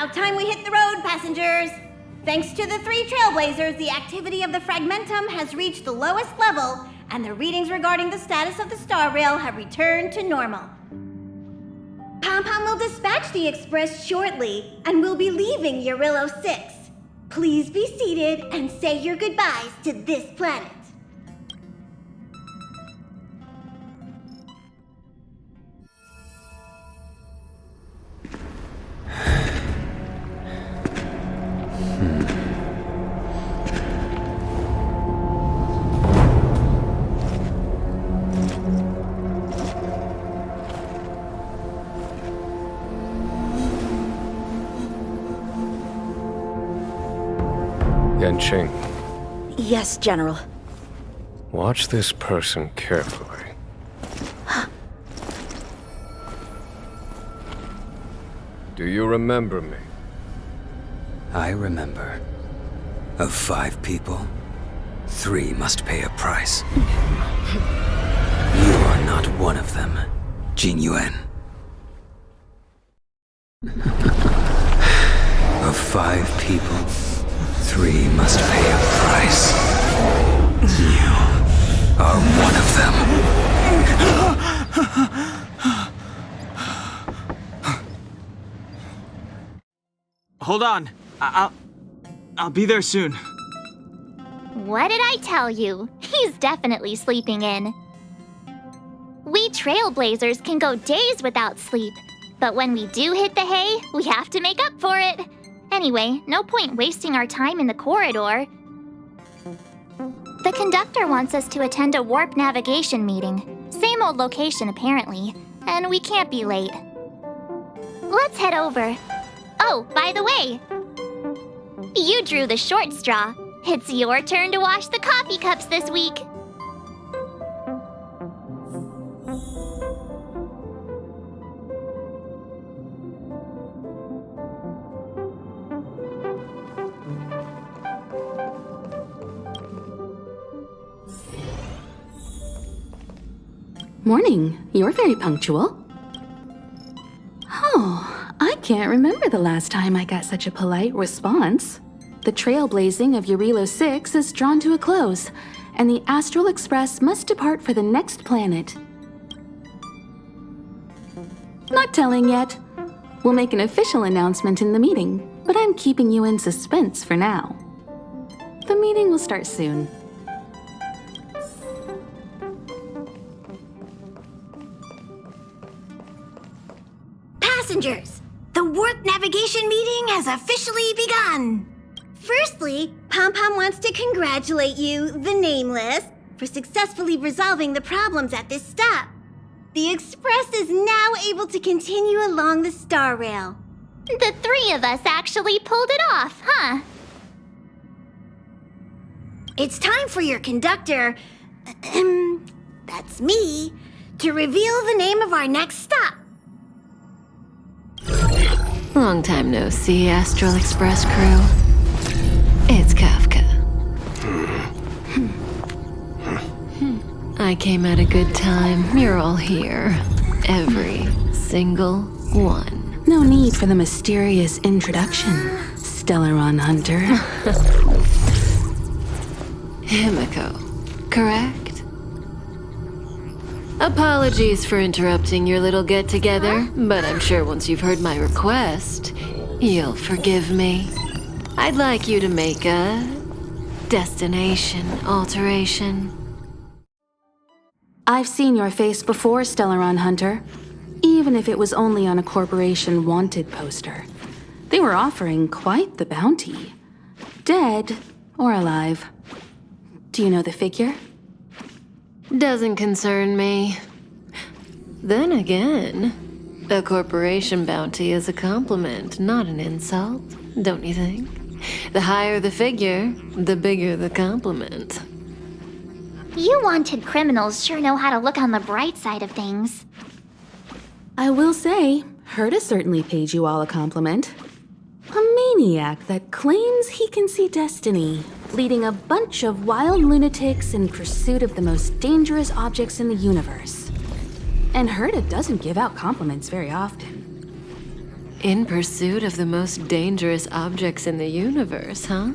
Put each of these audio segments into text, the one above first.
About time we hit the road, passengers! Thanks to the 3 trailblazers, the activity of the fragmentum has reached the lowest level, and the readings regarding the status of the Star Rail have returned to normal. Pom-Pom will dispatch the express shortly, and we'll be leaving Urillo 6. Please be seated and say your goodbyes to this planet. Ching. Yes, General. Watch this person carefully. Do you remember me? I remember. Of 5 people, 3 must pay a price. You are not one of them, Jin Yuan. Of 5 people, 3 must pay a price. You are one of them. Hold on. I'll be there soon. What did I tell you? He's definitely sleeping in. We trailblazers can go days without sleep, but when we do hit the hay, we have to make up for it. Anyway, no point wasting our time in the corridor. The conductor wants us to attend a warp navigation meeting. Same old location, apparently, and we can't be late. Let's head over. Oh, by the way, you drew the short straw. It's your turn to wash the coffee cups this week. Morning. You're very punctual. Oh, I can't remember the last time I got such a polite response. The trailblazing of Urillo 6 is drawn to a close, and the Astral Express must depart for the next planet. Not telling yet. We'll make an official announcement in the meeting, but I'm keeping you in suspense for now. The meeting will start soon. Passengers, the warp navigation meeting has officially begun. Firstly, Pom-Pom wants to congratulate you, the Nameless, for successfully resolving the problems at this stop. The Express is now able to continue along the Star Rail. The 3 of us actually pulled it off, huh? It's time for your conductor, that's me, to reveal the name of our next stop. Long time no see, Astral Express crew. It's Kafka. I came at a good time. You're all here. Every single one. No need for the mysterious introduction, Stellaron Hunter. Himiko, correct? Apologies for interrupting your little get-together, but I'm sure once you've heard my request, you'll forgive me. I'd like you to make a destination alteration. I've seen your face before, Stellaron Hunter. Even if it was only on a corporation wanted poster. They were offering quite the bounty. Dead or alive. Do you know the figure? Doesn't concern me. Then again, a corporation bounty is a compliment, not an insult, don't you think? The higher the figure, the bigger the compliment. You wanted criminals sure know how to look on the bright side of things. I will say, Herta certainly paid you all a compliment. A maniac that claims he can see destiny, leading a bunch of wild lunatics in pursuit of the most dangerous objects in the universe. And Herta doesn't give out compliments very often. In pursuit of the most dangerous objects in the universe, huh?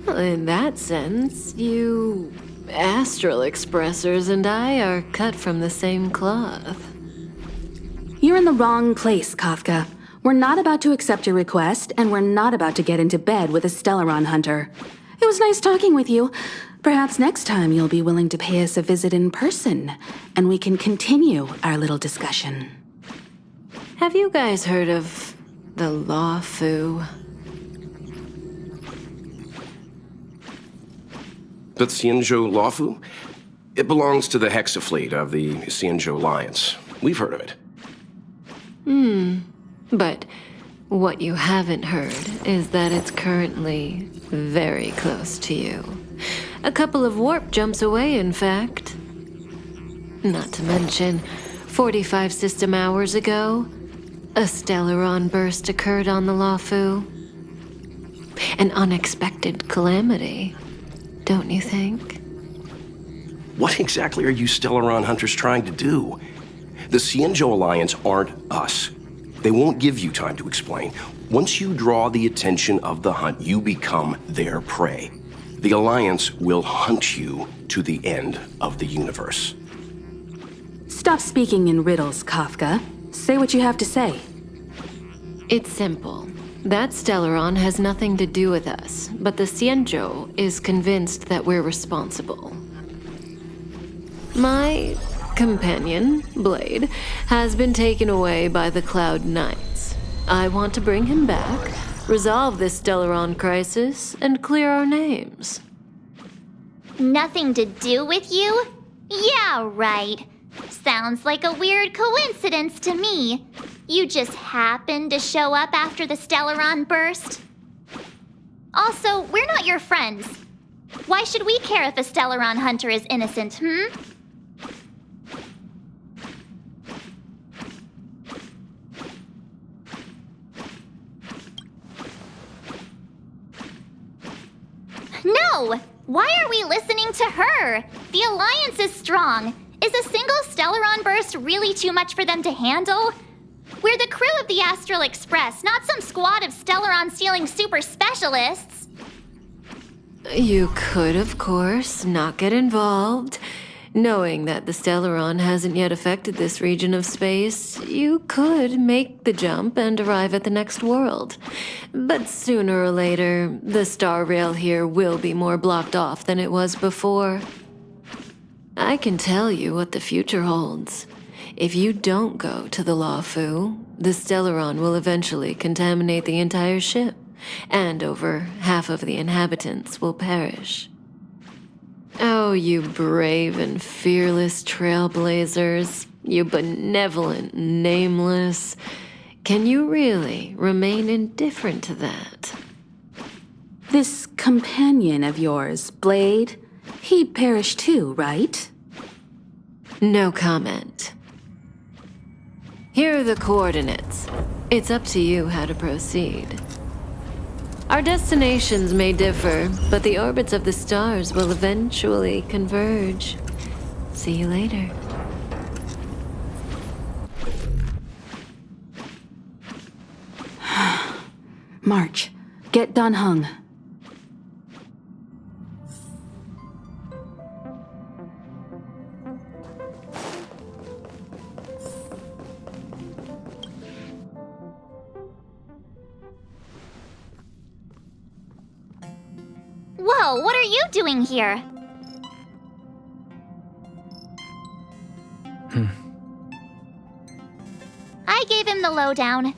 Well, in that sense, you astral expressors and I are cut from the same cloth. You're in the wrong place, Kafka. We're not about to accept your request, and we're not about to get into bed with a Stellaron hunter. It was nice talking with you. Perhaps next time you'll be willing to pay us a visit in person, and we can continue our little discussion. Have you guys heard of the Law Fu? The Xianzhou Lawfu? It belongs to the Hexafleet of the Xianzhou Alliance. We've heard of it. But what you haven't heard is that it's currently very close to you. A couple of warp jumps away, in fact. Not to mention, 45 system hours ago, a Stellaron burst occurred on the Lawfu. An unexpected calamity, don't you think? What exactly are you Stellaron hunters trying to do? The Xianzhou Alliance aren't us. They won't give you time to explain. Once you draw the attention of the hunt, you become their prey. The Alliance will hunt you to the end of the universe. Stop speaking in riddles, Kafka. Say what you have to say. It's simple. That Stellaron has nothing to do with us, but the Xianzhou is convinced that we're responsible. My companion, Blade, has been taken away by the Cloud Knights. I want to bring him back, resolve this Stellaron crisis, and clear our names. Nothing to do with you? Yeah, right. Sounds like a weird coincidence to me. You just happened to show up after the Stellaron burst? Also, we're not your friends. Why should we care if a Stellaron hunter is innocent, No! Why are we listening to her? The Alliance is strong. Is a single Stellaron burst really too much for them to handle? We're the crew of the Astral Express, not some squad of Stellaron-stealing super specialists. You could, of course, not get involved. Knowing that the Stellaron hasn't yet affected this region of space, you could make the jump and arrive at the next world. But sooner or later, the Star Rail here will be more blocked off than it was before. I can tell you what the future holds. If you don't go to the Lawfu, the Stellaron will eventually contaminate the entire ship, and over half of the inhabitants will perish. Oh, you brave and fearless trailblazers, you benevolent nameless. Can you really remain indifferent to that? This companion of yours, Blade, he perished too, right? No comment. Here are the coordinates. It's up to you how to proceed. Our destinations may differ, but the orbits of the stars will eventually converge. See you later. March, get Don hung. Whoa, what are you doing here? I gave him the lowdown.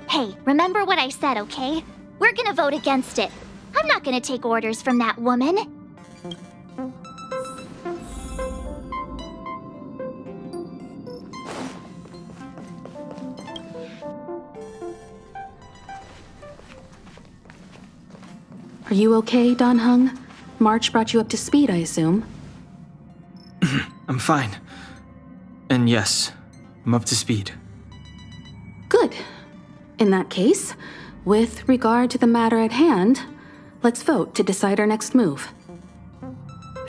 Hey, remember what I said, okay? We're gonna vote against it. I'm not gonna take orders from that woman. Are you okay, Don Hung? March brought you up to speed, I assume. I'm fine. And yes, I'm up to speed. Good. In that case, with regard to the matter at hand, let's vote to decide our next move.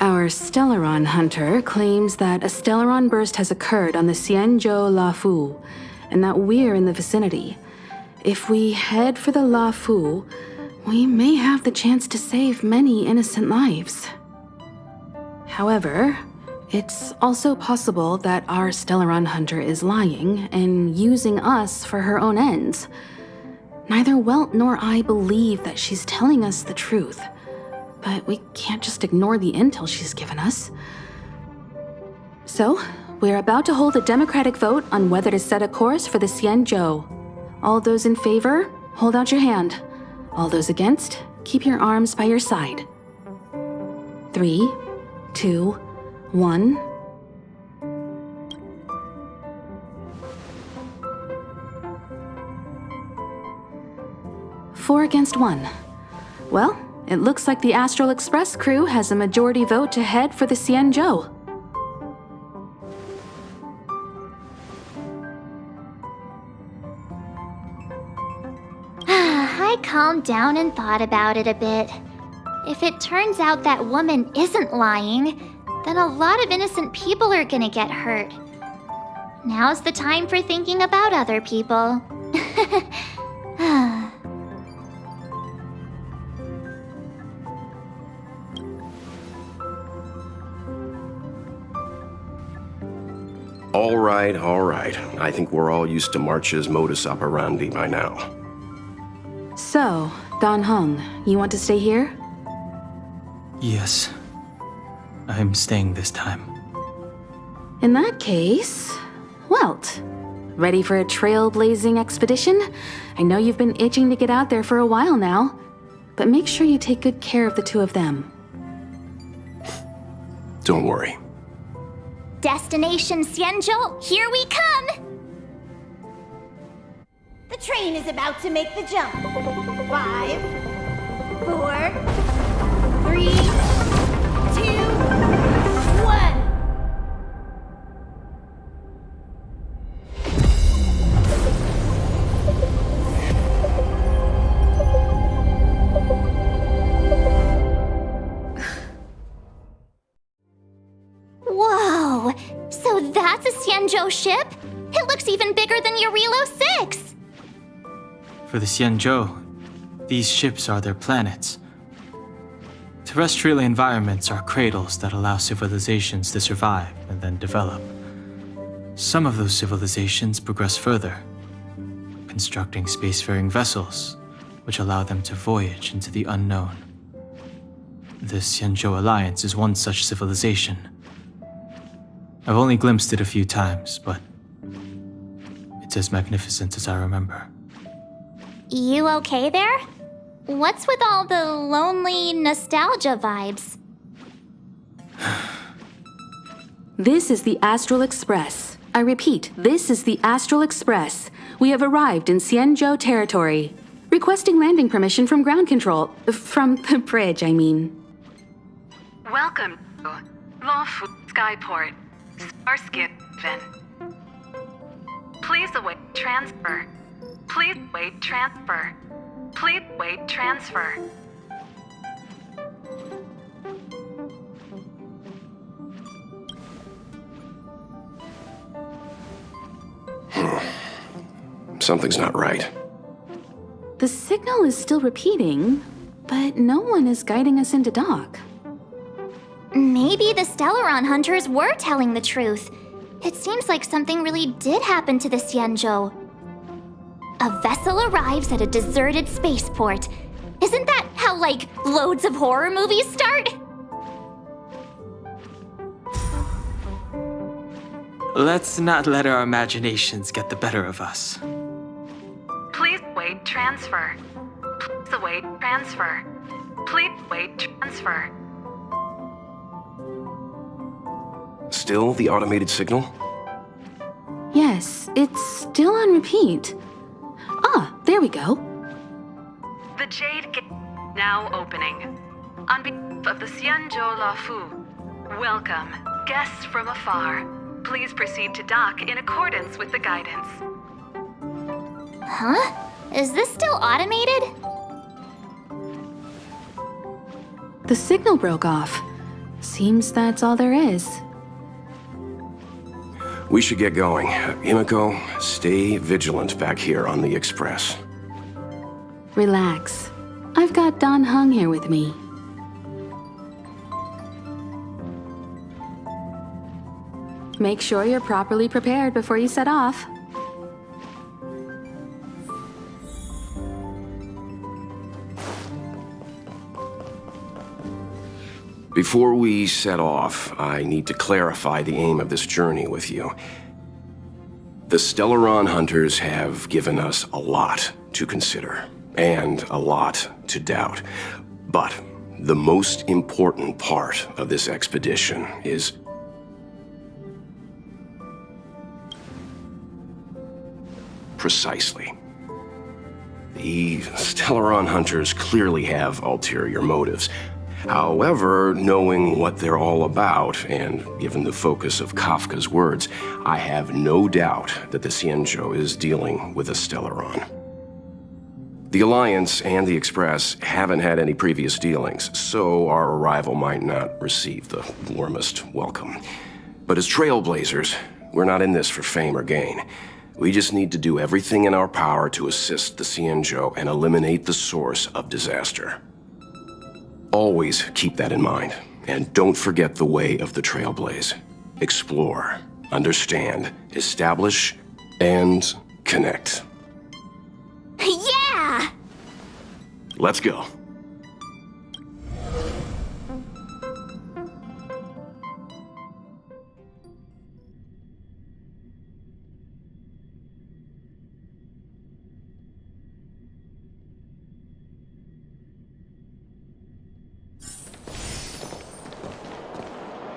Our Stellaron hunter claims that a Stellaron burst has occurred on the Xianzhou Lawfu, and that we're in the vicinity. if we head for the La Fu, we may have the chance to save many innocent lives. However, it's also possible that our Stellaron hunter is lying and using us for her own ends. Neither Welt nor I believe that she's telling us the truth, but we can't just ignore the intel she's given us. So, we're about to hold a democratic vote on whether to set a course for the Xianzhou. All those in favor, hold out your hand. All those against, keep your arms by your side. 3, 2, 1. Four against 1. Well, it looks like the Astral Express crew has a majority vote to head for the Xianzhou. I calmed down and thought about it a bit. If it turns out that woman isn't lying, then a lot of innocent people are gonna get hurt. Now's the time for thinking about other people. All right. I think we're all used to March's modus operandi by now. So, Dan Heng, you want to stay here? Yes. I'm staying this time. In that case, Welt, ready for a trailblazing expedition? I know you've been itching to get out there for a while now, but make sure you take good care of the two of them. Don't worry. Destination Xianzhou, here we come! The train is about to make the jump. 5, 4, 3, 2, 1. Whoa! So that's a Xianzhou ship? It looks even bigger than Eurilo 6! For the Xianzhou, these ships are their planets. Terrestrial environments are cradles that allow civilizations to survive and then develop. Some of those civilizations progress further, constructing spacefaring vessels, which allow them to voyage into the unknown. The Xianzhou Alliance is one such civilization. I've only glimpsed it a few times, but it's as magnificent as I remember. You okay there? What's with all the lonely nostalgia vibes? This is the Astral Express. I repeat, this is the Astral Express. We have arrived in Xianzhou territory. Requesting landing permission from ground control. From the bridge, I mean. Welcome to Lawful Skyport, Starskin. Please await transfer. Please wait transfer. Please wait transfer. Something's not right. The signal is still repeating, but no one is guiding us into dock. Maybe the Stellaron hunters were telling the truth. It seems like something really did happen to the Xianzhou. A vessel arrives at a deserted spaceport. Isn't that how, like, loads of horror movies start? Let's not let our imaginations get the better of us. Please wait transfer. Please await transfer. Please wait transfer. Still the automated signal? Yes, it's still on repeat. Ah, there we go. The Jade Gate now opening. On behalf of the Xianzhou Lafu, welcome, guests from afar. Please proceed to dock in accordance with the guidance. Huh? Is this still automated? The signal broke off. Seems that's all there is. We should get going. Himiko, stay vigilant back here on the Express. Relax. I've got Don Hung here with me. Make sure you're properly prepared before you set off. Before we set off, I need to clarify the aim of this journey with you. The Stellaron hunters have given us a lot to consider, and a lot to doubt. But the most important part of this expedition is precisely. The Stellaron hunters clearly have ulterior motives. However, knowing what they're all about, and given the focus of Kafka's words, I have no doubt that the Xianzhou is dealing with a Stellaron. The Alliance and the Express haven't had any previous dealings, so our arrival might not receive the warmest welcome. But as trailblazers, we're not in this for fame or gain. We just need to do everything in our power to assist the Xianzhou and eliminate the source of disaster. Always keep that in mind, and don't forget the way of the Trailblaze. Explore, understand, establish, and connect. Yeah! Let's go.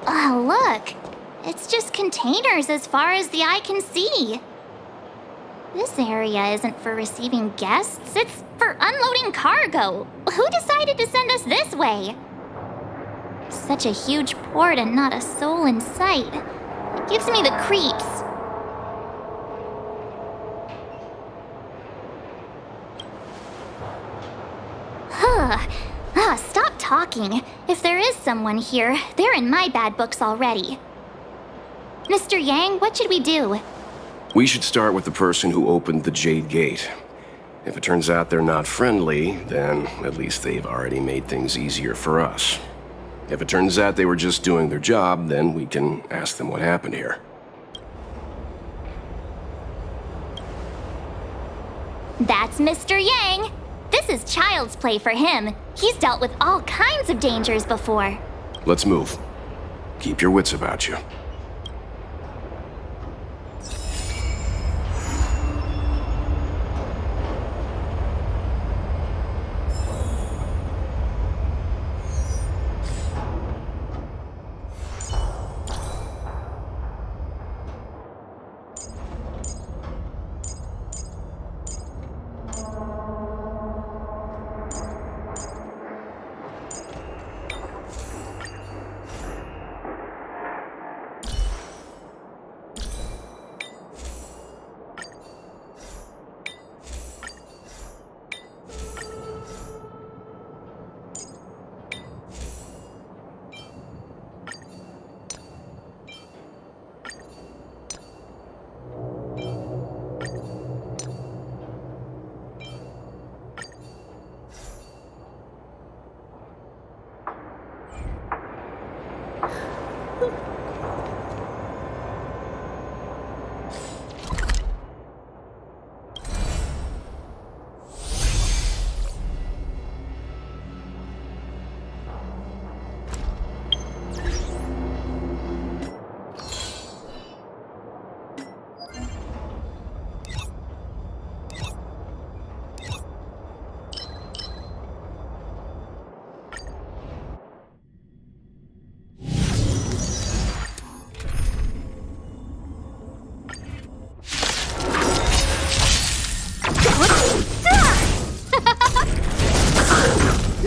Oh, look! It's just containers as far as the eye can see. This area isn't for receiving guests, it's for unloading cargo. Who decided to send us this way? Such a huge port and not a soul in sight. It gives me the creeps. Stop talking. If there is someone here, they're in my bad books already. Mr. Yang, what should we do? We should start with the person who opened the Jade Gate. If it turns out they're not friendly, then at least they've already made things easier for us. If it turns out they were just doing their job, then we can ask them what happened here. That's Mr. Yang. This is child's play for him. He's dealt with all kinds of dangers before. Let's move. Keep your wits about you.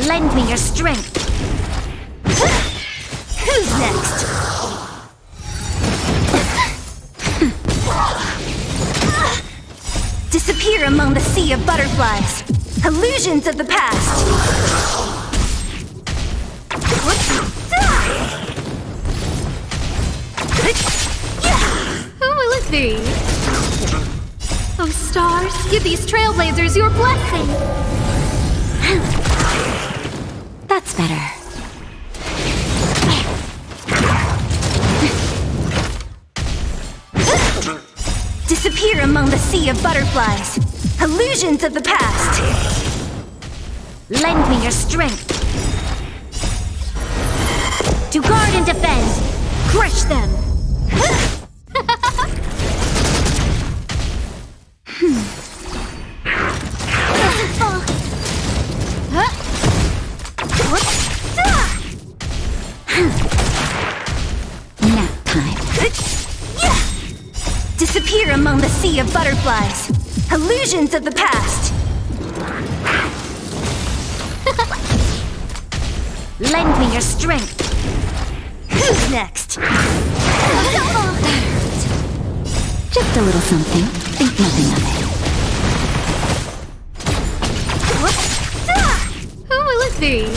Lend me your strength. Who's next? Disappear among the sea of butterflies. Illusions of the past. Who will it be? Oh, stars, give these trailblazers your blessing. That's better. Disappear among the sea of butterflies. Illusions of the past. Lend me your strength. To guard and defend. Crush them. Nap time. Disappear among the sea of butterflies. Illusions of the past. Lend me your strength. Who's next? Just a little something. Think nothing of it. Who will it be?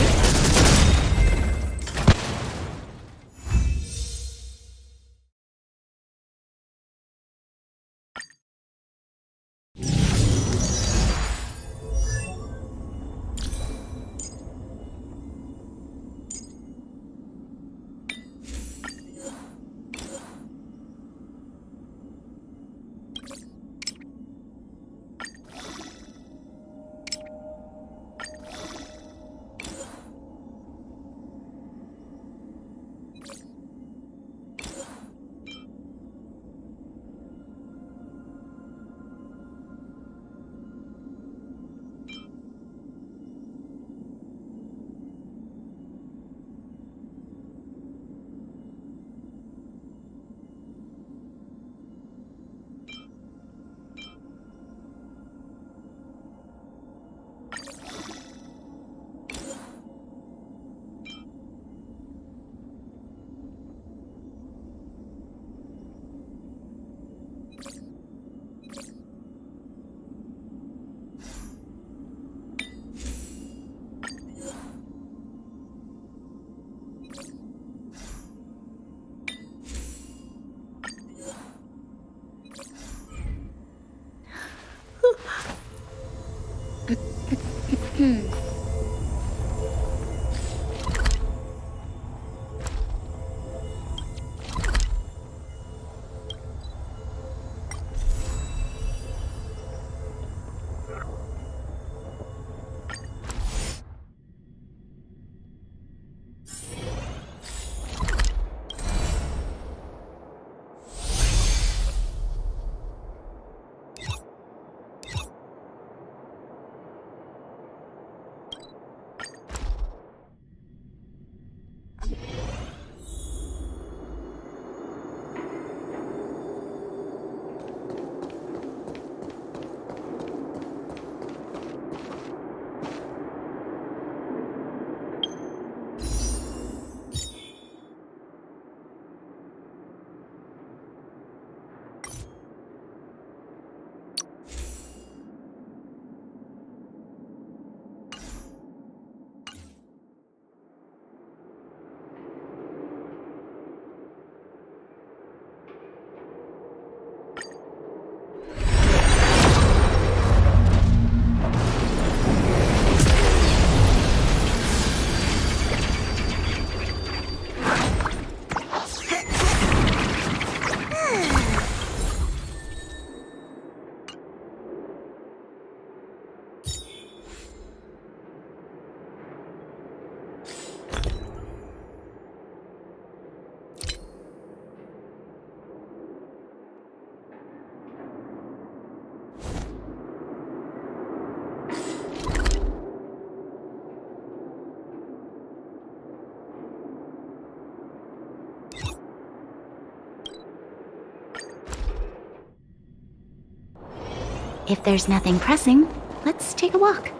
If there's nothing pressing, let's take a walk.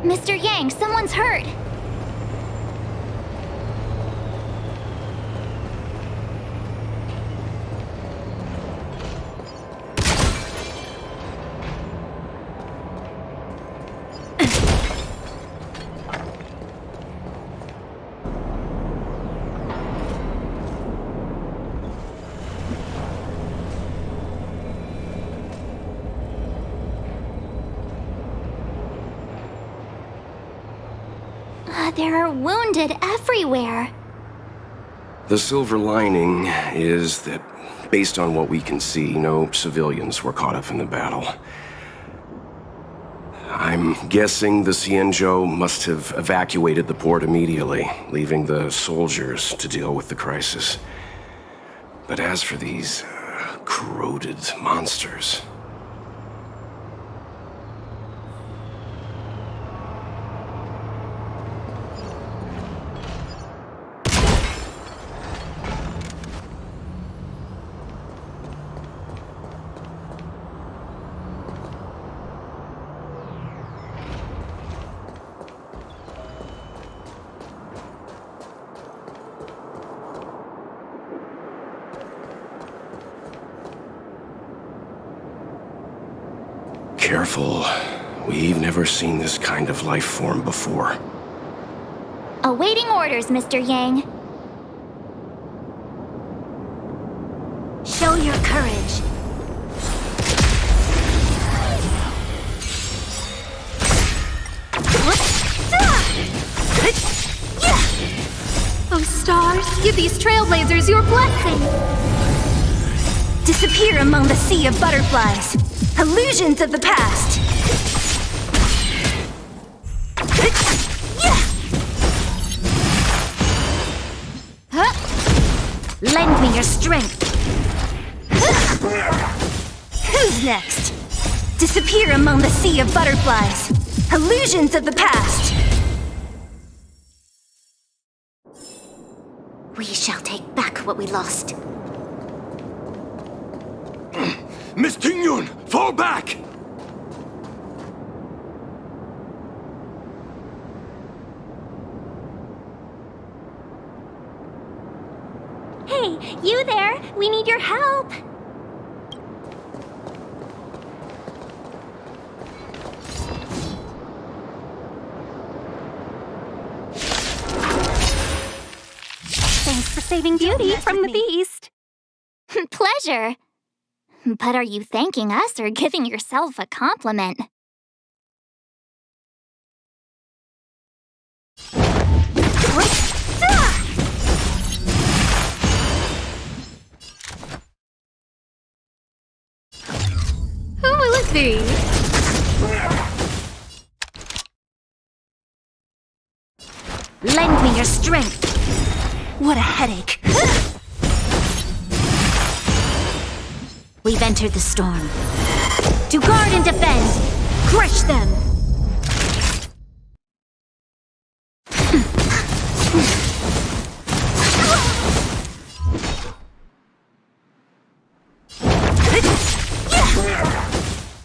Mr. Yang, someone's hurt. There are wounded everywhere. The silver lining is that, based on what we can see, no civilians were caught up in the battle. I'm guessing the Xianzhou must have evacuated the port immediately, leaving the soldiers to deal with the crisis. But as for these corroded monsters... Careful. We've never seen this kind of life form before. Awaiting orders, Mr. Yang. Show your courage. Oh, stars, give these trailblazers your blessing. Disappear among the sea of butterflies. Illusions of the past. Lend me your strength. Who's next? Disappear among the sea of butterflies. Illusions of the past. We shall take back what we lost. Miss Tingyun, fall back! Hey, you there! We need your help! Thanks for saving Beauty from the beast. Pleasure. But are you thanking us or giving yourself a compliment? Who will it be? Lend me your strength. What a headache. We've entered the storm. To guard and defend! Crush them!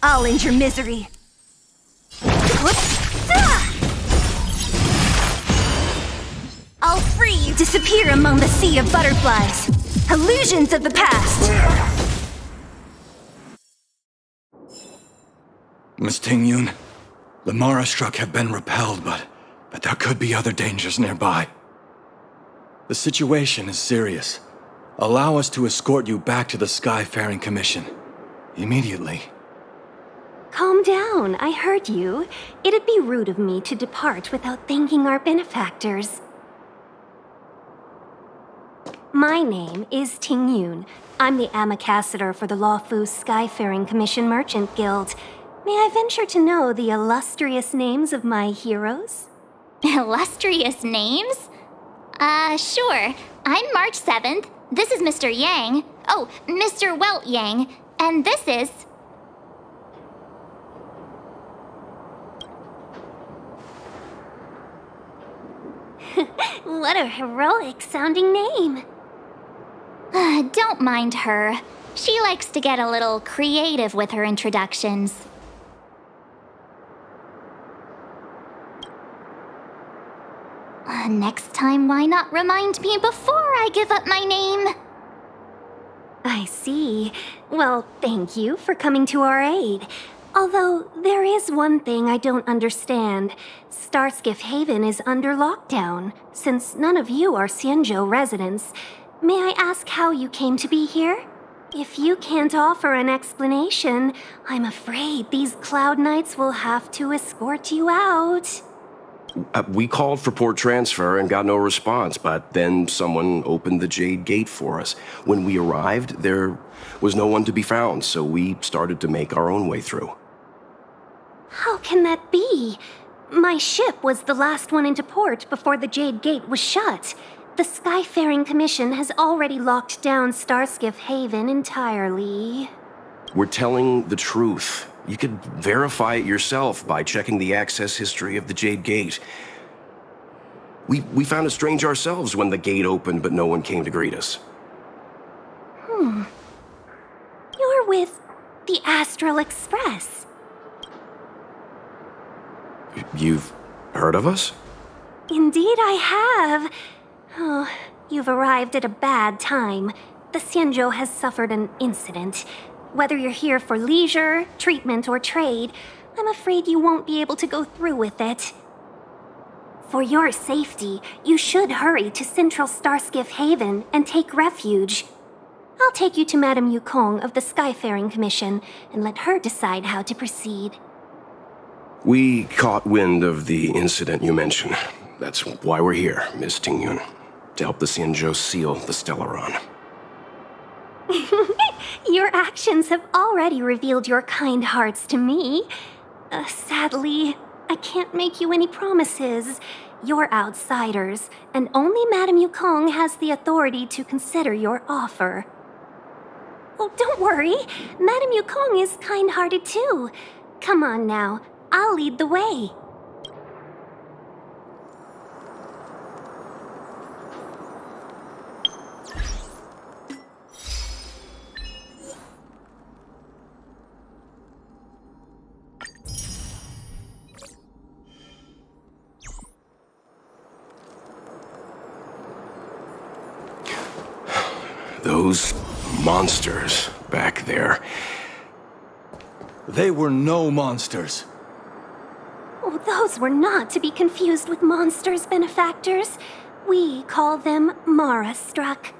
I'll end your misery. I'll free you! Disappear among the sea of butterflies. Illusions of the past. Miss Tingyun, the Mara struck have been repelled, but there could be other dangers nearby. The situation is serious. Allow us to escort you back to the Skyfaring Commission. Immediately. Calm down, I heard you. It'd be rude of me to depart without thanking our benefactors. My name is Tingyun. I'm the ambassador for the Lawfu Skyfaring Commission Merchant Guild. May I venture to know the illustrious names of my heroes? Illustrious names? Sure. I'm March 7th. This is Mr. Yang. Oh, Mr. Welt Yang. And this is... What a heroic-sounding name. Don't mind her. She likes to get a little creative with her introductions. Next time, why not remind me before I give up my name? I see. Well, thank you for coming to our aid. Although, there is one thing I don't understand. Starskiff Haven is under lockdown. Since none of you are Xianzhou residents, may I ask how you came to be here? If you can't offer an explanation, I'm afraid these Cloud Knights will have to escort you out. We called for port transfer and got no response, but then someone opened the Jade Gate for us. When we arrived, there was no one to be found, so we started to make our own way through. How can that be? My ship was the last one into port before the Jade Gate was shut. The Skyfaring Commission has already locked down Starskiff Haven entirely. We're telling the truth. You could verify it yourself by checking the access history of the Jade Gate. We found it strange ourselves when the gate opened, but no one came to greet us. You're with the Astral Express. You've heard of us? Indeed I have. Oh, you've arrived at a bad time. The Xianzhou has suffered an incident. Whether you're here for leisure, treatment, or trade, I'm afraid you won't be able to go through with it. For your safety, you should hurry to Central Starskiff Haven and take refuge. I'll take you to Madame Yukong of the Skyfaring Commission and let her decide how to proceed. We caught wind of the incident you mentioned. That's why we're here, Miss Tingyun, to help the Xianzhou seal the Stellaron. Your actions have already revealed your kind hearts to me. Sadly, I can't make you any promises. You're outsiders, and only Madame Yukong has the authority to consider your offer. Oh, don't worry. Madame Yukong is kind-hearted too. Come on now, I'll lead the way. Those monsters back there. They were no monsters. Oh, those were not to be confused with monsters, benefactors. We call them Mara-struck.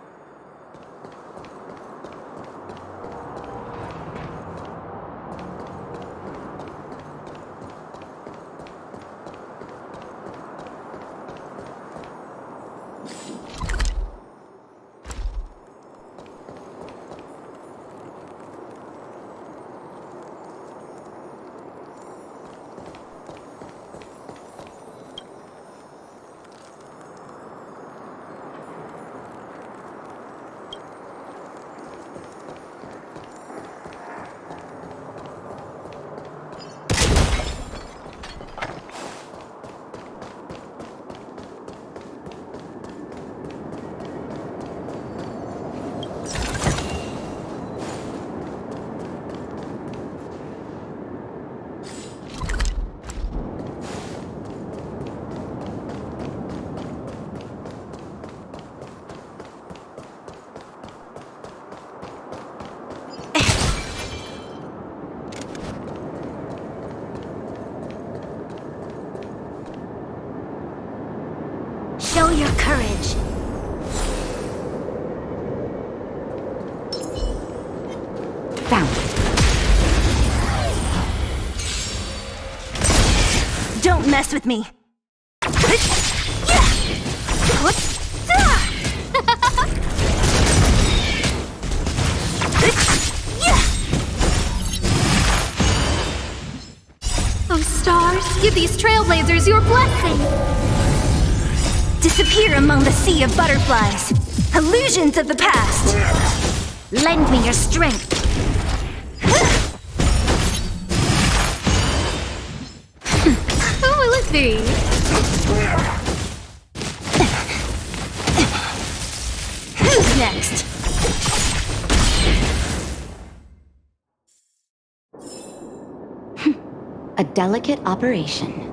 Show your courage. Found it. Don't mess with me. Oh, stars, give these trailblazers your blessing. Disappear among the sea of butterflies. Illusions of the past. Lend me your strength. Oh, let's see. Who's next? A delicate operation.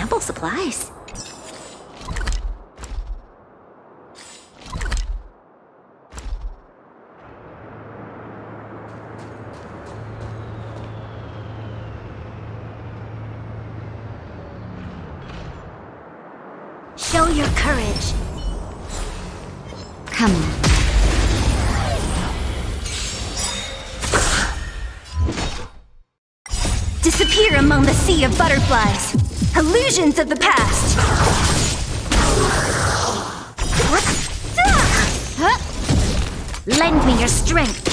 Ample supplies. Show your courage. Come on. Disappear among the sea of butterflies. Illusions of the past. Lend me your strength.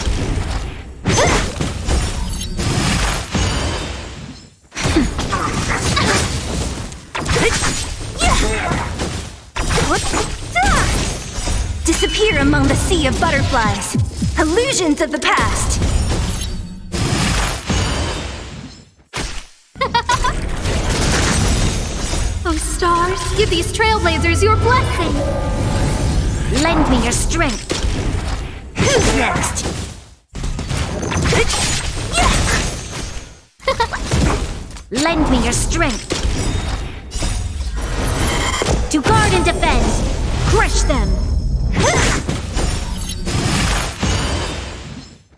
Disappear among the sea of butterflies. Illusions of the past. Oh, stars, give these trailblazers your blessing. Lend me your strength. Who's next? Lend me your strength. To guard and defend. Crush them.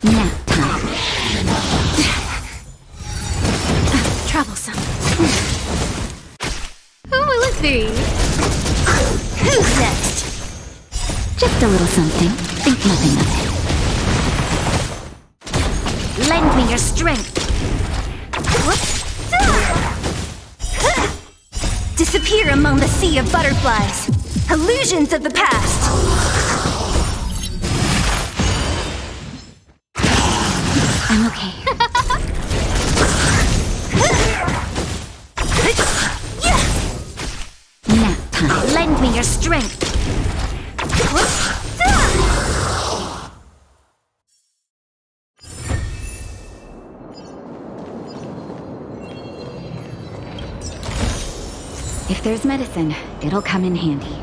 Nap time. Troublesome. Oh, let's see. Who's next? Just a little something. Think nothing of it. Lend me your strength. Disappear among the sea of butterflies. Illusions of the past. I'm okay. Nap time. Lend me your strength. If there's medicine, it'll come in handy.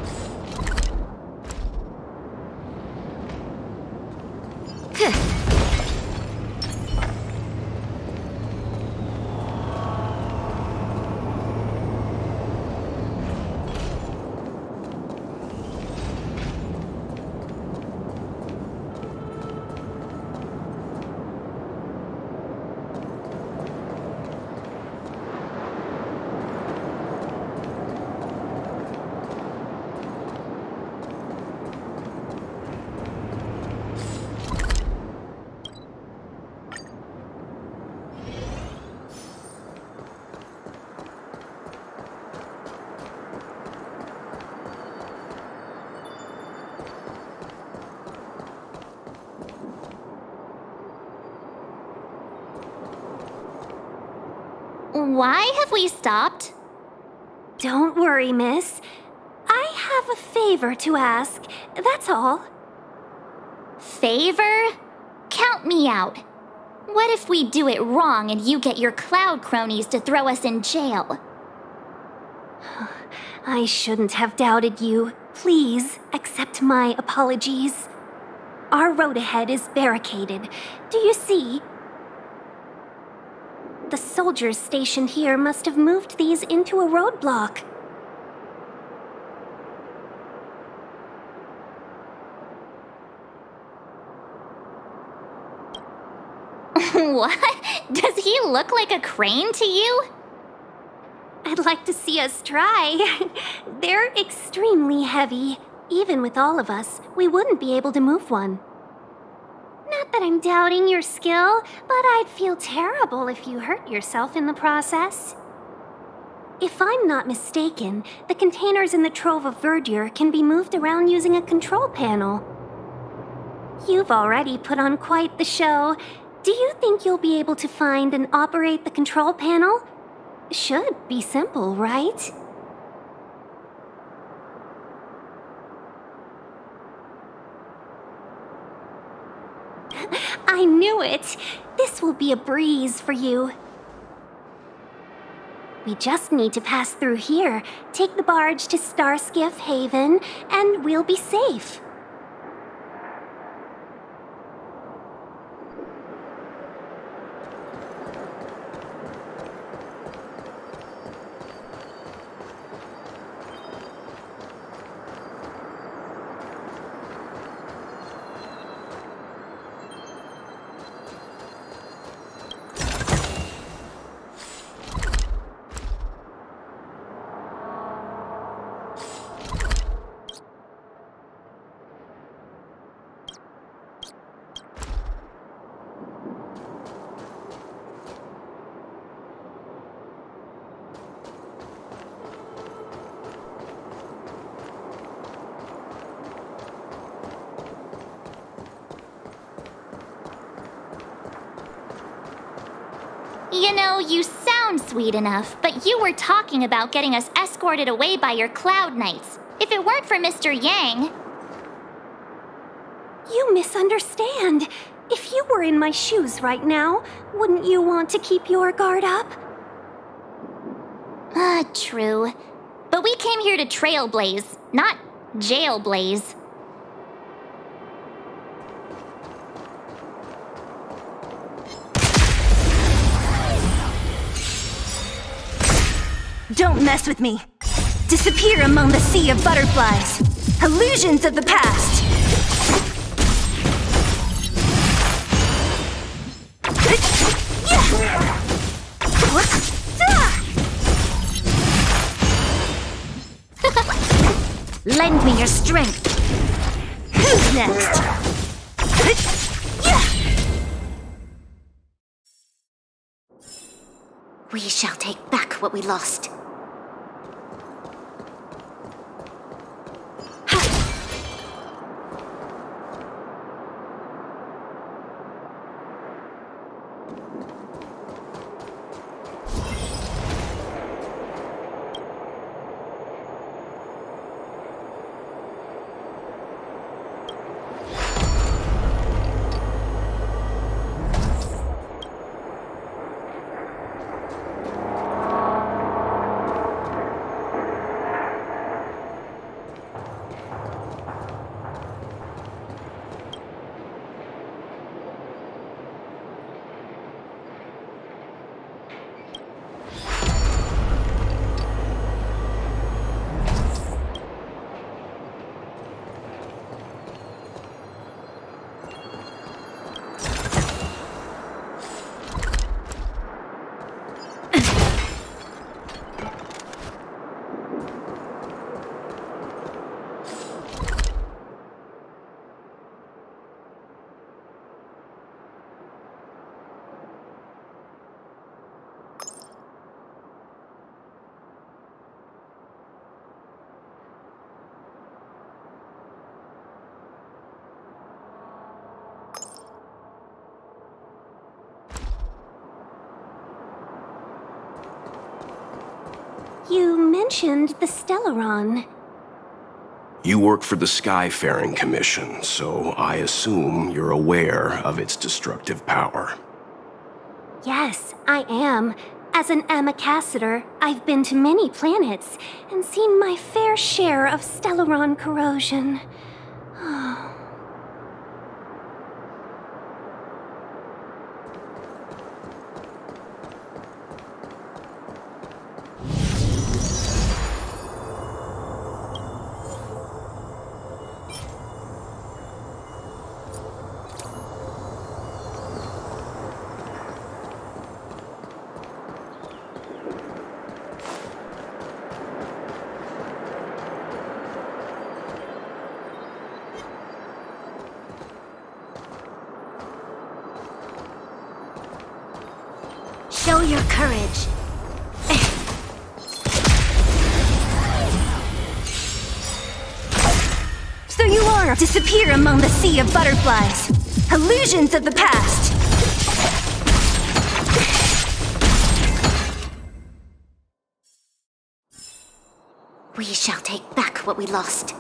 Why have we stopped? Don't worry, miss. I have a favor to ask, that's all. Favor? Count me out. What if we do it wrong and you get your cloud cronies to throw us in jail? I shouldn't have doubted you. Please accept my apologies. Our road ahead is barricaded. Do you see? The soldiers stationed here must have moved these into a roadblock. What? Does he look like a crane to you? I'd like to see us try. They're extremely heavy. Even with all of us, we wouldn't be able to move one. Not that I'm doubting your skill, but I'd feel terrible if you hurt yourself in the process. If I'm not mistaken, the containers in the Trove of Verdure can be moved around using a control panel. You've already put on quite the show. Do you think you'll be able to find and operate the control panel? Should be simple, right? I knew it! This will be a breeze for you. We just need to pass through here, take the barge to Starskiff Haven, and we'll be safe. You know, you sound sweet enough, but you were talking about getting us escorted away by your Cloud Knights. If it weren't for Mr. Yang... You misunderstand. If you were in my shoes right now, wouldn't you want to keep your guard up? True. But we came here to trailblaze, not jailblaze. Don't mess with me. Disappear among the sea of butterflies. Illusions of the past. Lend me your strength. Who's next? We shall take back what we lost. You mentioned the Stellaron. You work for the Skyfaring Commission, so I assume you're aware of its destructive power. Yes, I am. As an Amicassator, I've been to many planets and seen my fair share of Stellaron corrosion. Show your courage. Disappear among the sea of butterflies. Illusions of the past. We shall take back what we lost.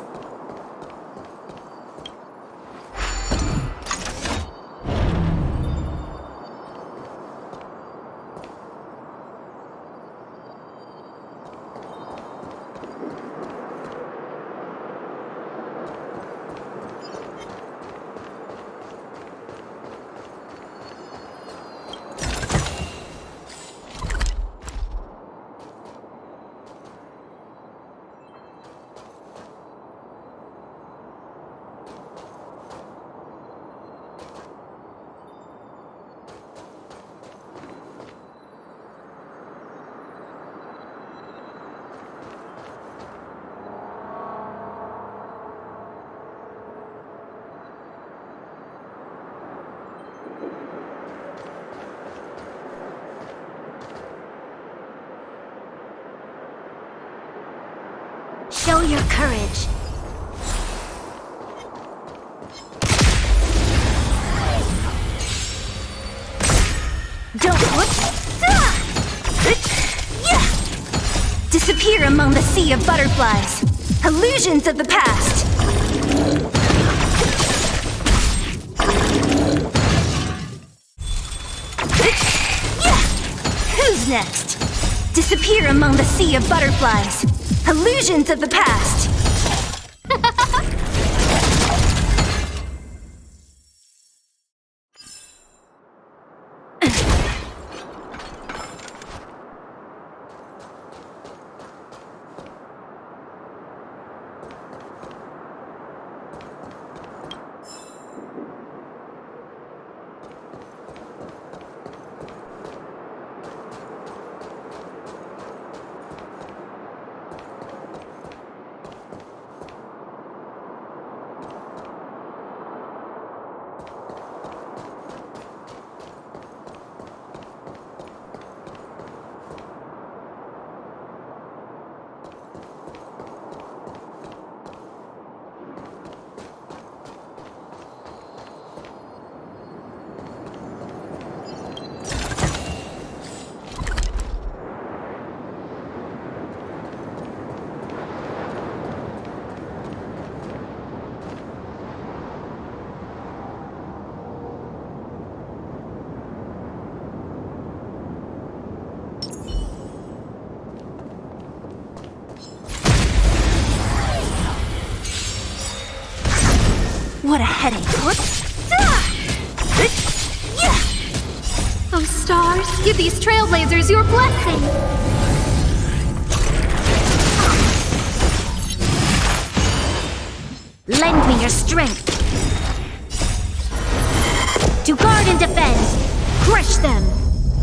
Show your courage. Don't look. Disappear among the sea of butterflies. Illusions of the past. Who's next? Disappear among the sea of butterflies. Illusions of the past. What a headache. Oh, stars, give these trailblazers your blessing. Lend me your strength. To guard and defend. Crush them.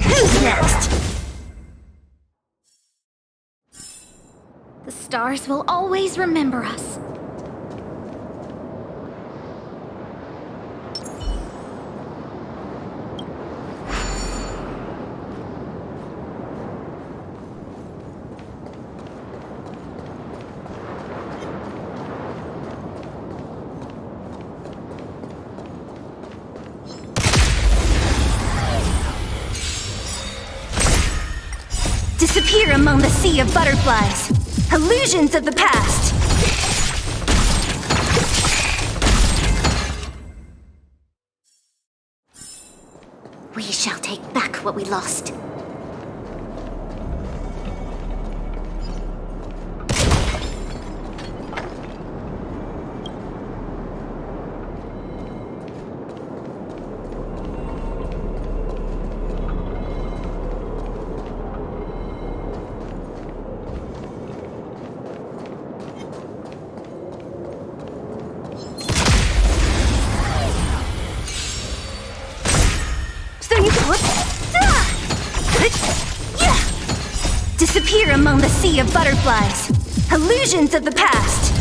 Who's next? The stars will always remember us. Disappear among the sea of butterflies. Illusions of the past. We shall take back what we lost. Disappear among the sea of butterflies. Illusions of the past.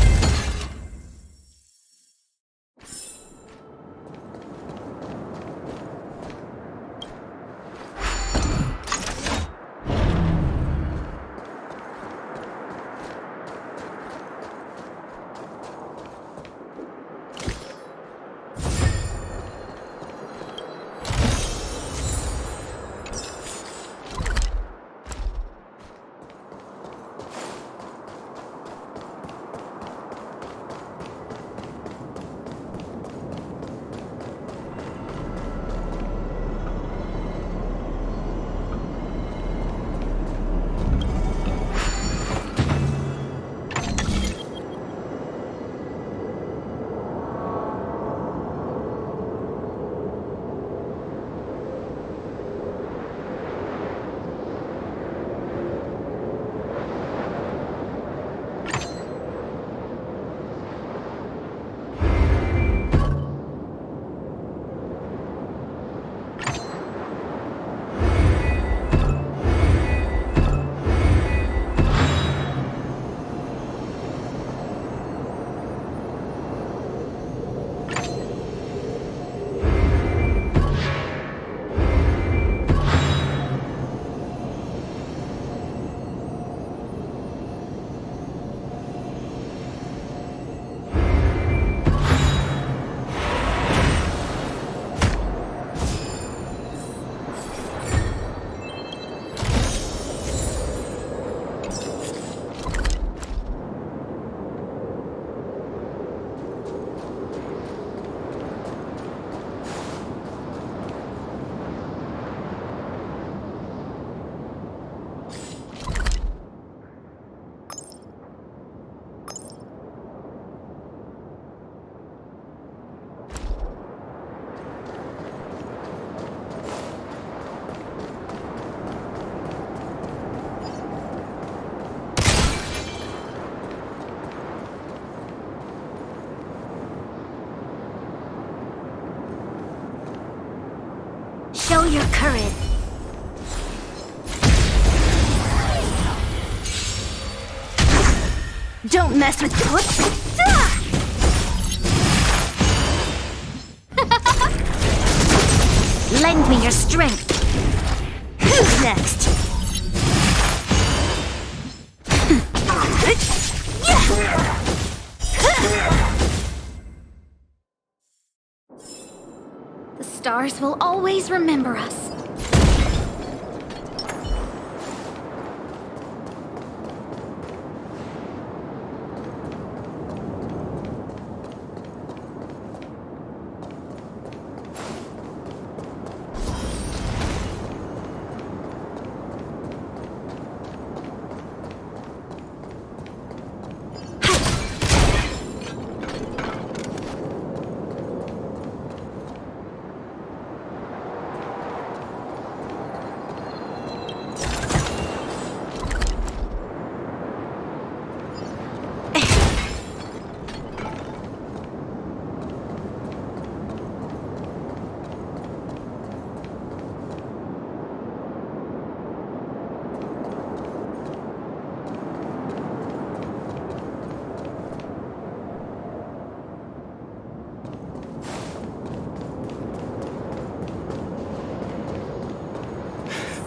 Show your courage. Don't mess with... Lend me your strength. Who's next? The stars will always remember us.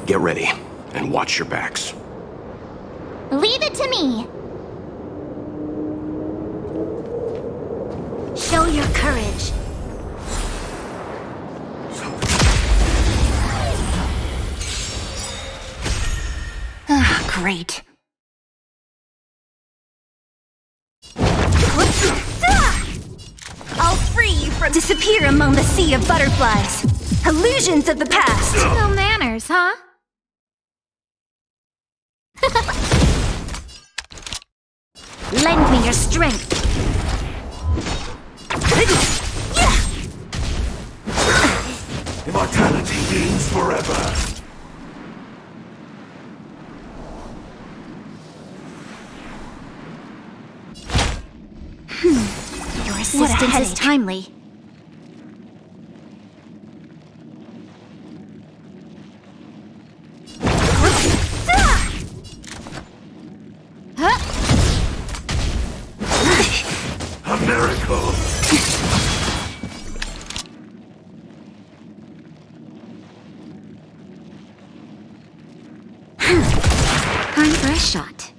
Get ready, and watch your backs. Leave it to me. Show your courage. Ah, great. I'll free you from... Disappear among the sea of butterflies. Illusions of the past. No manners, huh? Lend me your strength. Immortality means forever. Your assistance is timely. A miracle. Time for a shot.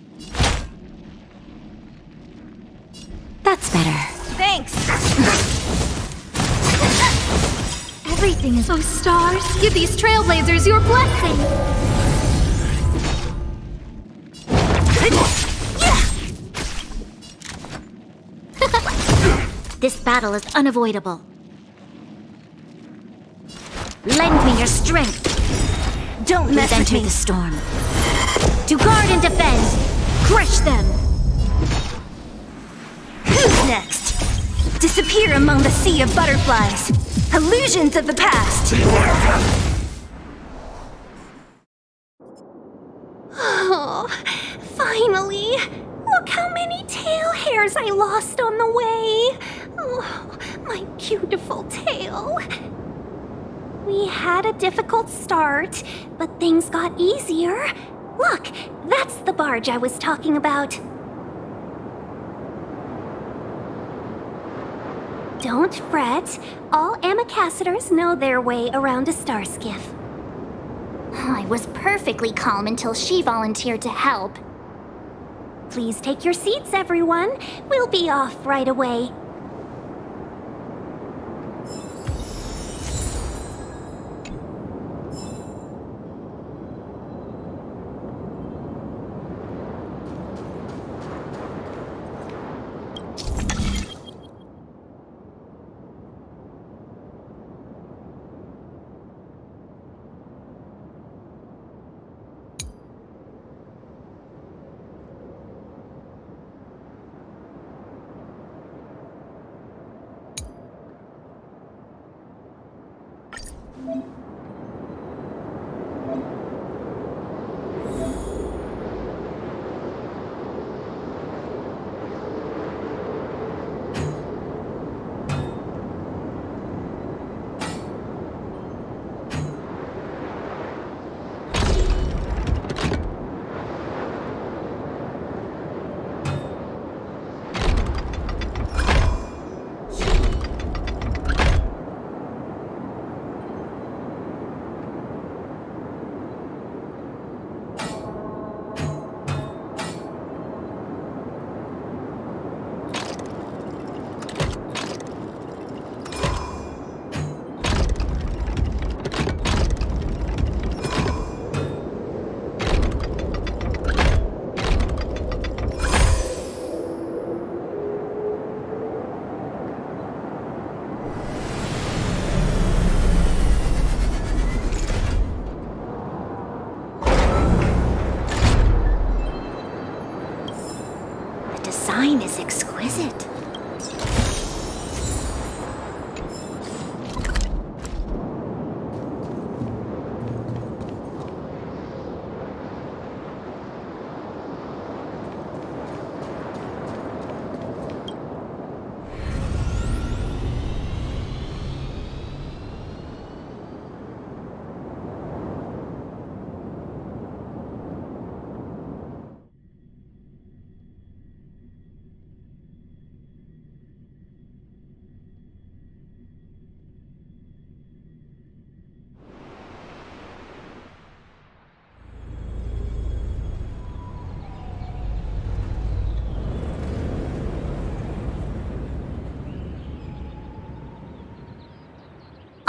That's better. Thanks. Everything is... Oh, stars, give these trailblazers your blessing. This battle is unavoidable. Lend me your strength. Don't mess with me. The storm. To guard and defend. Crush them. Who's next? Disappear among the sea of butterflies. Illusions of the past. Oh, finally. Look how many tail hairs I lost on the way. Oh, my beautiful tail. We had a difficult start, but things got easier. Look, that's the barge I was talking about. Don't fret. All Amicacetors know their way around a star skiff. I was perfectly calm until she volunteered to help. Please take your seats, everyone. We'll be off right away.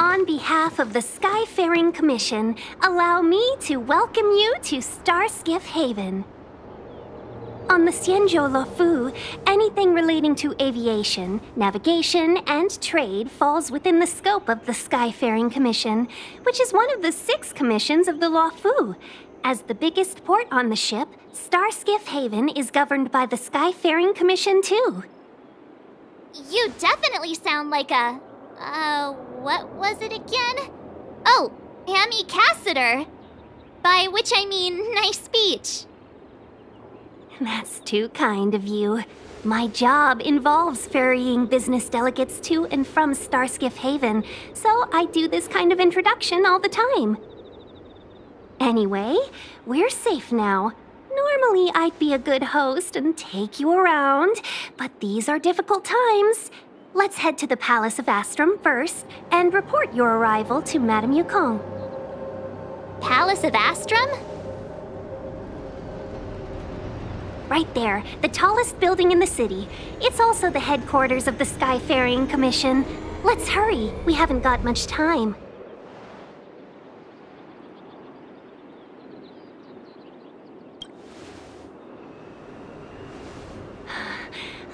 On behalf of the Skyfaring Commission, allow me to welcome you to Starskiff Haven. On the Xianzhou Luofu, anything relating to aviation, navigation, and trade falls within the scope of the Skyfaring Commission, which is one of the 6 commissions of the Luofu. As the biggest port on the ship, Starskiff Haven is governed by the Skyfaring Commission too. You definitely sound like a... what was it again? Oh, ambassador. By which I mean nice speech. That's too kind of you. My job involves ferrying business delegates to and from Starskiff Haven, so I do this kind of introduction all the time. Anyway, we're safe now. Normally, I'd be a good host and take you around, but these are difficult times. Let's head to the Palace of Astrum first and report your arrival to Madame Yukong. Palace of Astrum? Right there, the tallest building in the city. It's also the headquarters of the Skyfaring Commission. Let's hurry, we haven't got much time.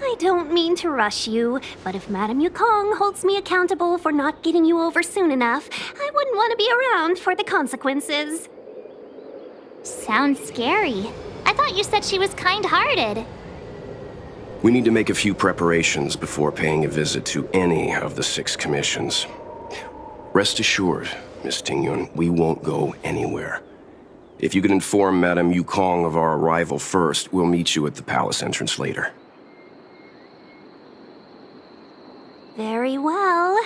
I don't mean to rush you, but if Madame Yukong holds me accountable for not getting you over soon enough, I wouldn't want to be around for the consequences. Sounds scary. I thought you said she was kind-hearted. We need to make a few preparations before paying a visit to any of the 6 commissions. Rest assured, Miss Tingyun, we won't go anywhere. If you could inform Madame Yukong of our arrival first, we'll meet you at the palace entrance later. Very well.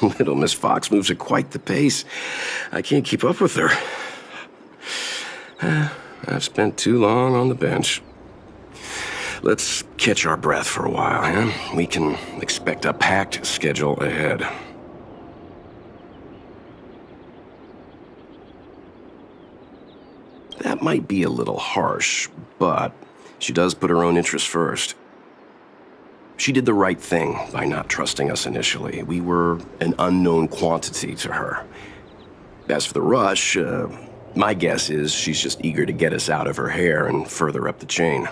Little Miss Fox moves at quite the pace. I can't keep up with her. I've spent too long on the bench. Let's catch our breath for a while, huh? We can expect a packed schedule ahead. That might be a little harsh, but she does put her own interests first. She did the right thing by not trusting us initially. We were an unknown quantity to her. As for the rush, my guess is she's just eager to get us out of her hair and further up the chain.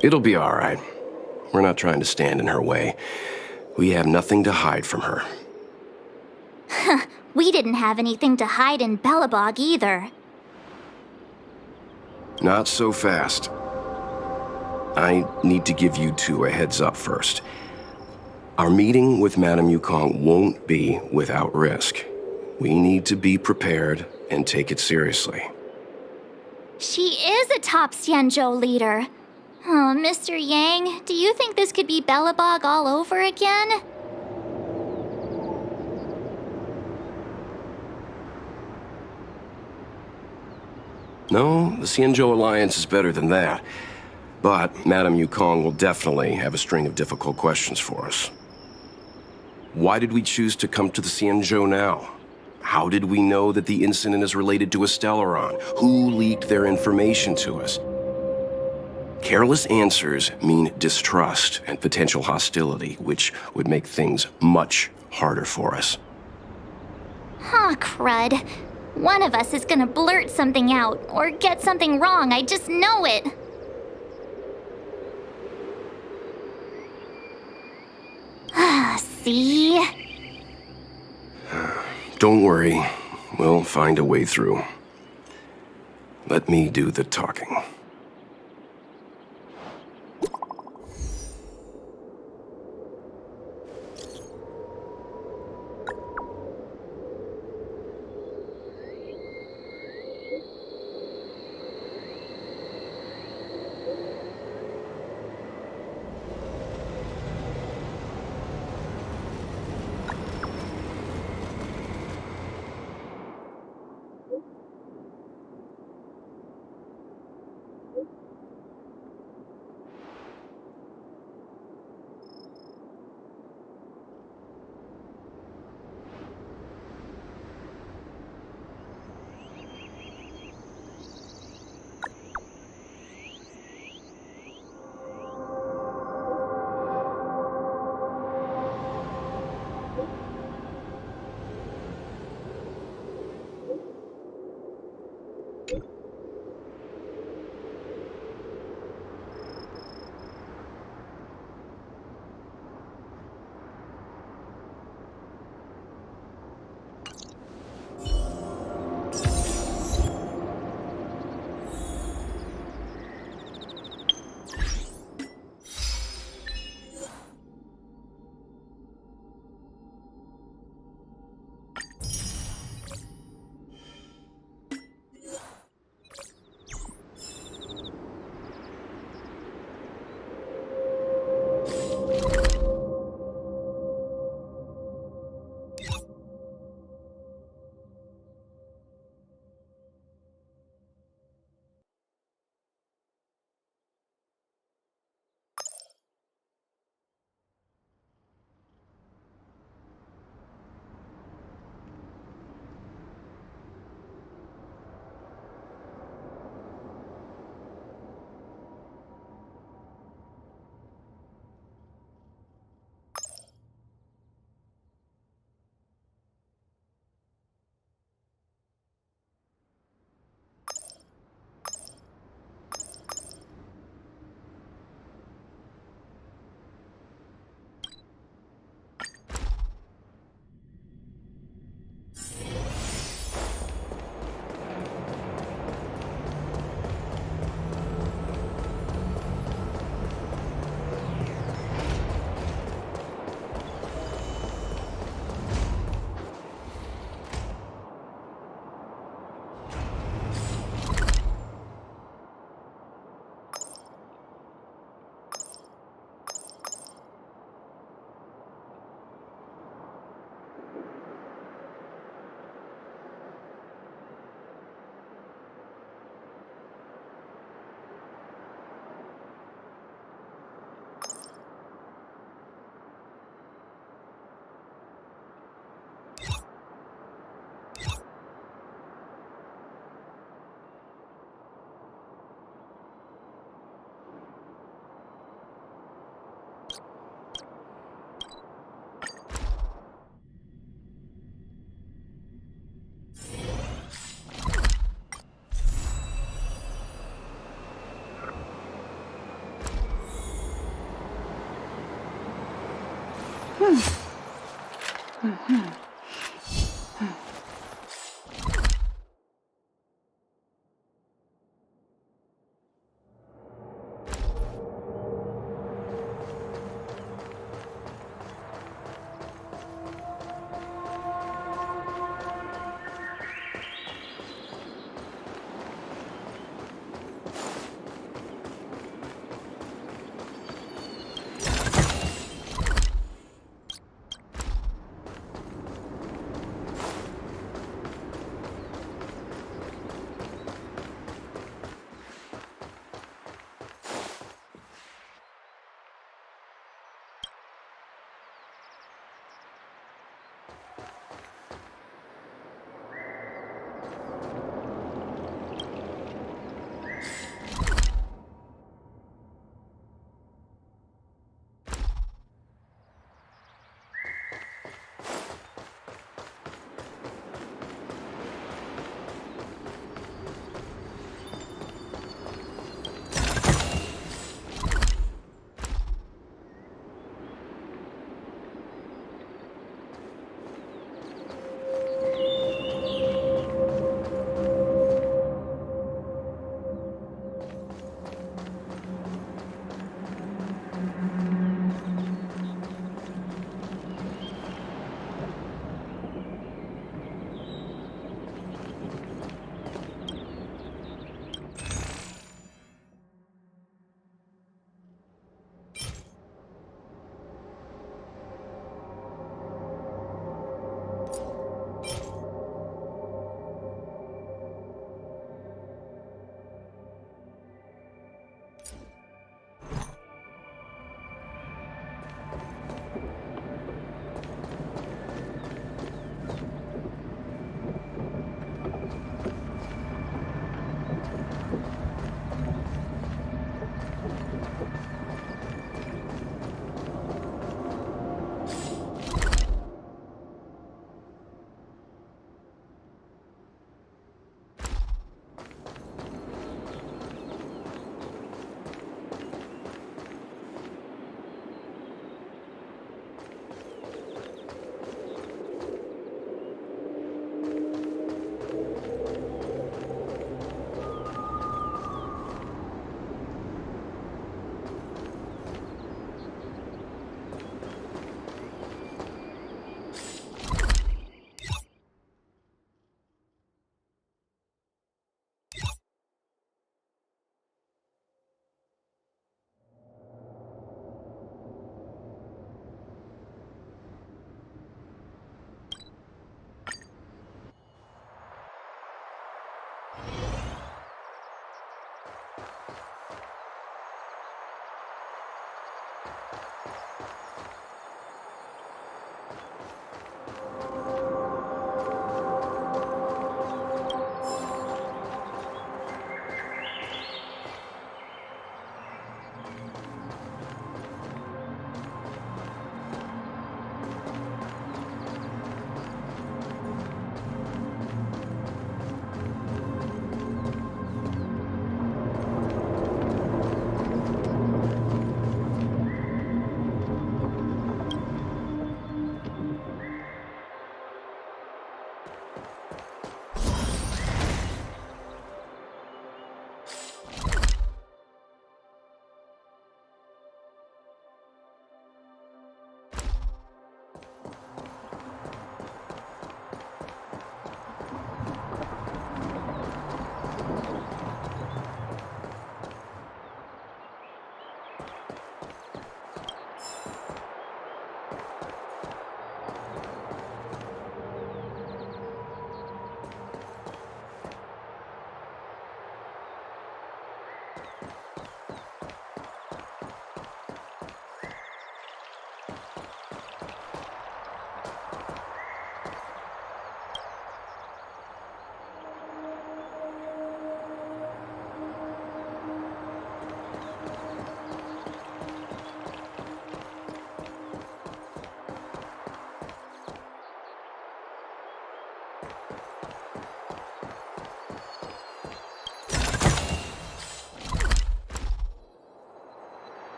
It'll be all right. We're not trying to stand in her way. We have nothing to hide from her. We didn't have anything to hide in Belobog either. Not so fast. I need to give you 2 a heads up first. Our meeting with Madame Yukong won't be without risk. We need to be prepared and take it seriously. She is a top Xianzhou leader. Oh, Mr. Yang, do you think this could be Belobog all over again? No, the Xianzhou Alliance is better than that. But Madame Yukong will definitely have a string of difficult questions for us. Why did we choose to come to the Xianzhou now? How did we know that the incident is related to a Stellaron? Who leaked their information to us? Careless answers mean distrust and potential hostility, which would make things much harder for us. Aw, crud. One of us is gonna blurt something out, or get something wrong, I just know it. See? Don't worry. We'll find a way through. Let me do the talking.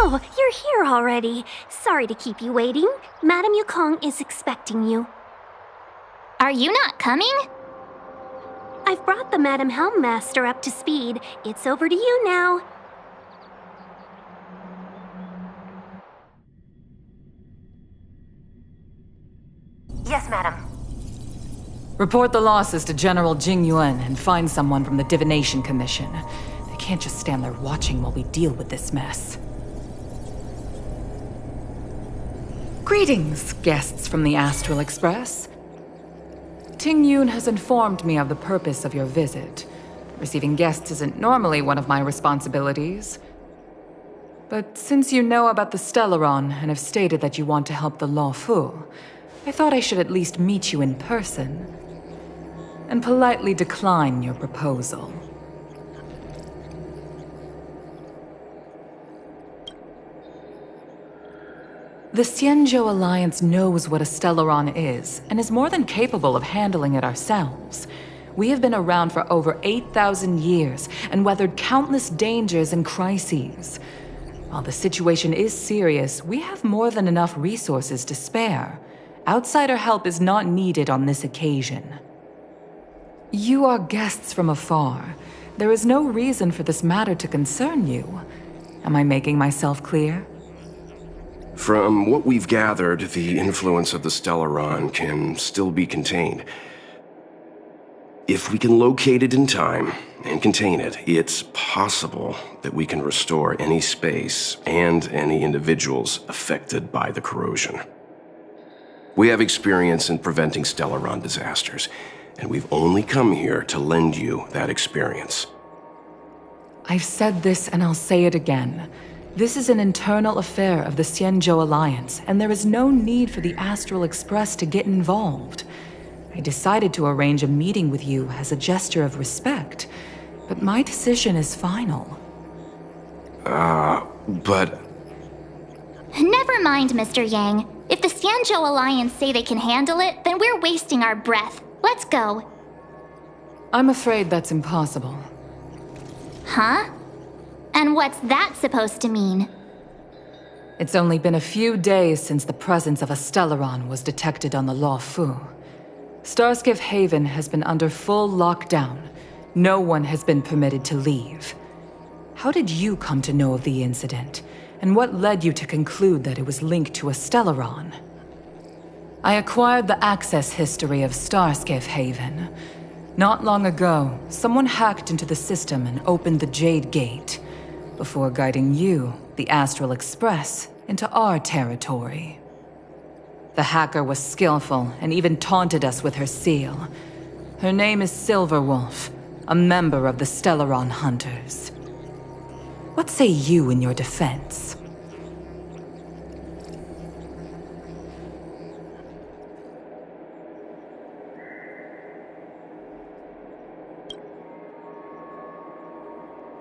Oh, you're here already. Sorry to keep you waiting. Madame Yukong is expecting you. Are you not coming? I've brought the Madame Helmmaster up to speed. It's over to you now. Yes, madam. Report the losses to General Jing Yuan and find someone from the Divination Commission. They can't just stand there watching while we deal with this mess. Greetings, guests from the Astral Express. Ting Yun has informed me of the purpose of your visit. Receiving guests isn't normally one of my responsibilities. But since you know about the Stellaron and have stated that you want to help the Law Fu, I thought I should at least meet you in person and politely decline your proposal. The Xianzhou Alliance knows what a Stellaron is, and is more than capable of handling it ourselves. We have been around for over 8,000 years, and weathered countless dangers and crises. While the situation is serious, we have more than enough resources to spare. Outsider help is not needed on this occasion. You are guests from afar. There is no reason for this matter to concern you. Am I making myself clear? From what we've gathered, the influence of the Stellaron can still be contained. If we can locate it in time and contain it, it's possible that we can restore any space and any individuals affected by the corrosion. We have experience in preventing Stellaron disasters, and we've only come here to lend you that experience. I've said this and I'll say it again. This is an internal affair of the Xianzhou Alliance, and there is no need for the Astral Express to get involved. I decided to arrange a meeting with you as a gesture of respect, but my decision is final. But... Never mind, Mr. Yang. If the Xianzhou Alliance say they can handle it, then we're wasting our breath. Let's go. I'm afraid that's impossible. Huh? And what's that supposed to mean? It's only been a few days since the presence of a Stellaron was detected on the Law Fu. Starskiff Haven has been under full lockdown. No one has been permitted to leave. How did you come to know of the incident? And what led you to conclude that it was linked to a Stellaron? I acquired the access history of Starskiff Haven. Not long ago, someone hacked into the system and opened the Jade Gate, before guiding you, the Astral Express, into our territory. The hacker was skillful and even taunted us with her seal. Her name is Silverwolf, a member of the Stellaron Hunters. What say you in your defense?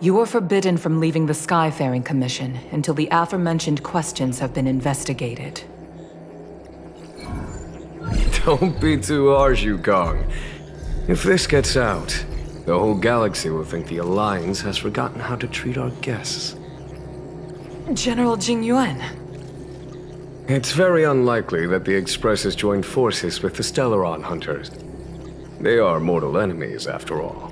You are forbidden from leaving the Skyfaring Commission until the aforementioned questions have been investigated. Don't be too harsh, Yukong. If this gets out, the whole galaxy will think the Alliance has forgotten how to treat our guests. General Jing Yuan. It's very unlikely that the Express has joined forces with the Stellaron Hunters. They are mortal enemies, after all.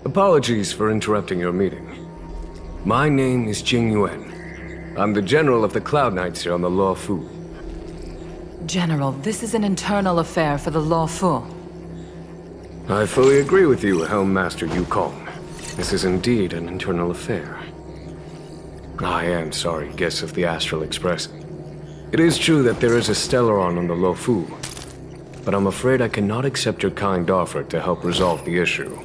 Apologies for interrupting your meeting. My name is Jing Yuan. I'm the General of the Cloud Knights here on the Law Fu. General, this is an internal affair for the Law Fu. I fully agree with you, Helmmaster Yukong. This is indeed an internal affair. I am sorry, guests of the Astral Express. It is true that there is a Stellaron on the Law Fu, but I'm afraid I cannot accept your kind offer to help resolve the issue.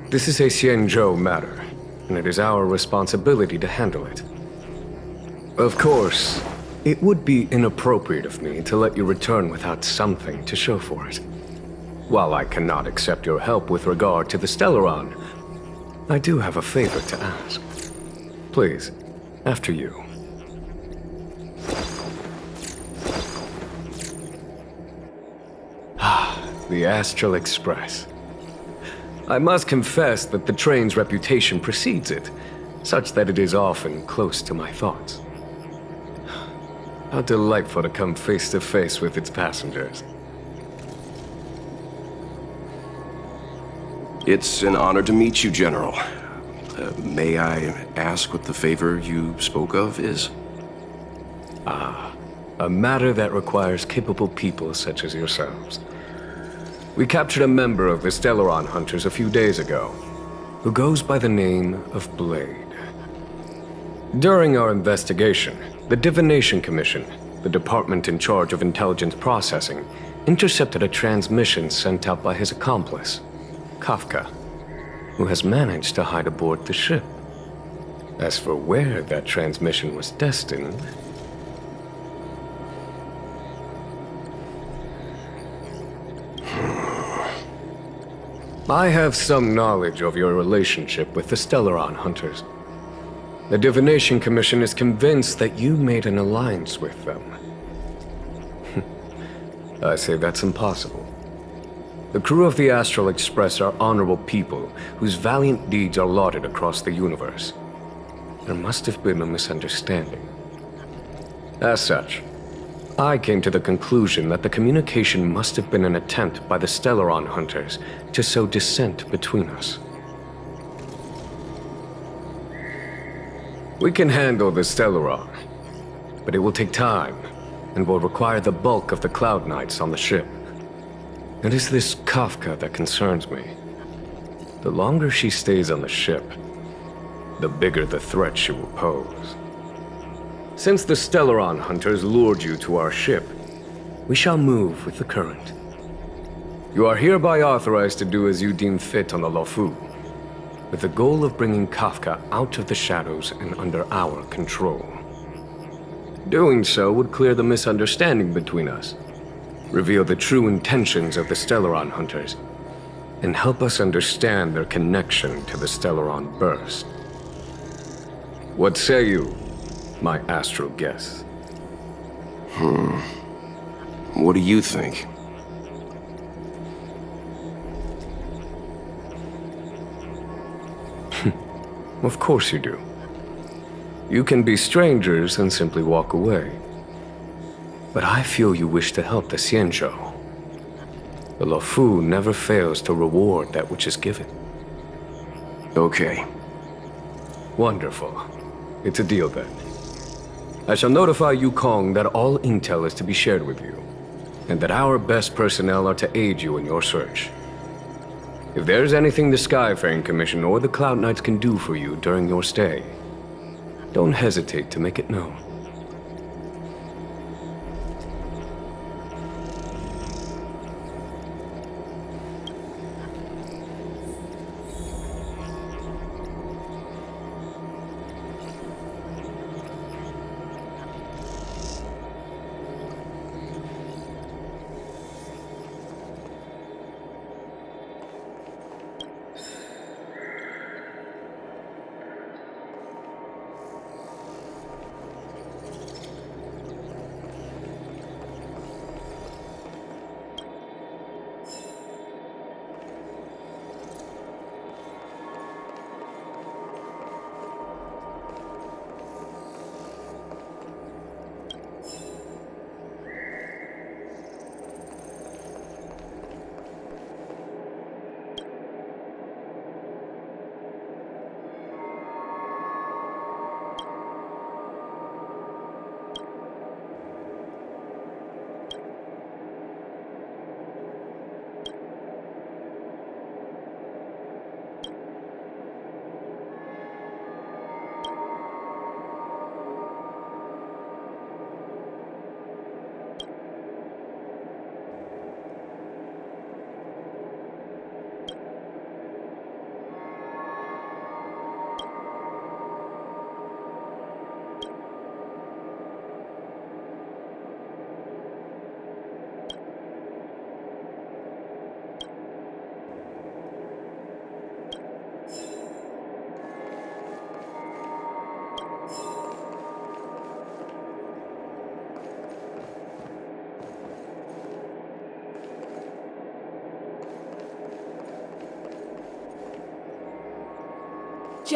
This is a Xianzhou matter, and it is our responsibility to handle it. Of course, it would be inappropriate of me to let you return without something to show for it. While I cannot accept your help with regard to the Stellaron, I do have a favor to ask. Please, after you. The Astral Express. I must confess that the train's reputation precedes it. such that it is often close to my thoughts. How delightful to come face to face with its passengers. It's an honor to meet you, General. May I ask what the favor you spoke of is? A matter that requires capable people such as yourselves. We captured a member of the Stellaron Hunters a few days ago, who goes by the name of Blade. During our investigation, the Divination Commission, the department in charge of intelligence processing, intercepted a transmission sent out by his accomplice, Kafka, who has managed to hide aboard the ship. As for where that transmission was destined, I have some knowledge of your relationship with the Stellaron Hunters. The Divination Commission is convinced that you made an alliance with them. I say that's impossible. The crew of the Astral Express are honorable people whose valiant deeds are lauded across the universe. There must have been a misunderstanding. As such, I came to the conclusion that the communication must have been an attempt by the Stellaron Hunters to sow dissent between us. We can handle the Stellaron, but it will take time and will require the bulk of the Cloud Knights on the ship. It is this Kafka that concerns me. The longer she stays on the ship, the bigger the threat she will pose. Since the Stellaron Hunters lured you to our ship, we shall move with the current. You are hereby authorized to do as you deem fit on the Luofu, with the goal of bringing Kafka out of the shadows and under our control. Doing so would clear the misunderstanding between us, reveal the true intentions of the Stellaron Hunters, and help us understand their connection to the Stellaron Burst. What say you, my astral guests? What do you think? Of course you do. You can be strangers and simply walk away. But I feel you wish to help the Xianzhou. The Luofu never fails to reward that which is given. Okay. Wonderful. It's a deal then. I shall notify Yukong that all intel is to be shared with you, and that our best personnel are to aid you in your search. If there's anything the Skyfaring Commission or the Cloud Knights can do for you during your stay, don't hesitate to make it known.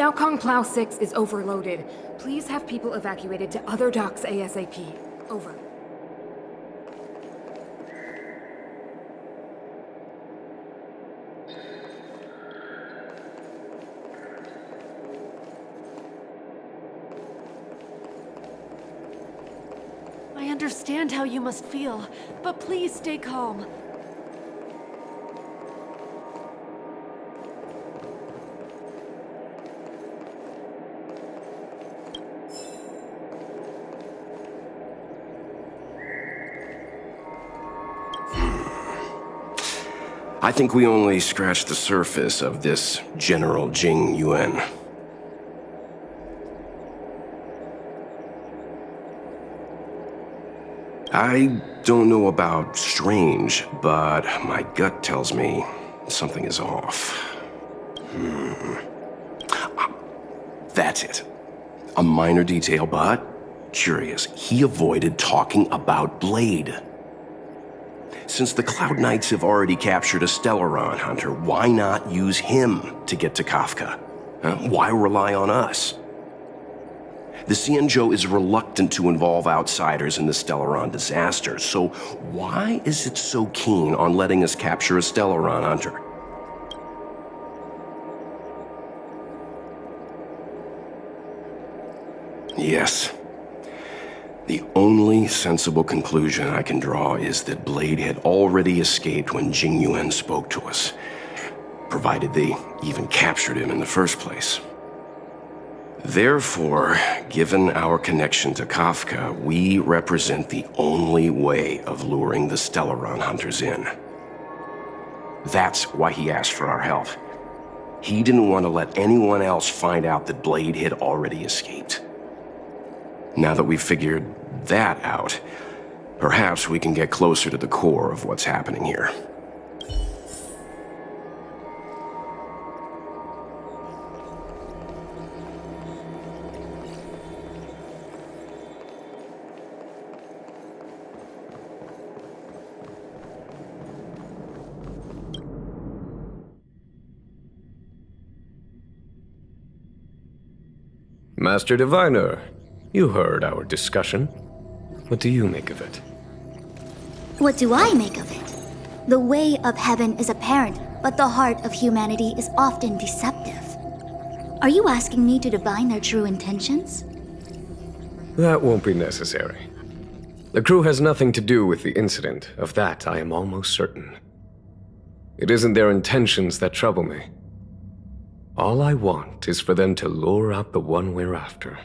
Xiaokong Plow 6 is overloaded. Please have people evacuated to other docks ASAP. Over. I understand how you must feel, but please stay calm. I think we only scratched the surface of this General Jing Yuan. I don't know about strange, but my gut tells me something is off. That's it. A minor detail, but curious. He avoided talking about Blade. Since the Cloud Knights have already captured a Stellaron hunter, why not use him to get to Kafka? Why rely on us? The Xianzhou is reluctant to involve outsiders in the Stellaron disaster, so why is it so keen on letting us capture a Stellaron hunter? Yes. The only sensible conclusion I can draw is that Blade had already escaped when Jing Yuan spoke to us, provided they even captured him in the first place. Therefore, given our connection to Kafka, we represent the only way of luring the Stellaron hunters in. That's why he asked for our help. He didn't want to let anyone else find out that Blade had already escaped. Now that we've figured that out, perhaps we can get closer to the core of what's happening here. Master Diviner, you heard our discussion. What do you make of it? What do I make of it? The way of heaven is apparent, but the heart of humanity is often deceptive. Are you asking me to divine their true intentions? That won't be necessary. The crew has nothing to do with the incident. Of that, I am almost certain. It isn't their intentions that trouble me. All I want is for them to lure out the one we're after.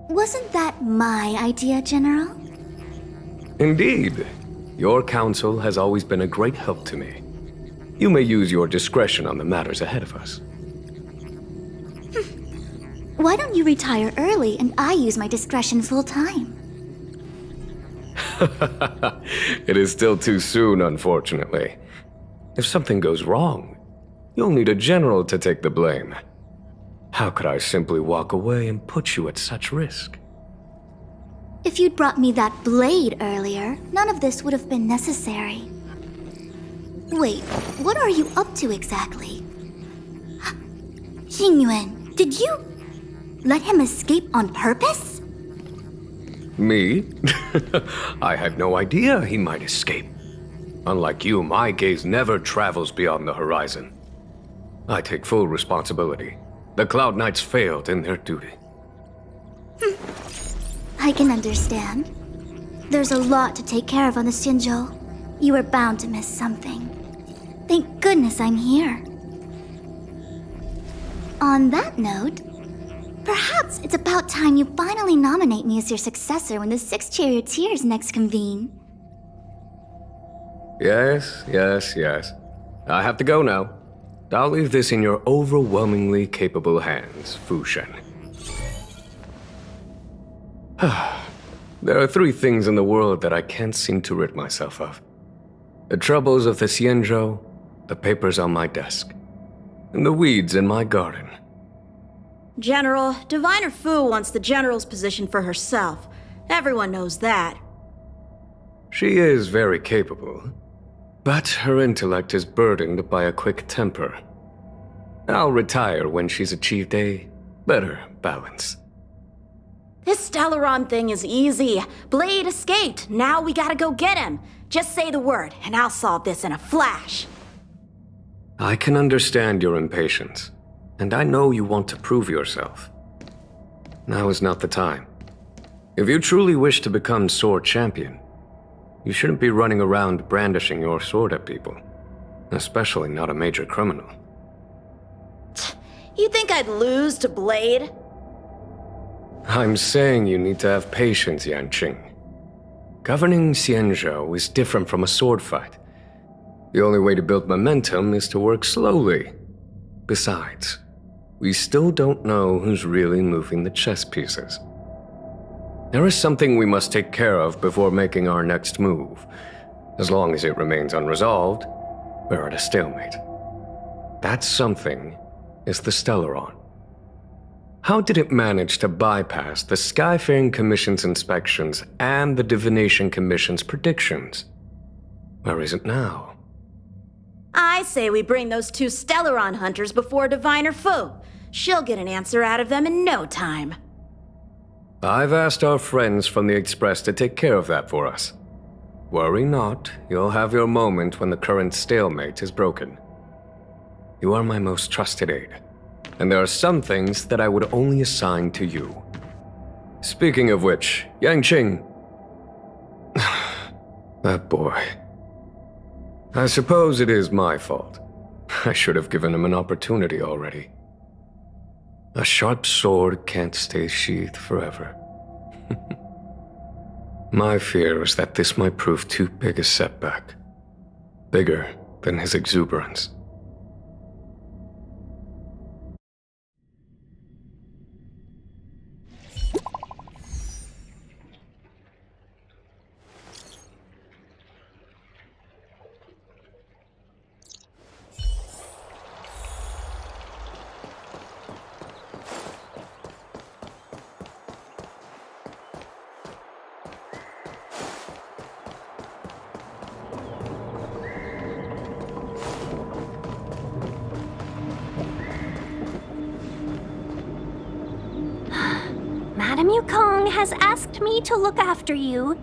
Wasn't that my idea, General? Indeed. Your counsel has always been a great help to me. You may use your discretion on the matters ahead of us. Why don't you retire early and I use my discretion full time? It is still too soon, unfortunately. If something goes wrong, you'll need a general to take the blame. How could I simply walk away and put you at such risk? If you'd brought me that blade earlier, none of this would have been necessary. Wait, what are you up to exactly? Xingyuan, did you let him escape on purpose? Me? I had no idea he might escape. Unlike you, my gaze never travels beyond the horizon. I take full responsibility. The Cloud Knights failed in their duty. I can understand. There's a lot to take care of on the Xinzhou. You were bound to miss something. Thank goodness I'm here. On that note, perhaps it's about time you finally nominate me as your successor when the 6 charioteers next convene. Yes. I have to go now. I'll leave this in your overwhelmingly capable hands, Fu Shen. There are 3 things in the world that I can't seem to rid myself of. The troubles of the Xianzhou, the papers on my desk, and the weeds in my garden. General, Diviner Fu wants the General's position for herself. Everyone knows that. She is very capable, but her intellect is burdened by a quick temper. I'll retire when she's achieved a better balance. This Stellaron thing is easy. Blade escaped. Now we gotta go get him. Just say the word, and I'll solve this in a flash. I can understand your impatience, and I know you want to prove yourself. Now is not the time. If you truly wish to become sword champion, you shouldn't be running around brandishing your sword at people, especially not a major criminal. You think I'd lose to Blade? I'm saying you need to have patience, Yanqing. Governing Xianzhou is different from a sword fight. The only way to build momentum is to work slowly. Besides, we still don't know who's really moving the chess pieces. There is something we must take care of before making our next move. As long as it remains unresolved, we're at a stalemate. That something is the Stellaron. How did it manage to bypass the Skyfaring Commission's inspections and the Divination Commission's predictions? Where is it now? I say we bring those two Stellaron hunters before Diviner Fu. She'll get an answer out of them in no time. I've asked our friends from the Express to take care of that for us. Worry not, you'll have your moment when the current stalemate is broken. You are my most trusted aide, and there are some things that I would only assign to you. Speaking of which, Yanqing... that boy. I suppose it is my fault. I should have given him an opportunity already. A sharp sword can't stay sheathed forever. My fear is that this might prove too big a setback. Bigger than his exuberance. Madame Yukong has asked me to look after you.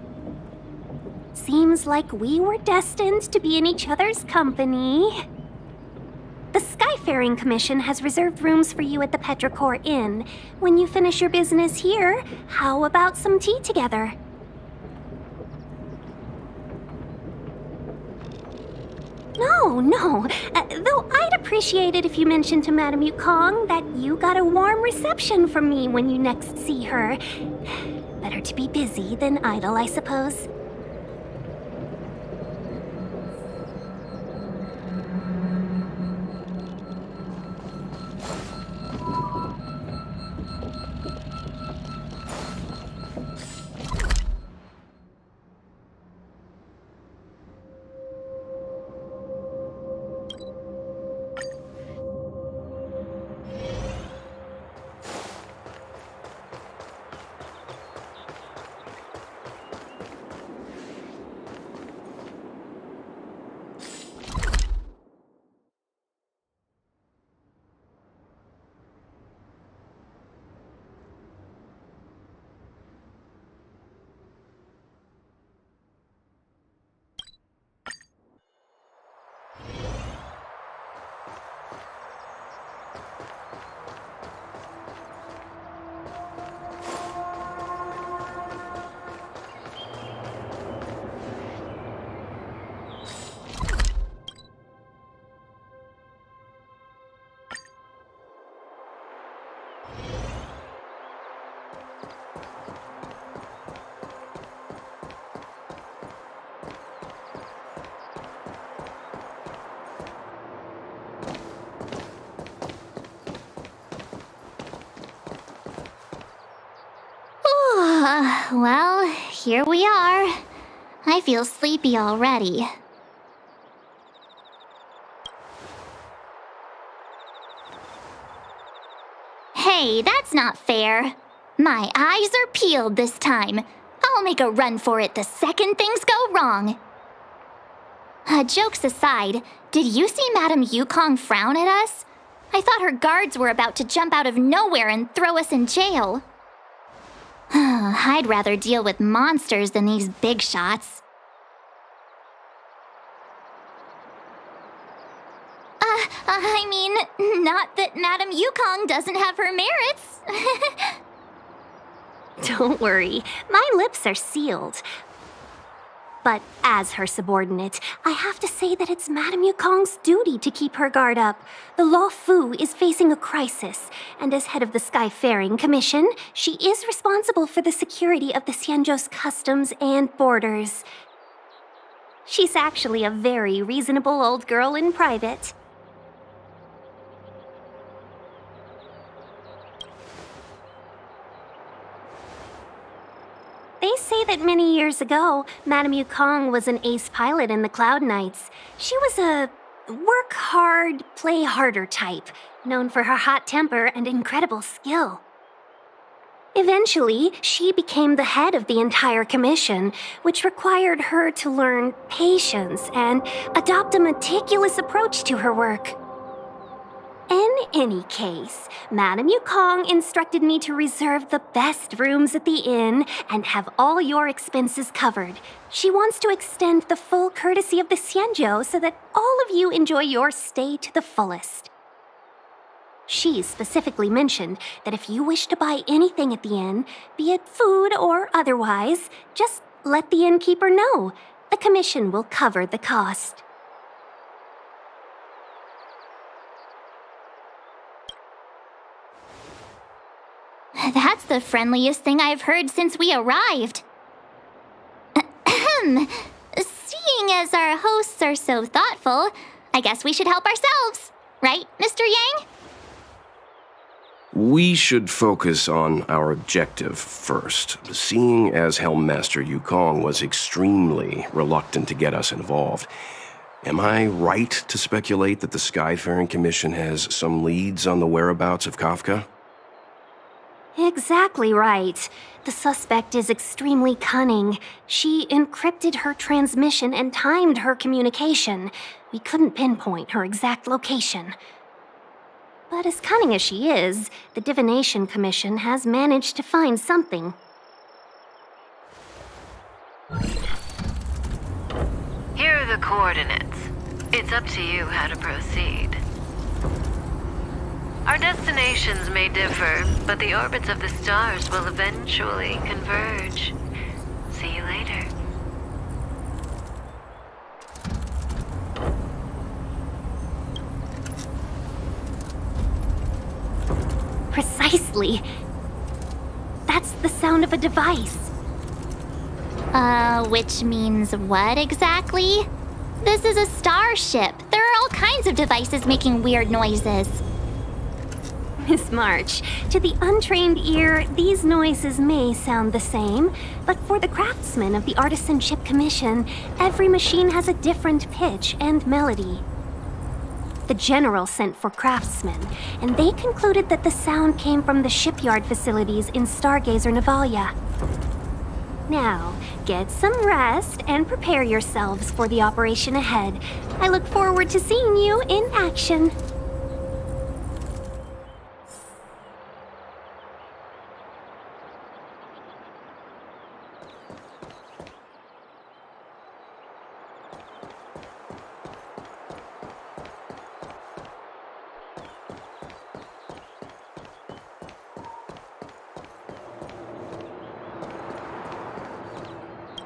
Seems like we were destined to be in each other's company. The Skyfaring Commission has reserved rooms for you at the Petrichor Inn. When you finish your business here, how about some tea together? No. Though I'd appreciate it if you mentioned to Madame Yukong that you got a warm reception from me when you next see her. Better to be busy than idle, I suppose. Well, here we are. I feel sleepy already. Hey, that's not fair. My eyes are peeled this time. I'll make a run for it the second things go wrong. Jokes aside, did you see Madame Yukong frown at us? I thought her guards were about to jump out of nowhere and throw us in jail. I'd rather deal with monsters than these big shots. I mean, not that Madame Yukong doesn't have her merits. Don't worry, my lips are sealed. But as her subordinate, I have to say that it's Madame Yukong's duty to keep her guard up. The Law Fu is facing a crisis, and as head of the Skyfaring Commission, she is responsible for the security of the Xianzhou's customs and borders. She's actually a very reasonable old girl in private. They say that many years ago, Madame Yukong was an ace pilot in the Cloud Knights. She was a work hard, play harder type, known for her hot temper and incredible skill. Eventually, she became the head of the entire commission, which required her to learn patience and adopt a meticulous approach to her work. In any case, Madame Yukong instructed me to reserve the best rooms at the inn and have all your expenses covered. She wants to extend the full courtesy of the Xianzhou so that all of you enjoy your stay to the fullest. She specifically mentioned that if you wish to buy anything at the inn, be it food or otherwise, just let the innkeeper know. The commission will cover the cost. That's the friendliest thing I've heard since we arrived. Seeing as our hosts are so thoughtful, I guess we should help ourselves. Right, Mr. Yang? We should focus on our objective first. Seeing as Helmmaster Yukong was extremely reluctant to get us involved, am I right to speculate that the Skyfaring Commission has some leads on the whereabouts of Kafka? Exactly right. The suspect is extremely cunning. She encrypted her transmission and timed her communication. We couldn't pinpoint her exact location. But as cunning as she is, the Divination Commission has managed to find something. Here are the coordinates. It's up to you how to proceed. Our destinations may differ, but the orbits of the stars will eventually converge. See you later. Precisely. That's the sound of a device. Which means what exactly? This is a starship. There are all kinds of devices making weird noises. Miss March, to the untrained ear, these noises may sound the same, but for the craftsmen of the Artisanship Commission, every machine has a different pitch and melody. The General sent for craftsmen, and they concluded that the sound came from the shipyard facilities in Stargazer Navalia. Now, get some rest and prepare yourselves for the operation ahead. I look forward to seeing you in action.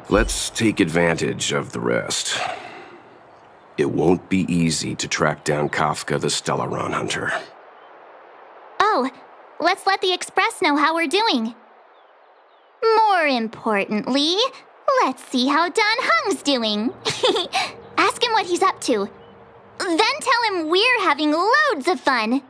Let's take advantage of the rest. It won't be easy to track down Kafka the Stellaron Hunter. Oh, let's let the Express know how we're doing. More importantly, let's see how Dan Heng's doing. Ask him what he's up to. Then tell him we're having loads of fun.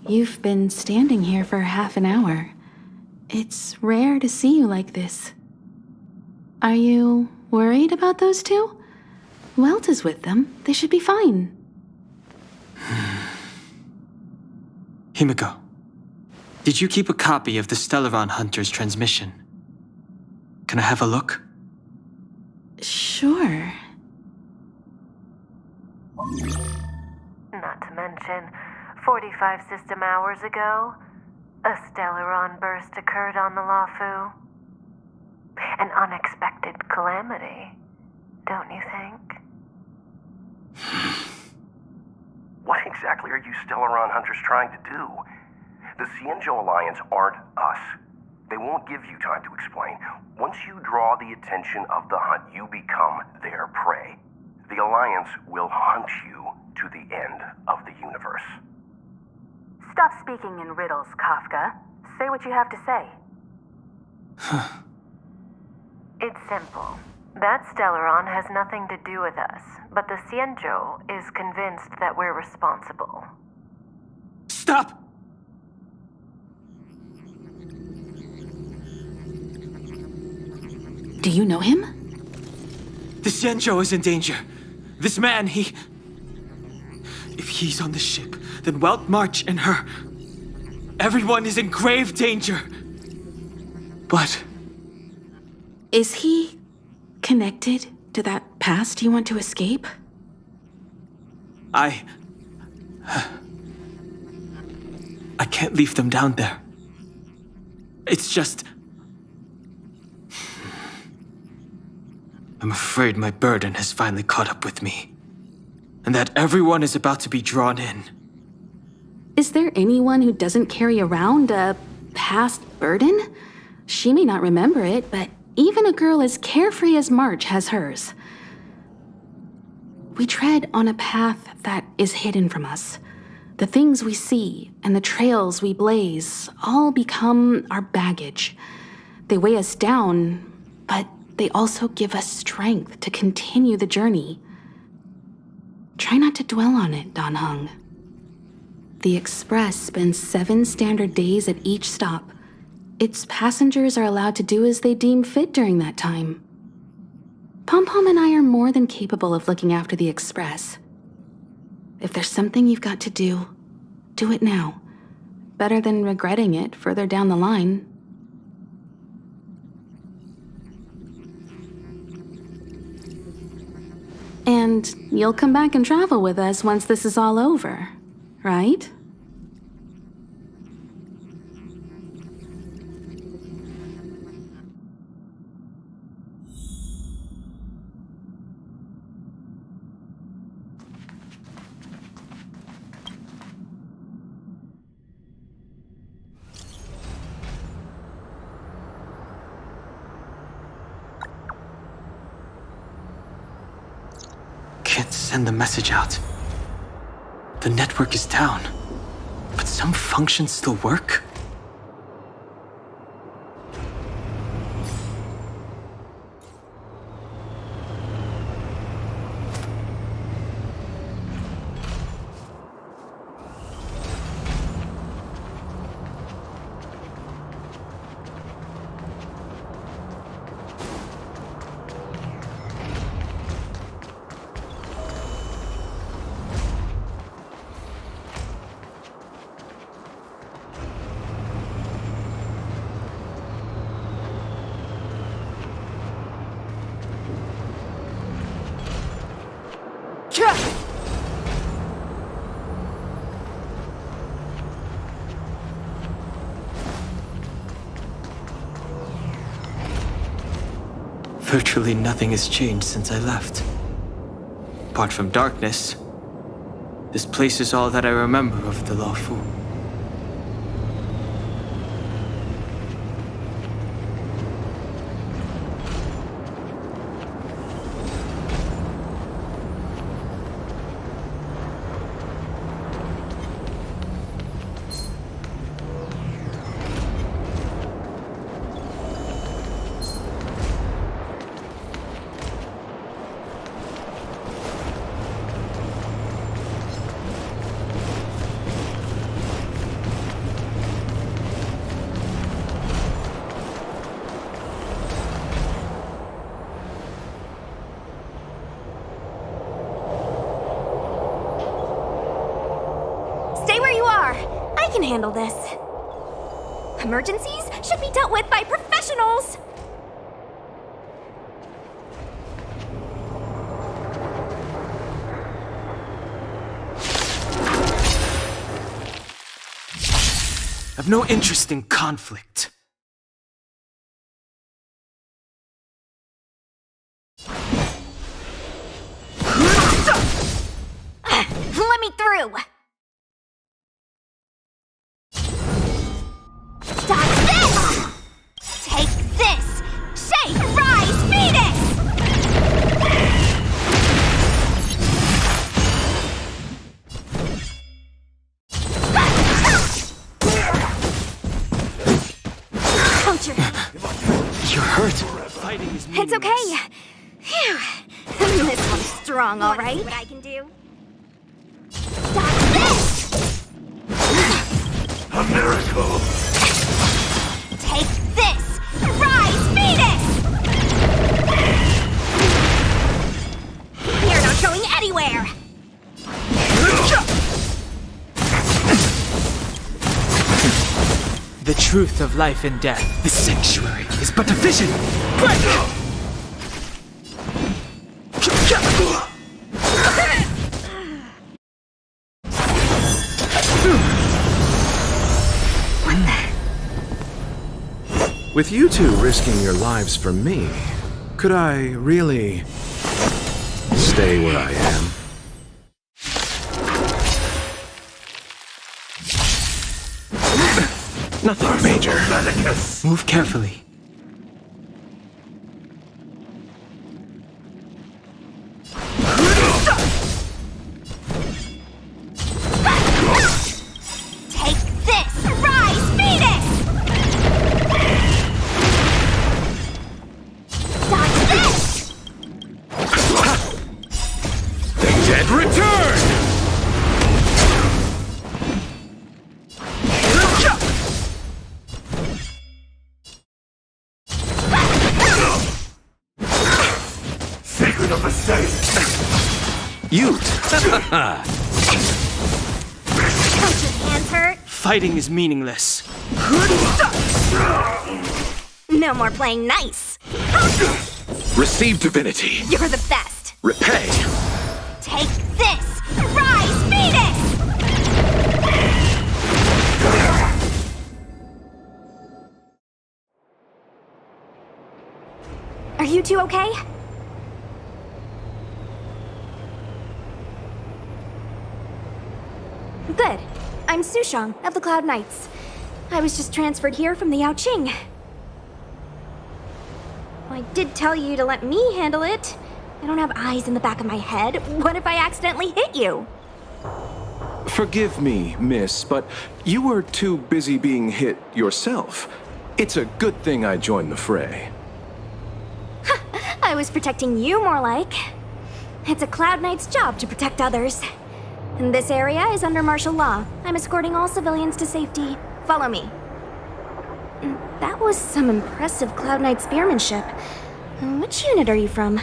You've been standing here for half an hour. It's rare to see you like this. Are you worried about those two? Welt is with them. They should be fine. Himiko, did you keep a copy of the Stellaron Hunter's transmission? Can I have a look? Sure. Not to mention, 45 system hours ago, a Stellaron burst occurred on the Lawfu. An unexpected calamity, don't you think? What exactly are you Stellaron hunters trying to do? The Seele Alliance aren't us. They won't give you time to explain. Once you draw the attention of the hunt, you become their prey. The Alliance will hunt you to the end of the universe. Stop speaking in riddles, Kafka. Say what you have to say. It's simple. That Stellaron has nothing to do with us, but the Seele is convinced that we're responsible. Stop! Do you know him? The Seele is in danger. This man, If he's on the ship, then Welt, March, and her... Everyone is in grave danger. But... Is he connected to that past you want to escape? I can't leave them down there. It's just... I'm afraid my burden has finally caught up with me. And that everyone is about to be drawn in. Is there anyone who doesn't carry around a past burden? She may not remember it, but even a girl as carefree as March has hers. We tread on a path that is hidden from us. The things we see and the trails we blaze all become our baggage. They weigh us down, but they also give us strength to continue the journey. Try not to dwell on it, Dan Heng. The Express spends 7 standard days at each stop. Its passengers are allowed to do as they deem fit during that time. Pom-Pom and I are more than capable of looking after the Express. If there's something you've got to do it now. Better than regretting it further down the line. And you'll come back and travel with us once this is all over, right? Can't send the message out. The network is down, but some functions still work? Virtually nothing has changed since I left. Apart from darkness, this place is all that I remember of the Lawfu. Sure, I can handle this. Emergencies should be dealt with by professionals. I've no interest in conflict. Let me through! Dodge this! Take this! Shake, rise, Phoenix! Puncture. You're hurt. It's okay. Phew. This one's strong, all right. What I can do? Dodge this! A miracle! Take this! Rise, Phoenix! You're not going anywhere! The truth of life and death. The sanctuary is but a vision. Break! With you two risking your lives for me, could I really stay where I am? Nothing major. Move carefully. Take this! Rise, Phoenix! Dodge this! The dead return! Secret of the safe! You! Don't your hands hurt? Fighting is meaningless. No more playing nice. Receive divinity. You're the best. Repay. Take this! Rise, Phoenix! Are you two okay? Good. I'm Sushang of the Cloud Knights. I was just transferred here from the Yaoqing. I did tell you to let me handle it. I don't have eyes in the back of my head. What if I accidentally hit you? Forgive me, miss, but you were too busy being hit yourself. It's a good thing I joined the fray. I was protecting you more like. It's a Cloud Knight's job to protect others. And this area is under martial law. I'm escorting all civilians to safety. Follow me. That was some impressive Cloud Knight spearmanship. Which unit are you from?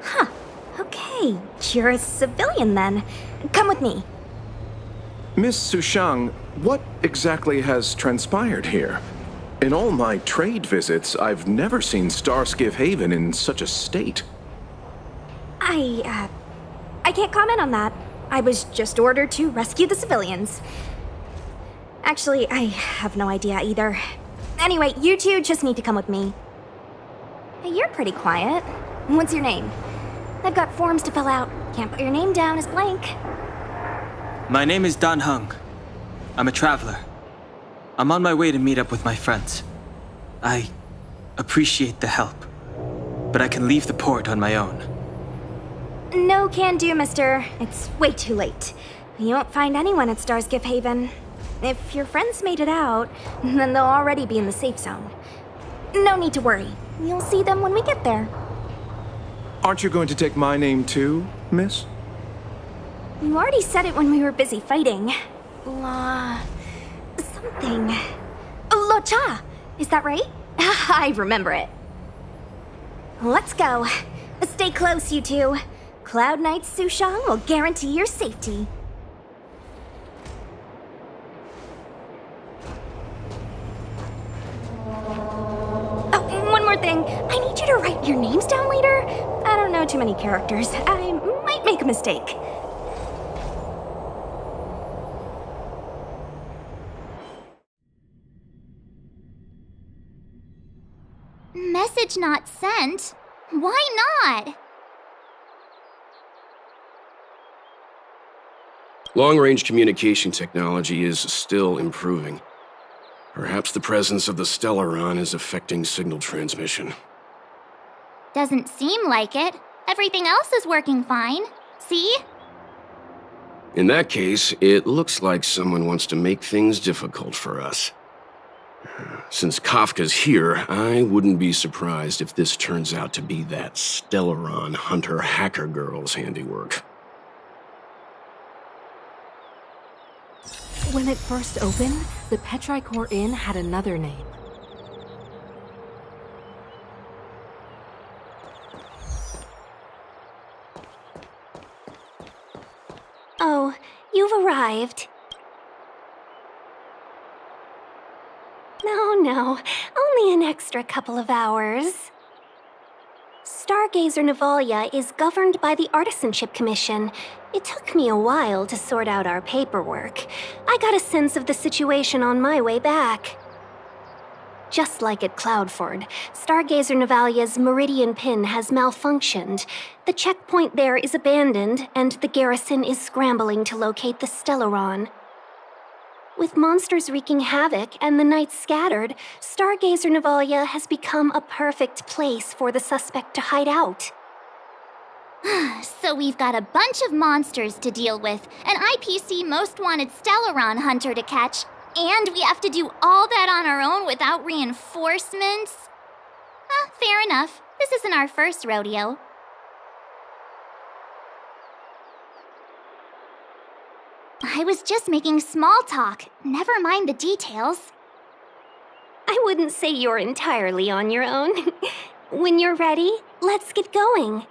Huh. Okay, you're a civilian then. Come with me. Miss Sushang, what exactly has transpired here? In all my trade visits, I've never seen Starskiff Haven in such a state. I can't comment on that. I was just ordered to rescue the civilians. Actually, I have no idea either. Anyway, you two just need to come with me. Hey, you're pretty quiet. What's your name? I've got forms to fill out. Can't put your name down as blank. My name is Dan Hung. I'm a traveler. I'm on my way to meet up with my friends. I appreciate the help, but I can leave the port on my own. No can do, mister. It's way too late. You won't find anyone at Starskiff Haven. If your friends made it out, then they'll already be in the safe zone. No need to worry. You'll see them when we get there. Aren't you going to take my name too, miss? You already said it when we were busy fighting. Something. Lo Cha! Is that right? I remember it. Let's go. Stay close, you two. Cloud Knight Sushang will guarantee your safety. Oh, one more thing. I need you to write your names down later. I don't know too many characters. I might make a mistake. Message not sent? Why not? Long-range communication technology is still improving. Perhaps the presence of the Stellaron is affecting signal transmission. Doesn't seem like it. Everything else is working fine. See? In that case, it looks like someone wants to make things difficult for us. Since Kafka's here, I wouldn't be surprised if this turns out to be that Stellaron hunter hacker girl's handiwork. When it first opened, the Petrichor Inn had another name. Oh, you've arrived. No, only an extra couple of hours. Stargazer Navalia is governed by the Artisanship Commission. It took me a while to sort out our paperwork. I got a sense of the situation on my way back. Just like at Cloudford, Stargazer Navalia's Meridian Pin has malfunctioned. The checkpoint there is abandoned, and the garrison is scrambling to locate the Stellaron. With monsters wreaking havoc and the night scattered, Stargazer Navalia has become a perfect place for the suspect to hide out. So we've got a bunch of monsters to deal with, an IPC Most Wanted Stellaron hunter to catch, and we have to do all that on our own without reinforcements? Fair enough. This isn't our first rodeo. I was just making small talk. Never mind the details. I wouldn't say you're entirely on your own. When you're ready, let's get going.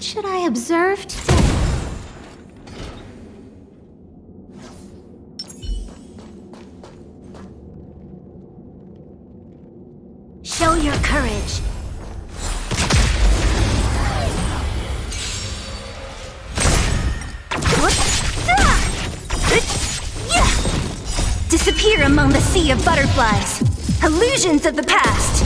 What should I observe today? Show your courage. Disappear among the sea of butterflies. Illusions of the past.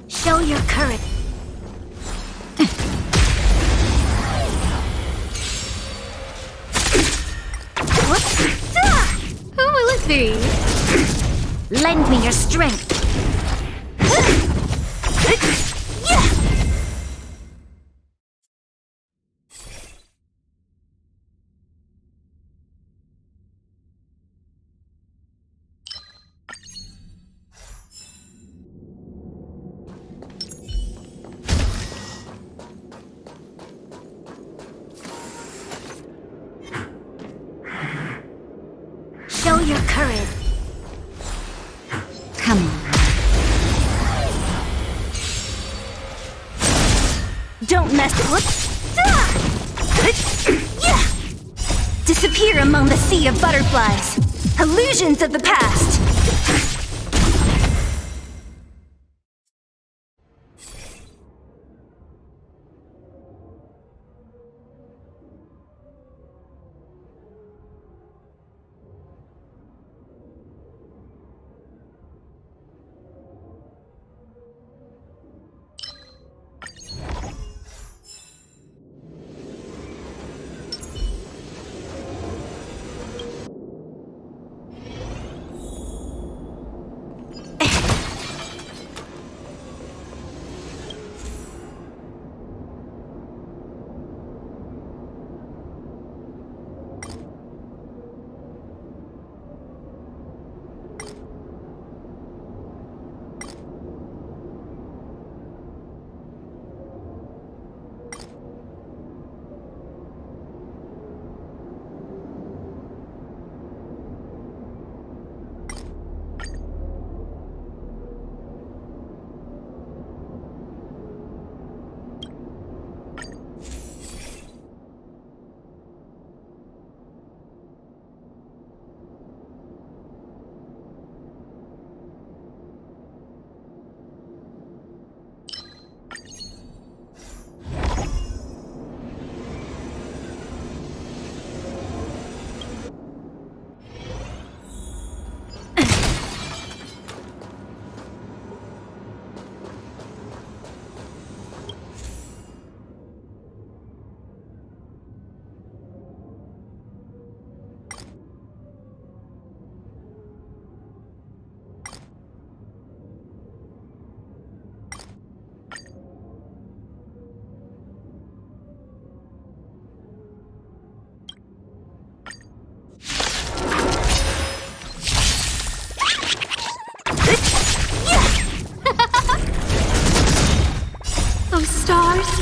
Show your courage. Who will it be? Lend me your strength. Show your courage. Come on. Don't mess Disappear among the sea of butterflies. Illusions of the past.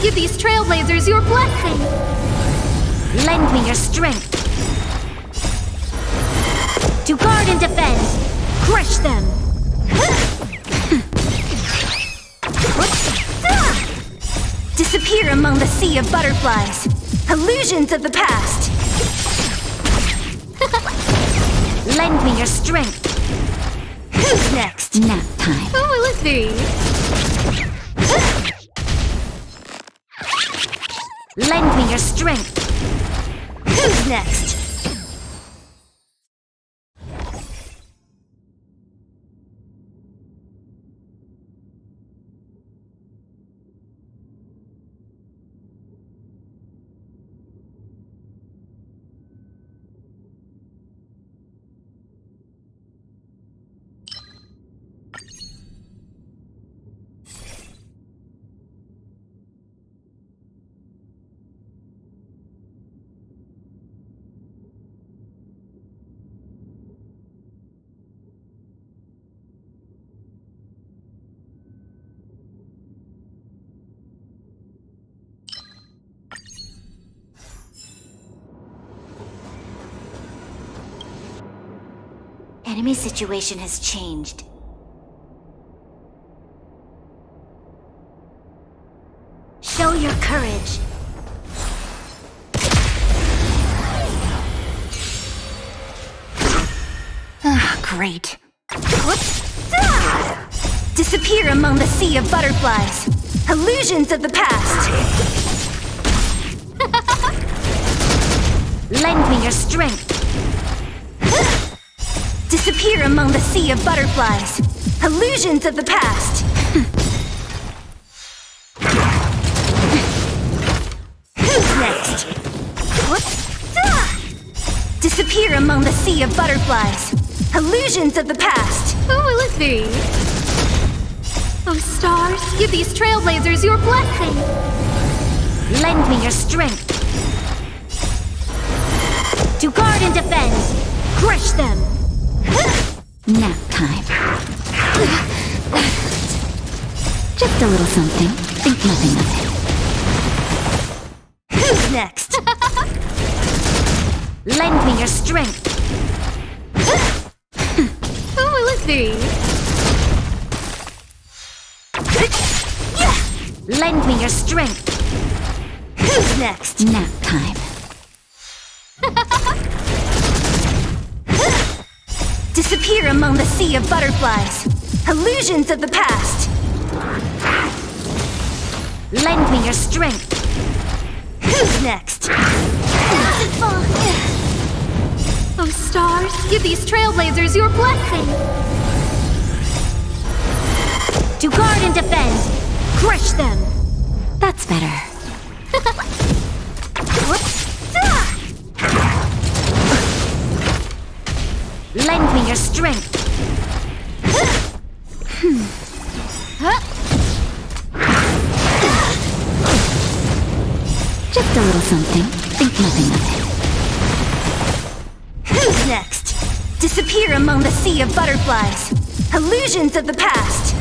Give these trailblazers your blessing! Lend me your strength. To guard and defend. Crush them. Disappear among the sea of butterflies. Illusions of the past. Lend me your strength. Who's next? Nap time. Who will it be? Lend me your strength. Who's next? Enemy situation has changed. Show your courage. Ah, great. Disappear among the sea of butterflies. Illusions of the past. Lend me your strength. Disappear among the sea of butterflies. Illusions of the past. Who's next? Disappear among the sea of butterflies. Illusions of the past. Who will it be? Oh, stars, give these trailblazers your blessing. Lend me your strength. To guard and defend. Crush them. Nap time. Just a little something. Think nothing of it. Who's next? Lend me your strength. Who will it be? Lend me your strength. Who's next? Nap time. Disappear among the sea of butterflies. Illusions of the past. Lend me your strength. Who's next? Oh, stars, give these trailblazers your blessing. To guard and defend. Crush them. That's better. Lend me your strength. Just a little something. Think nothing of it. Who's next? Disappear among the sea of butterflies. Illusions of the past.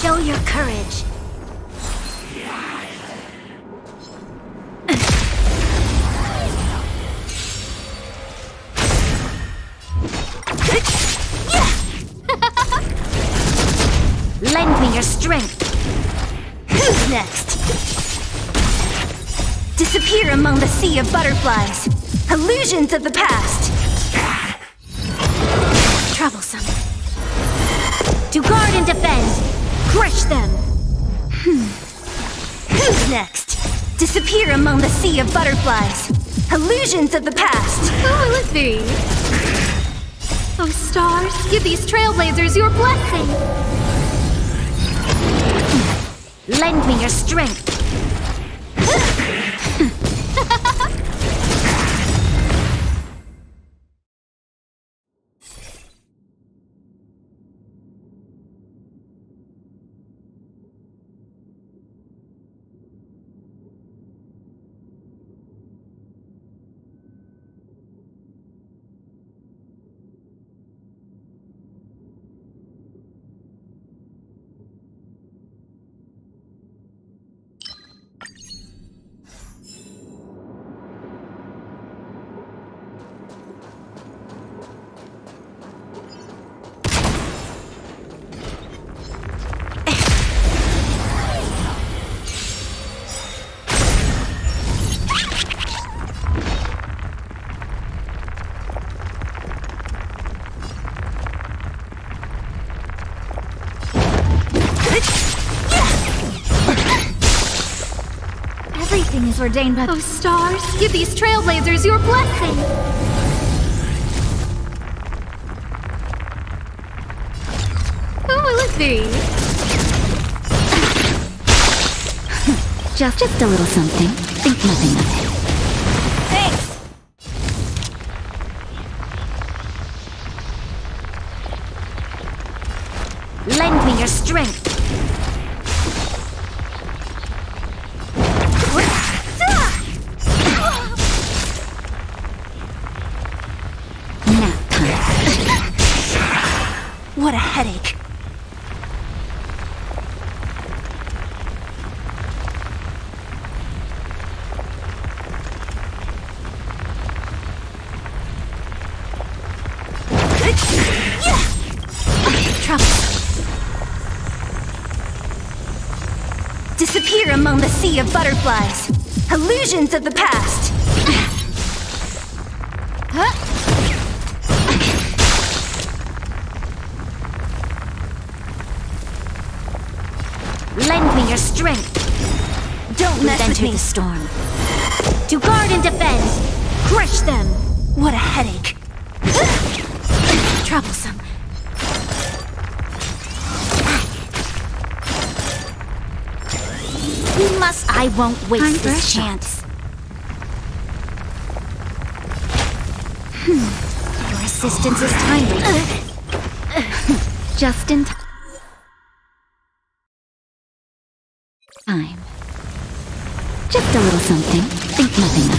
Show your courage. Lend me your strength. Who's next? Disappear among the sea of butterflies. Illusions of the past. Troublesome. To guard and defend. Crush them. Who's next? Disappear among the sea of butterflies. Illusions of the past. Who will it be? Oh, stars, give these trailblazers your blessing. Lend me your strength. Everything is ordained by... Oh, stars, give these trailblazers your blessing. Who will it be? Just a little something. Think nothing of it. Thanks! Lend me your strength. Nap time. What a headache. Trouble. Disappear among the sea of butterflies. Illusions of the past. Lend me your strength. Don't mess with me. The storm. To guard and defend. Crush them. What a headache. Troublesome. We must. I won't waste this chance. Your assistance is timely. Just in time. Just a little something. Think nothing of it.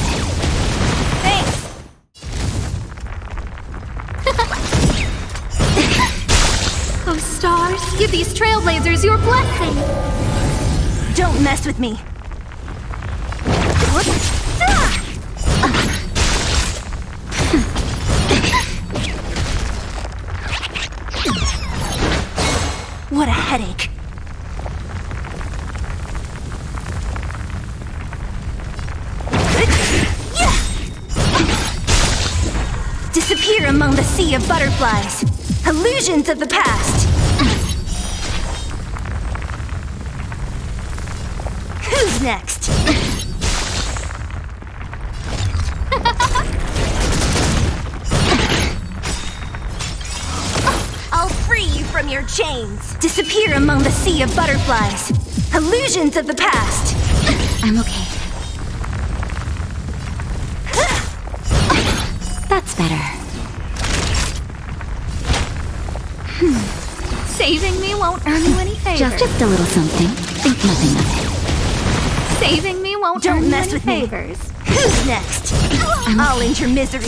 Oh, stars, give these trailblazers your blessing. Don't mess with me. What a headache. Disappear among the sea of butterflies. Illusions of the past. Who's next? I'll free you from your chains. Disappear among the sea of butterflies. Illusions of the past. I'm okay. That's better. Saving me won't earn you any favors. Just a little something. Think nothing of it. Saving me won't Don't earn you mess any with favors. me. Who's next? I'll end your misery.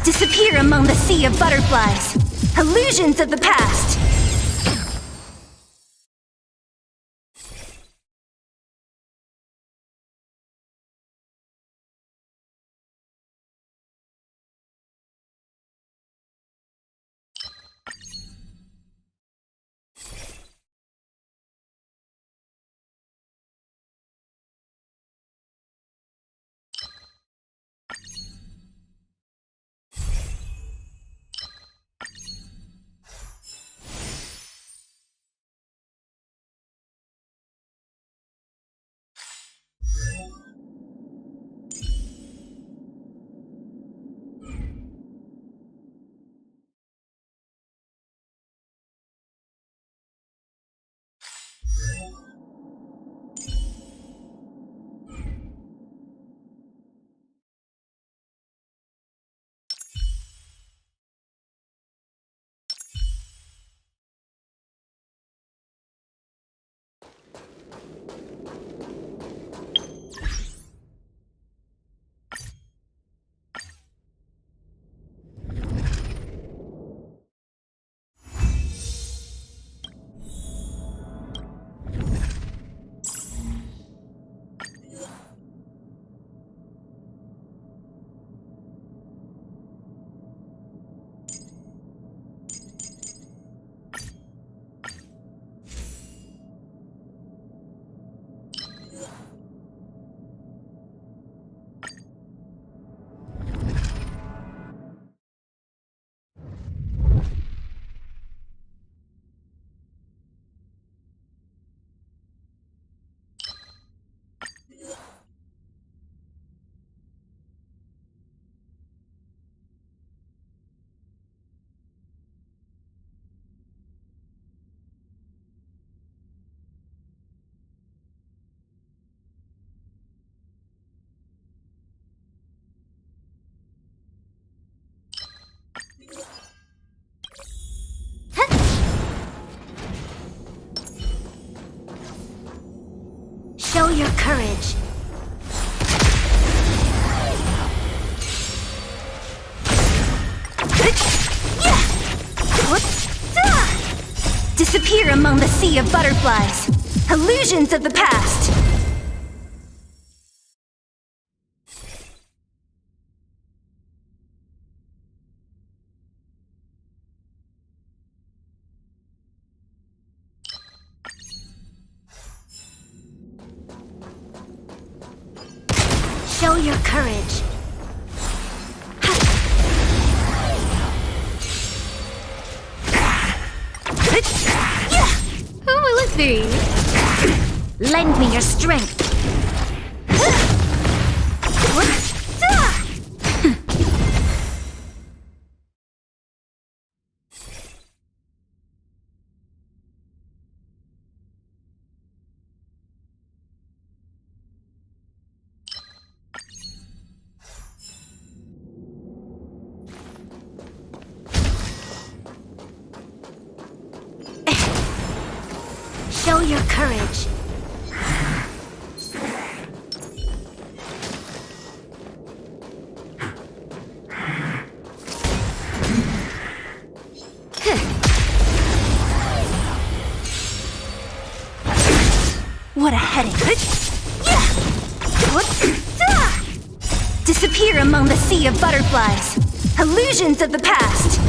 Disappear among the sea of butterflies. Illusions of the past. Show your courage. Disappear among the sea of butterflies. Illusions of the past. Show your courage. Who will it be? Lend me your strength. Show your courage. What a headache. Disappear among the sea of butterflies. Illusions of the past.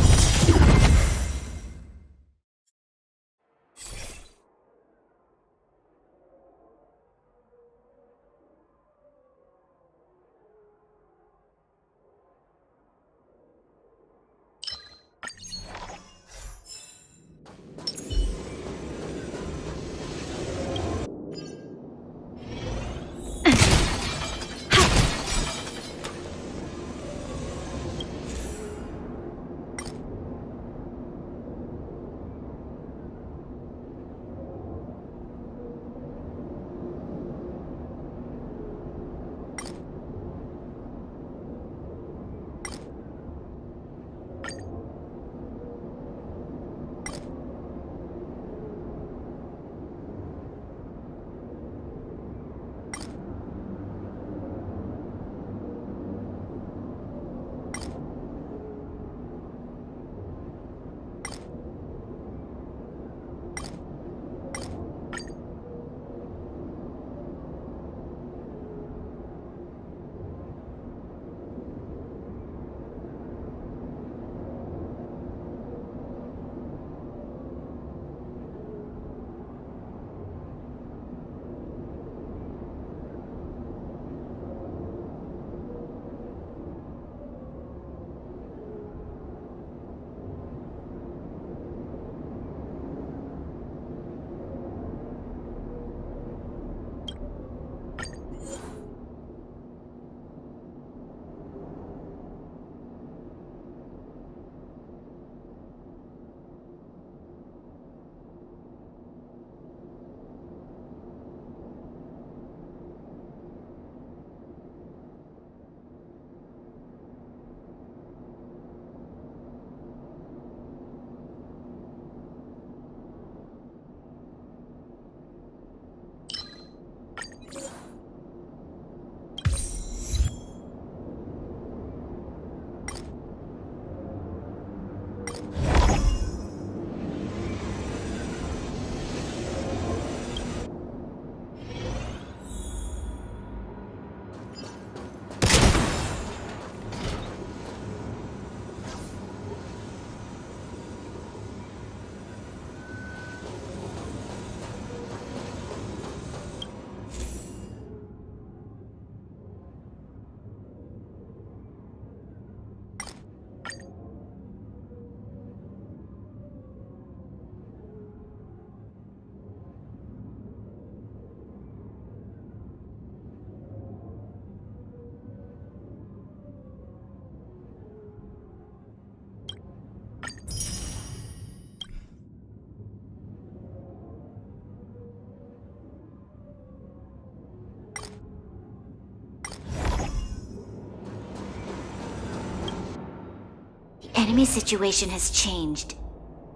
Enemy situation has changed.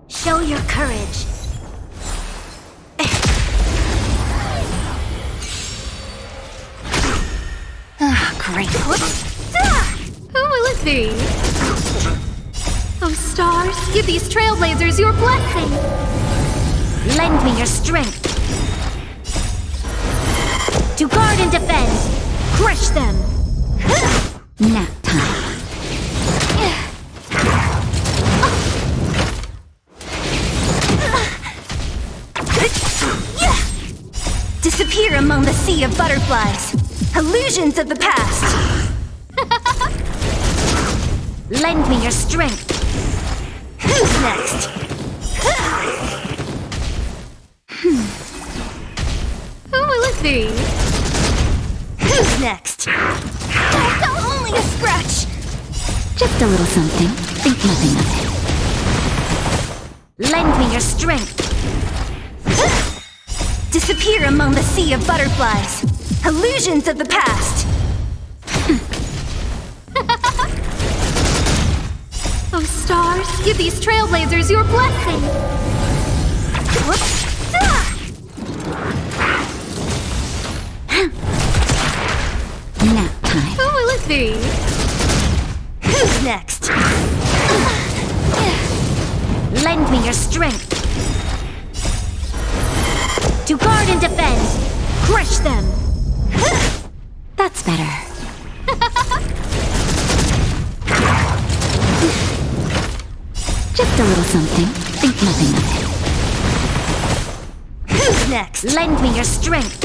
Show your courage. great. Who will it be? Oh, stars, give these trailblazers your blessing. Lend me your strength. To guard and defend. Crush them. Nap time. Disappear among the sea of butterflies. Illusions of the past. Lend me your strength. Who's next? Who will it be? Who's next? Oh, only a scratch. Just a little something. Think nothing of it. Lend me your strength. Disappear among the sea of butterflies. Illusions of the past. Oh, stars, give these trailblazers your blessing. Nap time. Who will it be? Who's next? Lend me your strength. To guard and defend. Crush them. That's better. Just a little something. Think nothing of it. Who's next? Lend me your strength.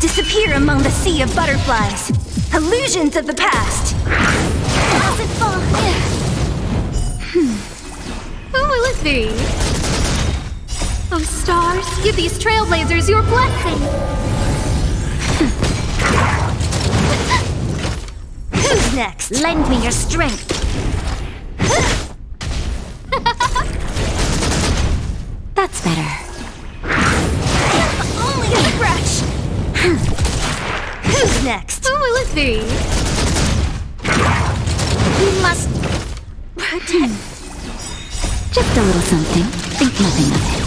Disappear among the sea of butterflies. Illusions of the past. Acid fall. Who will it be? Oh, stars, give these trailblazers your blessing. Who's next? Lend me your strength. That's better. Only a scratch. Who's next? Who will it be? We must protect. Just a little something. Think nothing of it.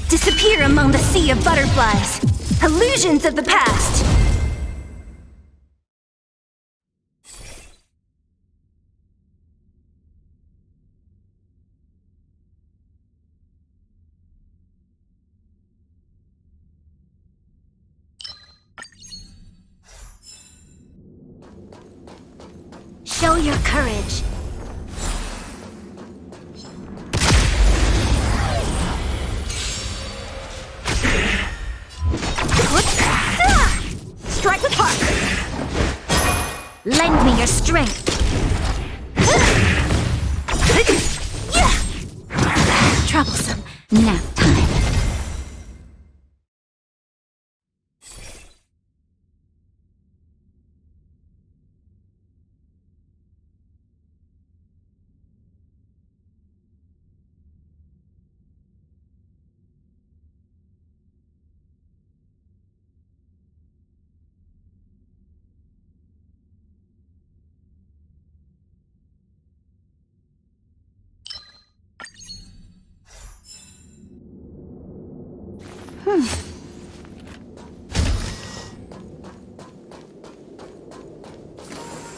Disappear among the sea of butterflies. Illusions of the past. Show your courage. Strike with heart. Lend me your strength. Troublesome. Nap time.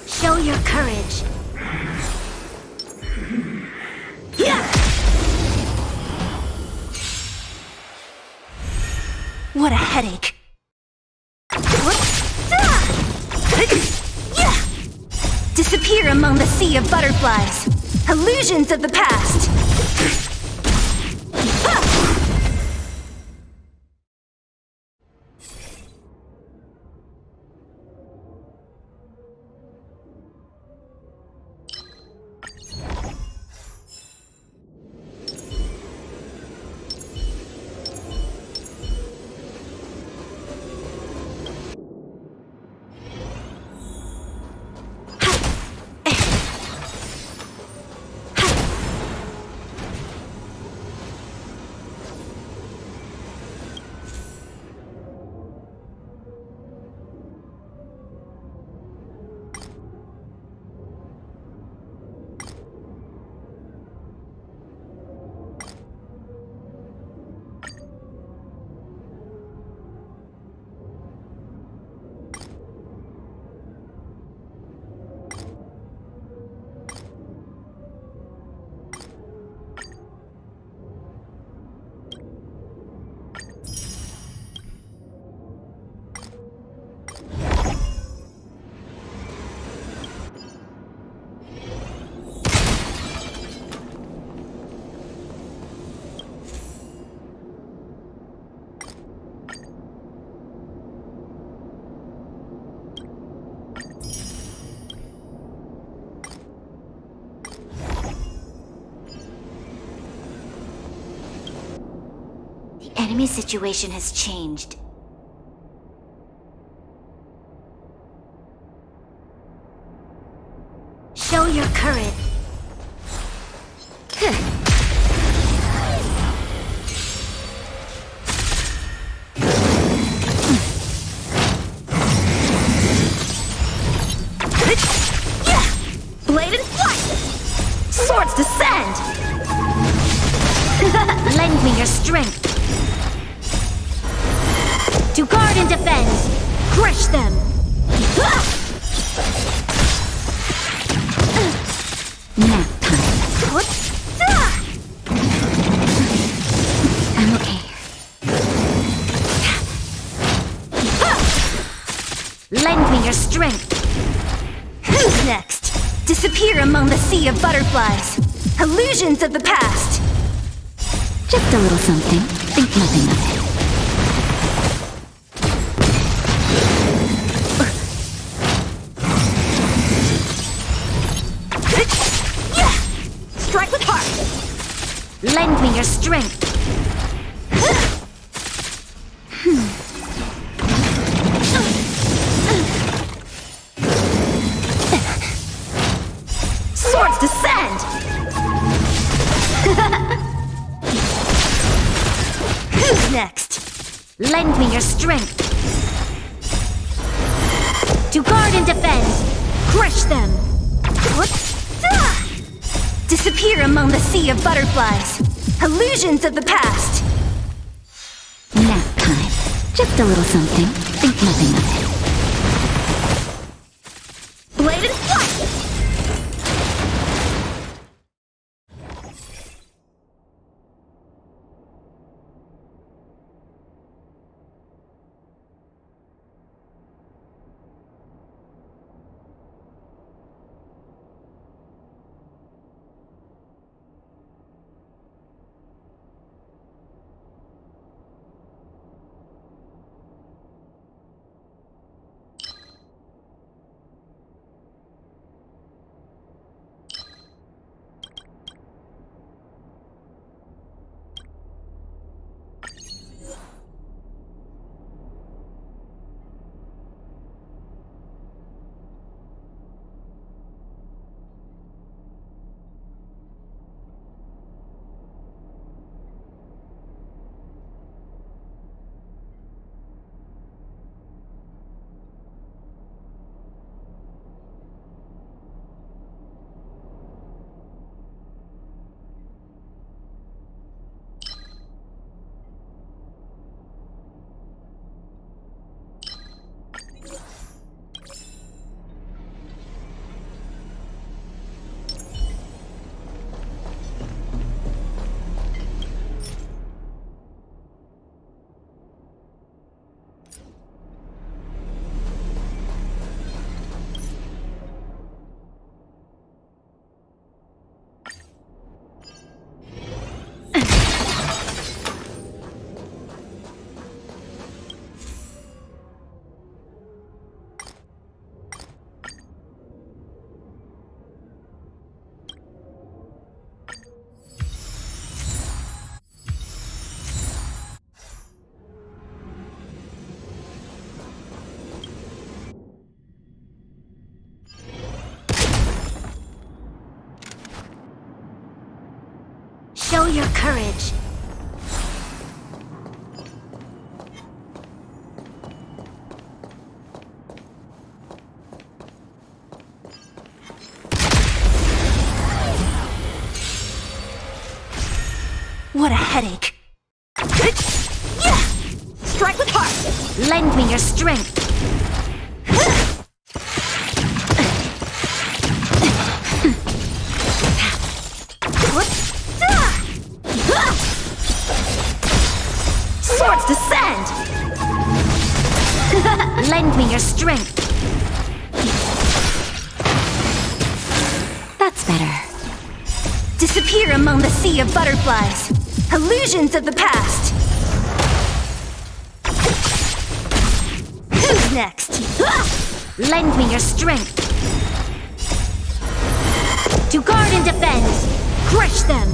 Show your courage. What a headache. Disappear among the sea of butterflies. Illusions of the past. The enemy situation has changed. Show your courage. Blade and flight! Swords descend! Lend me your strength. To guard and defend! Crush them! Nap time. I'm okay. Lend me your strength. Who's next? Disappear among the sea of butterflies. Illusions of the past. Just a little something. Think nothing of it. Strike with heart. Lend me your strength. Swords descend. Who's next? Lend me your strength. To guard and defend. Crush them. Disappear among the sea of butterflies. Illusions of the past. Just a little something. Think nothing of it. Bladed flight! Show your courage. What a headache. Strike with heart. Lend me your strength. Swords descend! Lend me your strength. That's better. Disappear among the sea of butterflies. Illusions of the past. Who's next? Lend me your strength. To guard and defend. Crush them.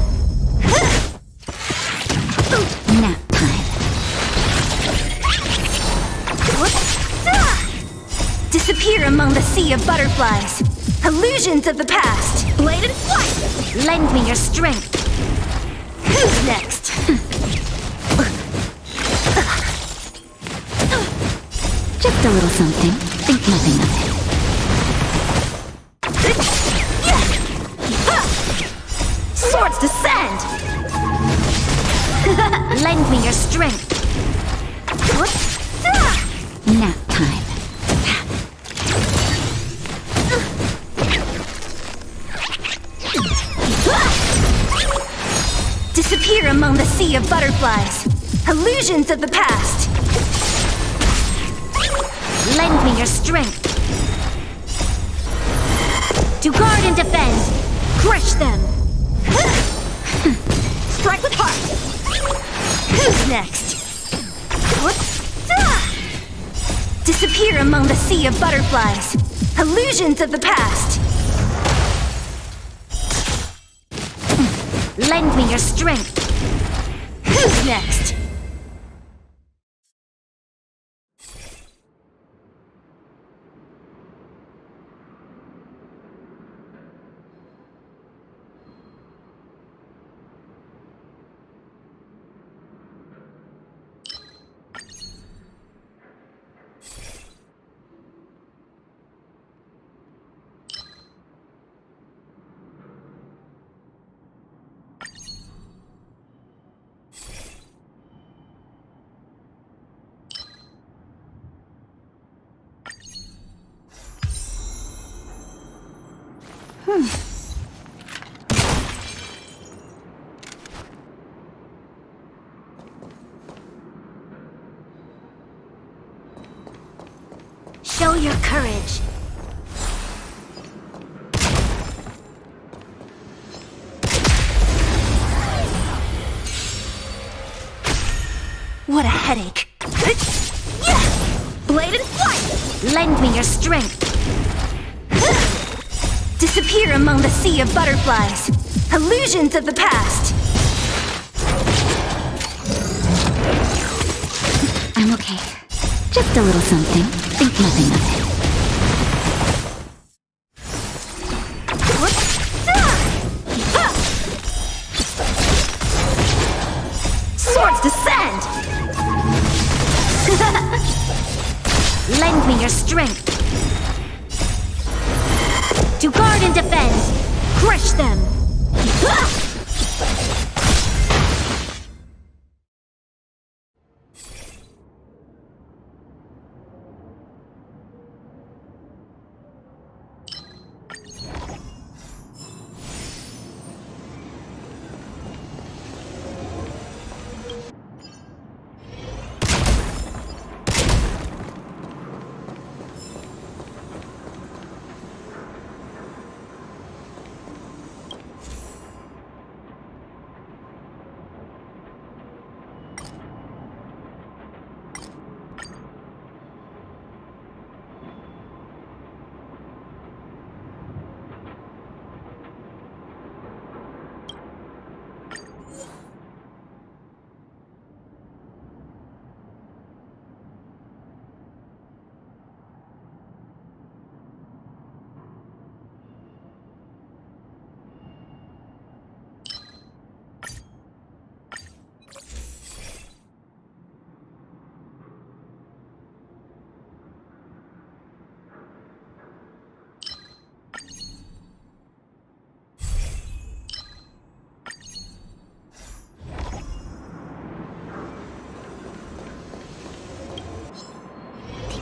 Nap time. Disappear among the sea of butterflies. Illusions of the past. Bladed flight. Lend me your strength. Who's next? Just a little something. Think nothing of it. Swords descend! Lend me your strength. Nap time. Disappear among the sea of butterflies. Illusions of the past. Lend me your strength. To guard and defend. Crush them. Strike with heart. Who's next? Disappear among the sea of butterflies. Illusions of the past. Lend me your strength. Who's next? Show your courage. What a headache. Blade and flight! Lend me your strength. Disappear among the sea of butterflies. Illusions of the past. I'm okay. Just a little something. Think nothing of it. Swords descend! Lend me your strength. To guard and defend. Crush them.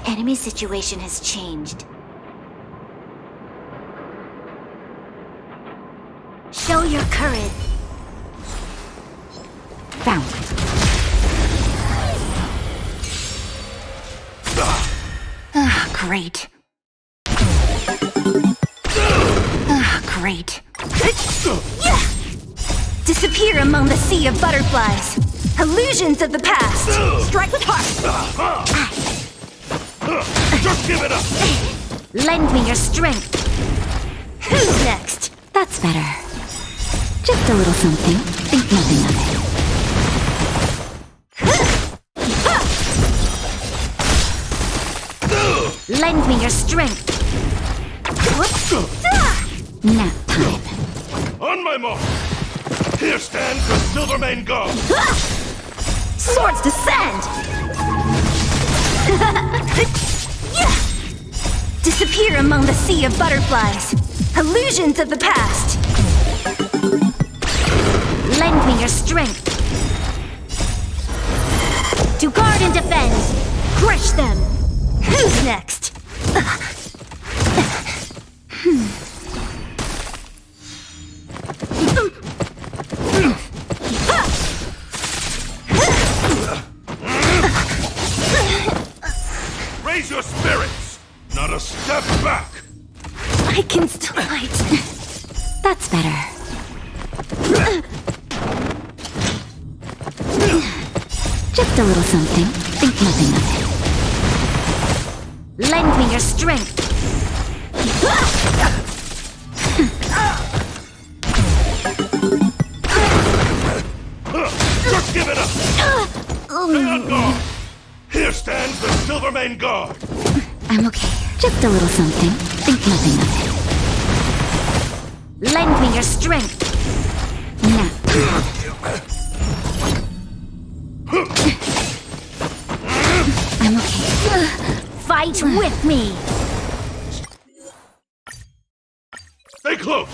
Enemy situation has changed. Show your courage. Found it. Great. Great. Disappear among the sea of butterflies. Illusions of the past. Strike with heart. Just give it up! Lend me your strength. Who's next? That's better. Just a little something. Think nothing of it. Lend me your strength. Nap time. On my mark! Here stands the Silvermane Guard! Swords descend! Disappear among the sea of butterflies. Illusions of the past. Lend me your strength. To guard and defend. Crush them. Who's next? Raise your spirits! Not a step back! I can still fight. That's better. Just a little something. Think nothing of it. Lend me your strength. Just give it up! Stay on guard! Here stands the Silvermane Guard! I'm okay. Just a little something. Think nothing of it. Lend me your strength. Nap. I'm okay. Fight with me! Stay close!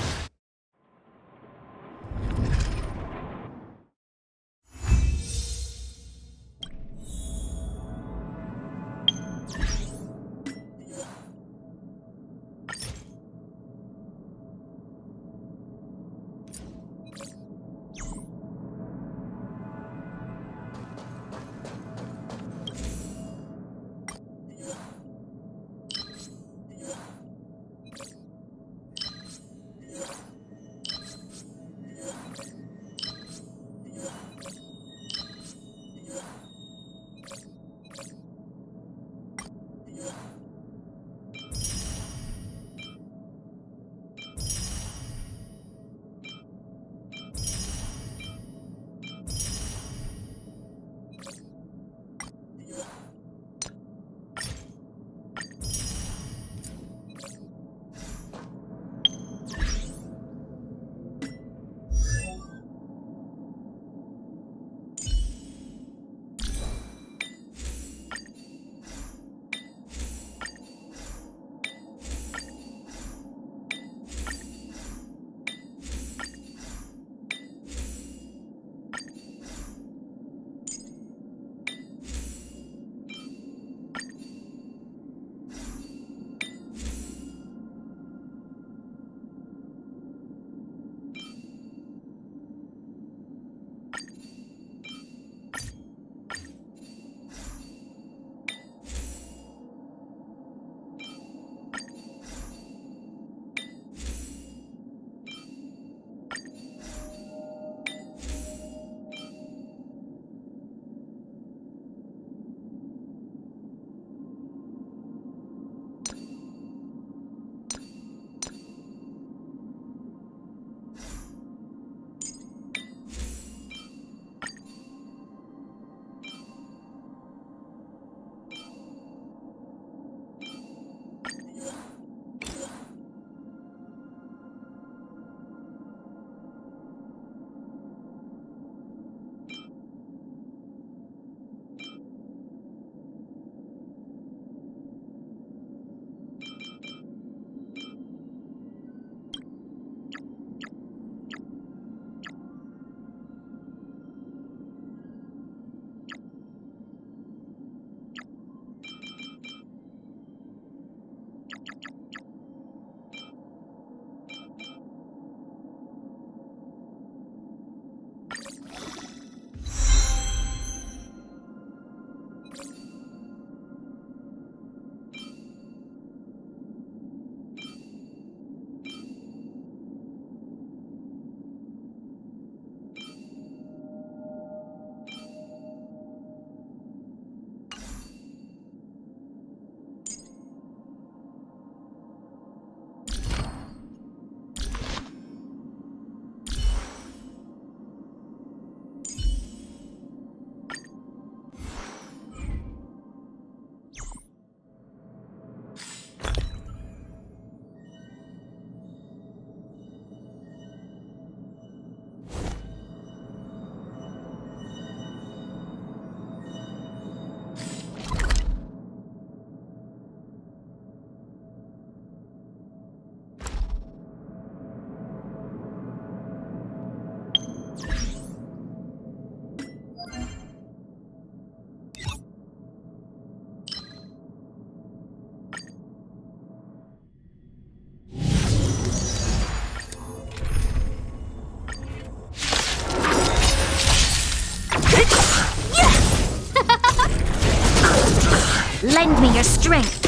Lend me your strength.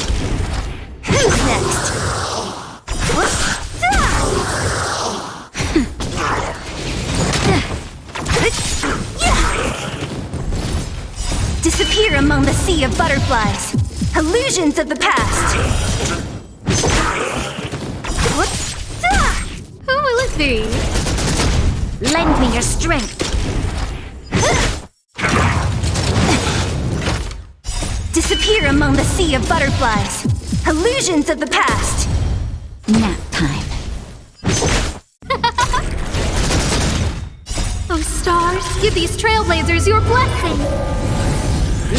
Who's next? Disappear among the sea of butterflies. Illusions of the past. Who will it be? Lend me your strength. Disappear among the sea of butterflies. Illusions of the past. Nap time. Oh, stars, give these trailblazers your blessing.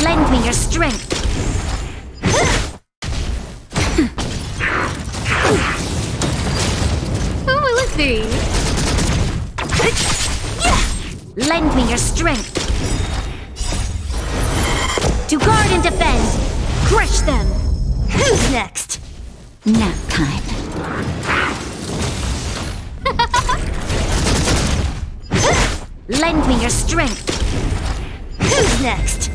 Lend me your strength. Who will it be? Lend me your strength. To guard and defend. Crush them. Who's next? Nap time. Lend me your strength. Who's next?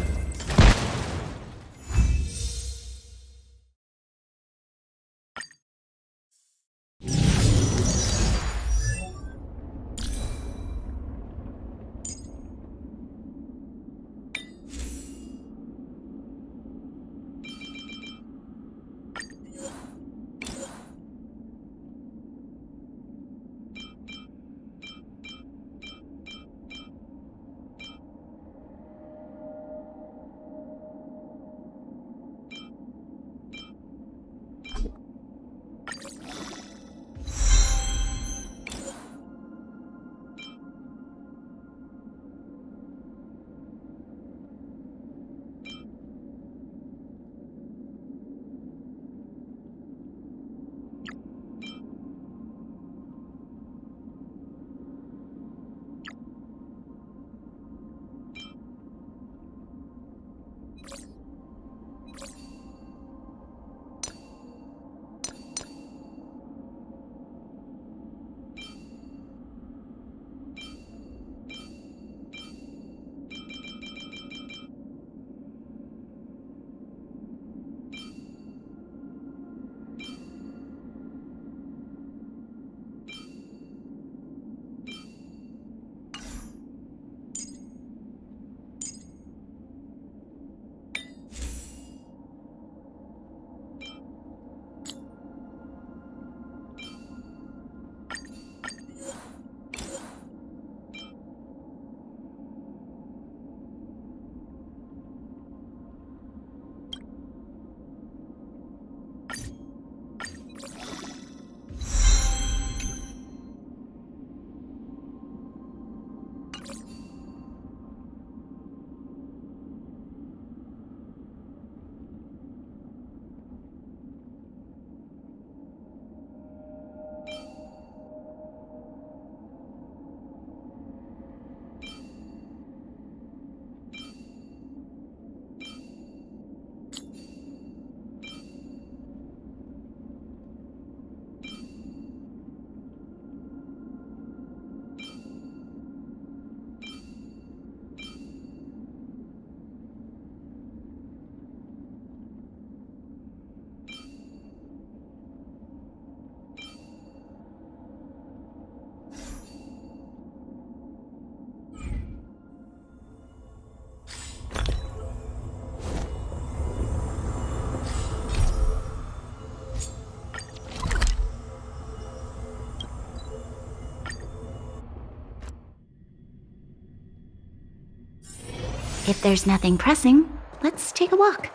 If there's nothing pressing, let's take a walk.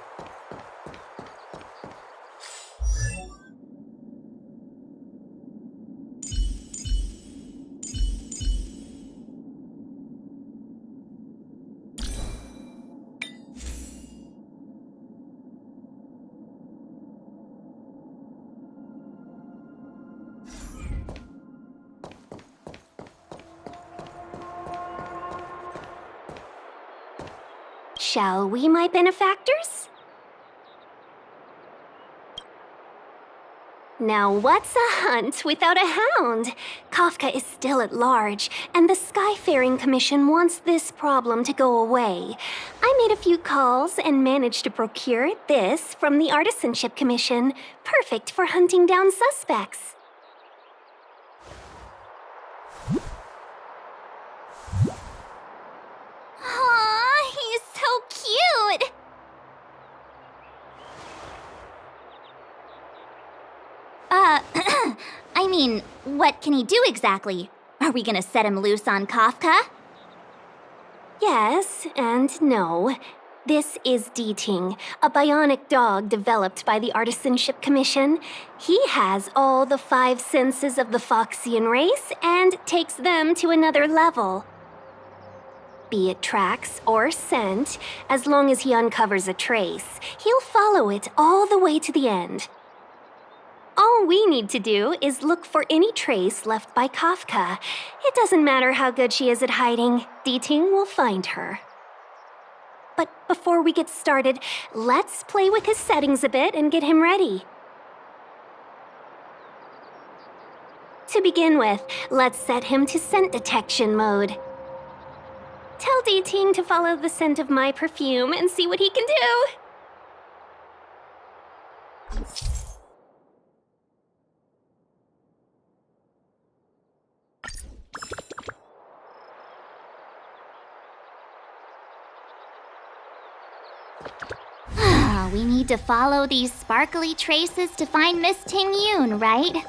Shall we, my benefactors? Now what's a hunt without a hound? Kafka is still at large, and the Skyfaring Commission wants this problem to go away. I made a few calls and managed to procure this from the Artisanship Commission. Perfect for hunting down suspects. Aw, he's so cute! I mean, what can he do exactly? Are we gonna set him loose on Kafka? Yes and no. This is D-Ting, a bionic dog developed by the Artisanship Commission. He has all the 5 senses of the Foxian race and takes them to another level. Be it tracks or scent, as long as he uncovers a trace, he'll follow it all the way to the end. All we need to do is look for any trace left by Kafka. It doesn't matter how good she is at hiding, D-Ting will find her. But before we get started, let's play with his settings a bit and get him ready. To begin with, let's set him to scent detection mode. Tell D-Ting to follow the scent of my perfume and see what he can do. We need to follow these sparkly traces to find Miss Ting-Yoon, right?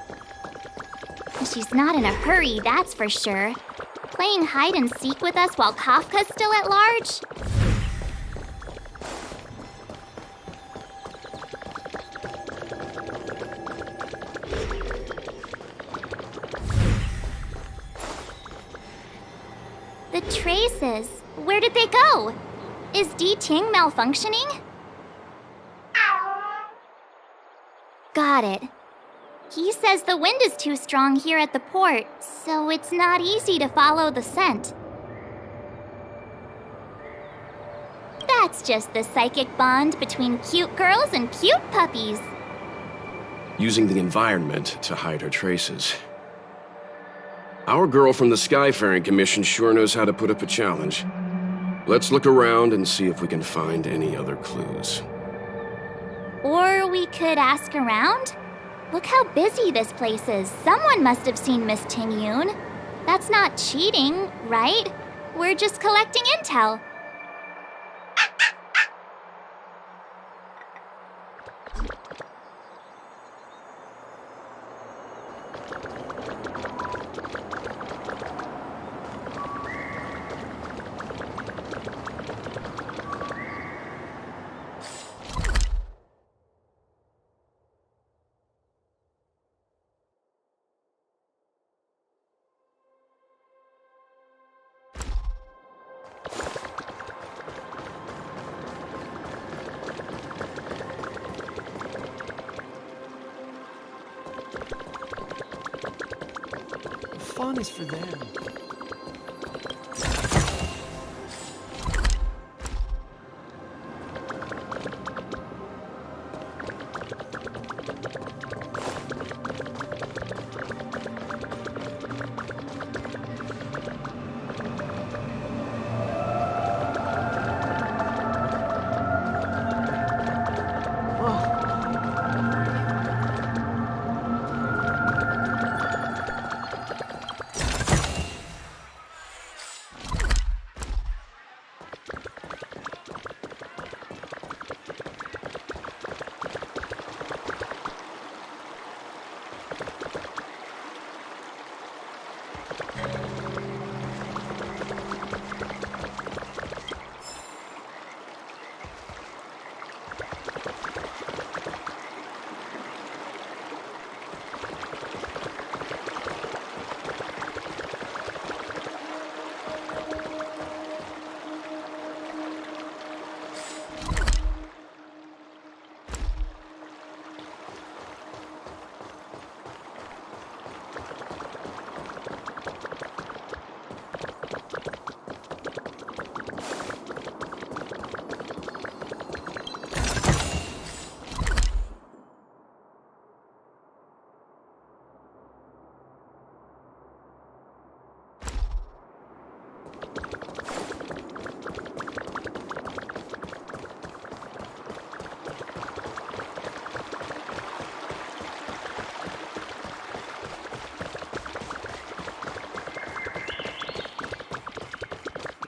She's not in a hurry, that's for sure. Playing hide and seek with us while Kafka's still at large? The traces, where did they go? Is D-Ting malfunctioning? Got it. He says the wind is too strong here at the port, so it's not easy to follow the scent. That's just the psychic bond between cute girls and cute puppies. Using the environment to hide her traces. Our girl from the Skyfaring Commission sure knows how to put up a challenge. Let's look around and see if we can find any other clues. Or we could ask around? Look how busy this place is. Someone must have seen Miss Ting-Yoon. That's not cheating, right? We're just collecting intel. Fun is for them.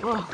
Whoa.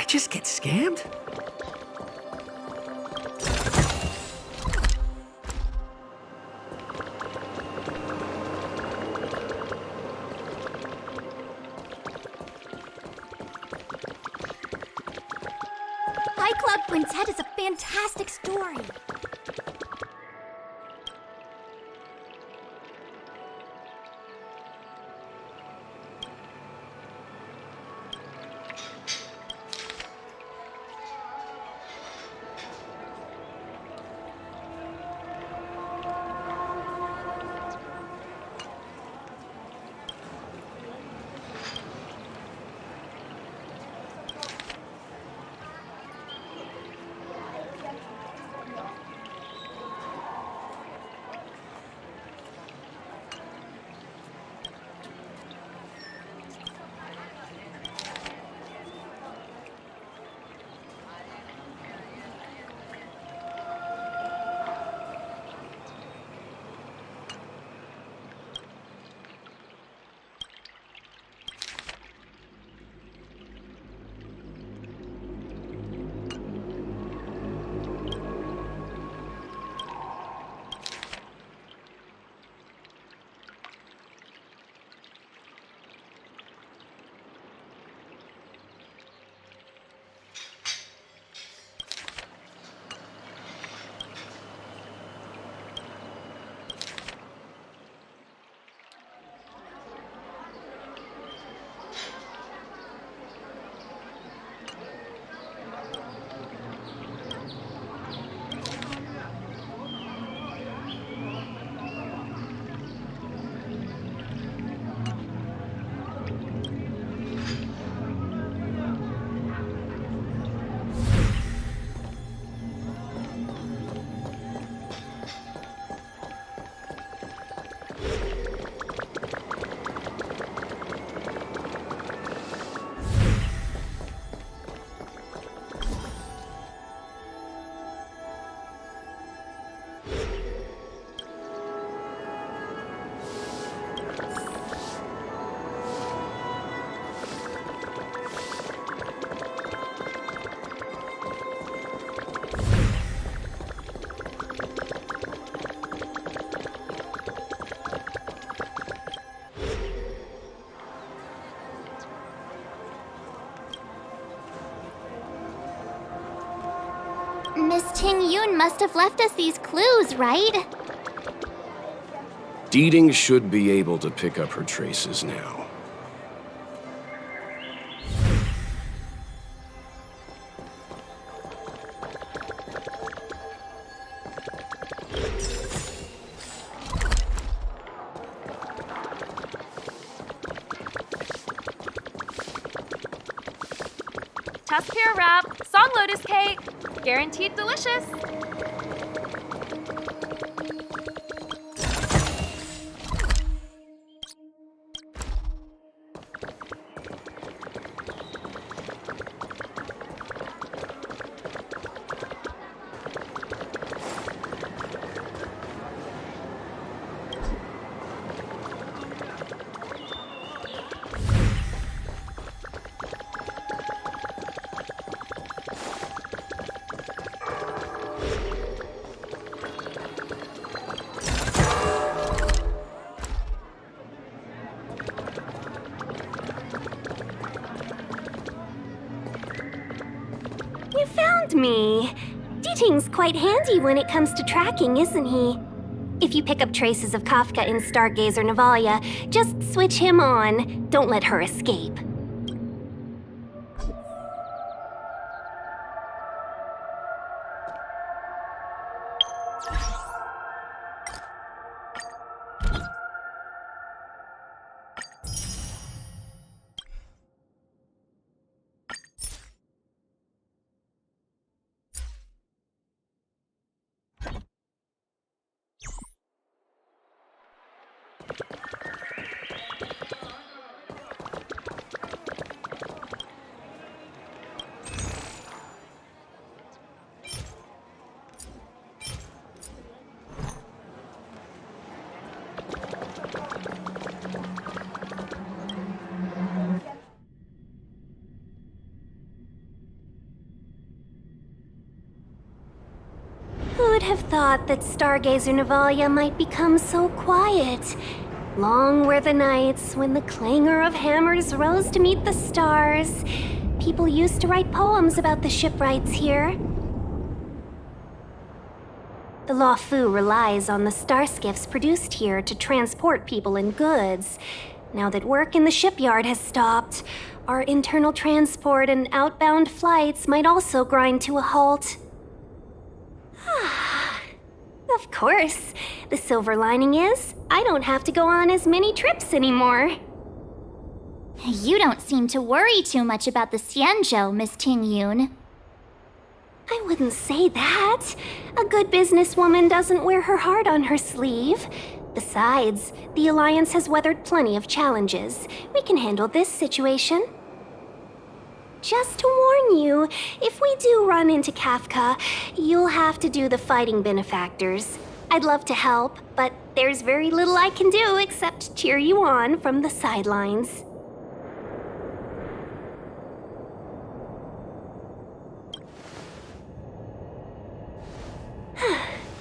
Just get scammed? High Cloud Quintet is a fantastic story. Miss Ting-Yun must have left us these clues, right? Deeding should be able to pick up her traces now. Taspira wrap, song lotus cake, guaranteed delicious. You found me. Deeting's quite handy when it comes to tracking, isn't he? If you pick up traces of Kafka in Stargazer Navalia, just switch him on. Don't let her escape. Who'd have thought that Stargazer Navalia might become so quiet? Long were the nights when the clangor of hammers rose to meet the stars. People used to write poems about the shipwrights here. The Law Fu relies on the star skiffs produced here to transport people and goods. Now that work in the shipyard has stopped, our internal transport and outbound flights might also grind to a halt. Of course. The silver lining is, I don't have to go on as many trips anymore. You don't seem to worry too much about the Xianzhou, Miss Tingyun. I wouldn't say that. A good businesswoman doesn't wear her heart on her sleeve. Besides, the Alliance has weathered plenty of challenges. We can handle this situation. Just to warn you, if we do run into Kafka, you'll have to do the fighting benefactors. I'd love to help, but there's very little I can do except cheer you on from the sidelines.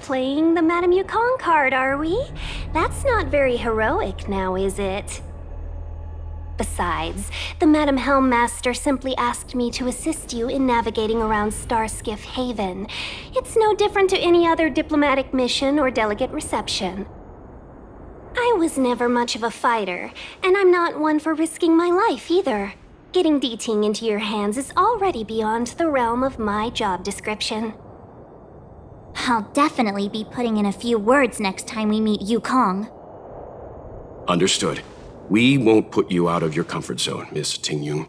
Playing the Madame Yukong card, are we? That's not very heroic now, is it? Besides, the Madam Helmmaster simply asked me to assist you in navigating around Starskiff Haven. It's no different to any other diplomatic mission or delegate reception. I was never much of a fighter, and I'm not one for risking my life either. Getting Deeting into your hands is already beyond the realm of my job description. I'll definitely be putting in a few words next time we meet Yukong. Understood. We won't put you out of your comfort zone, Miss Tingyun.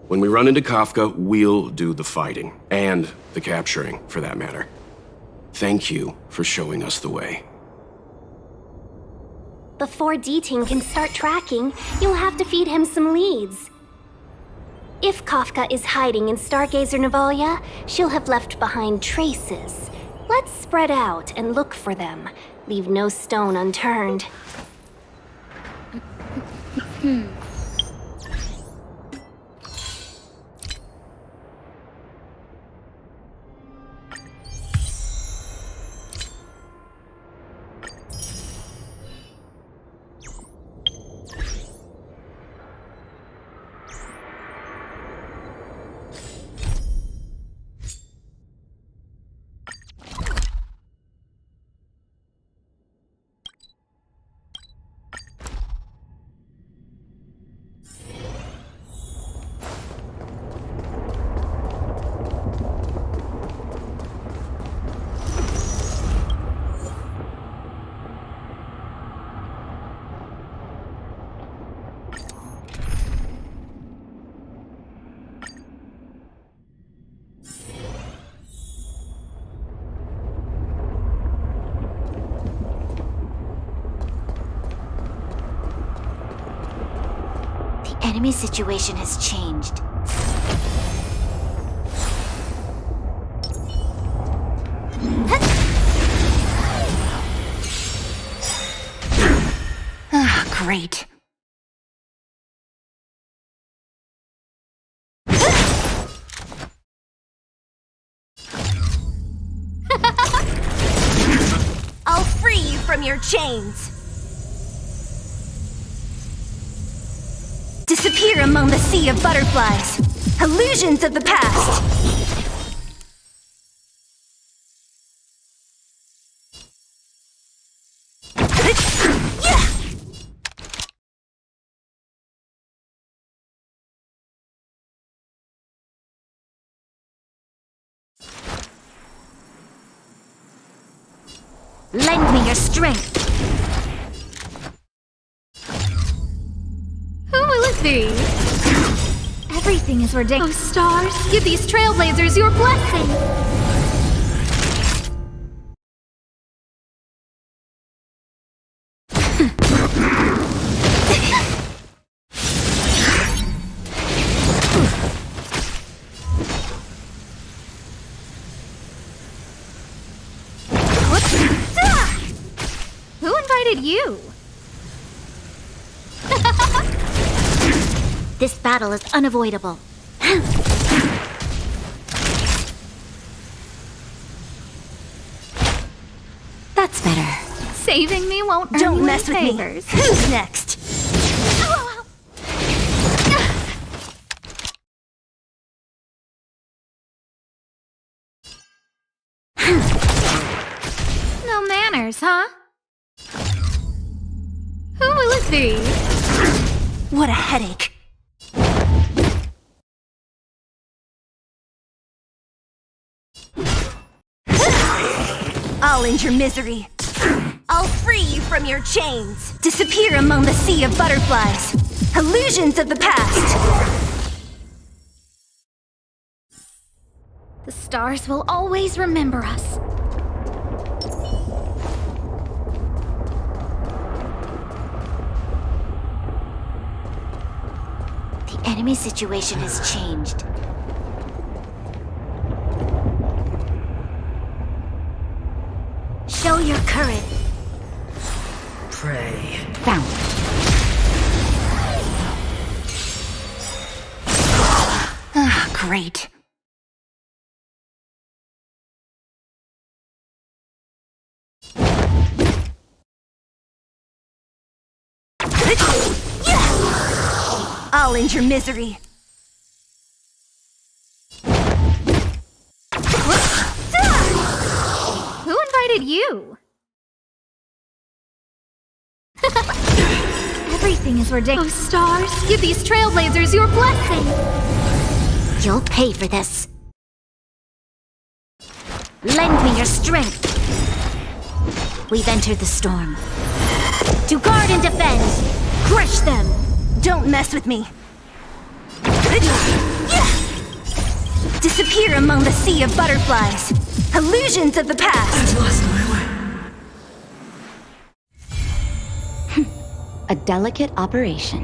When we run into Kafka, we'll do the fighting, and the capturing, for that matter. Thank you for showing us the way. Before Deeting can start tracking, you'll have to feed him some leads. If Kafka is hiding in Stargazer Navalia, she'll have left behind traces. Let's spread out and look for them. Leave no stone unturned. enemy situation has changed. Ah, great. I'll free you from your chains. Disappear among the sea of butterflies. Illusions of the past. Lend me your strength. Who will it be? Everything is ordained. Oh, stars, give these trailblazers your blessing. Who invited you? This battle is unavoidable. That's better. Saving me won't earn Don't you mess with any me. favors. Who's next? No manners, huh? Who will it be? What a headache. I'll end your misery. I'll free you from your chains. Disappear among the sea of butterflies. Illusions of the past. The stars will always remember us. The enemy situation has changed. Show your courage. Pray. Found. Ah, great. I'll end your misery. Who invited you? Everything is ordained. Oh, stars, give these trailblazers your blessing. You'll pay for this. Lend me your strength. We've entered the storm. To guard and defend. Crush them. Don't mess with me. Disappear among the sea of butterflies. Illusions of the past. I've lost my way. A delicate operation.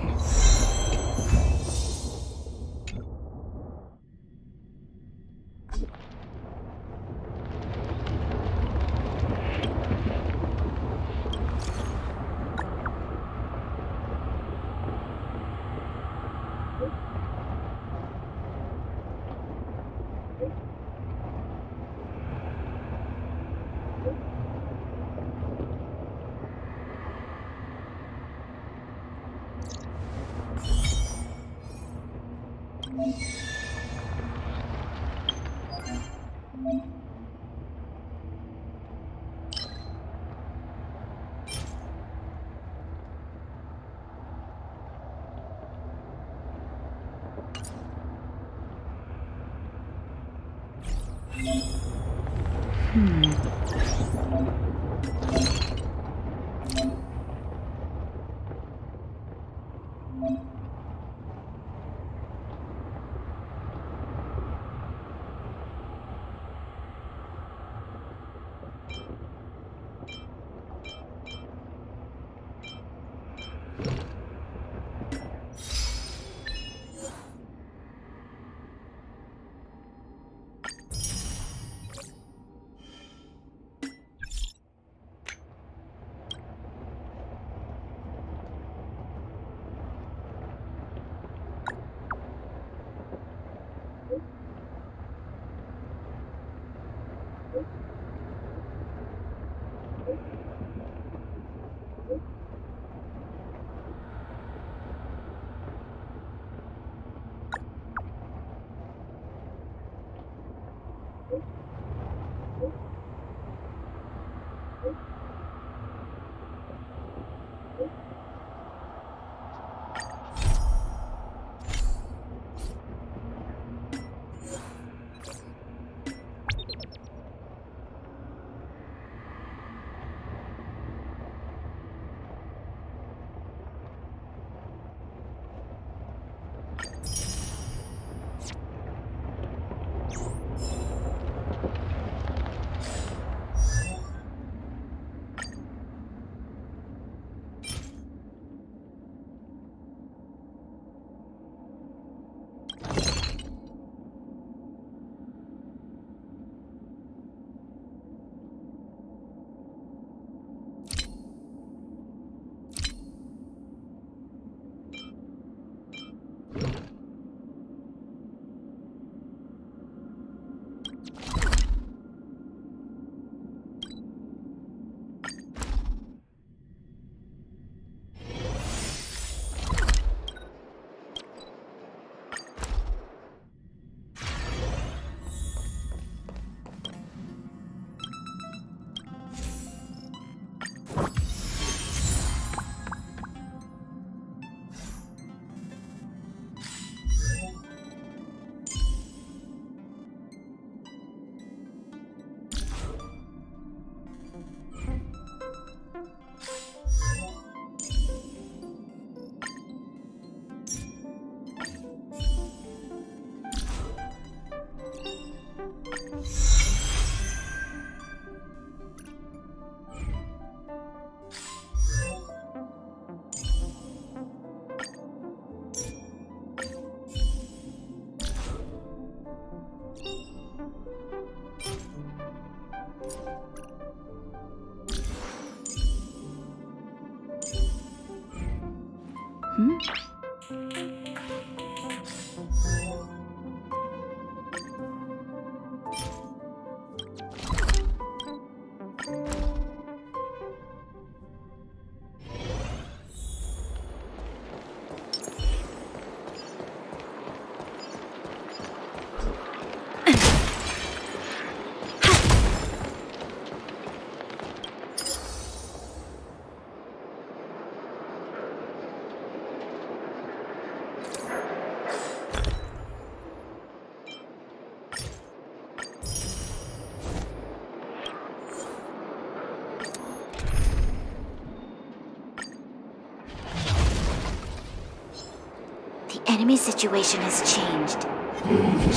The enemy situation has changed.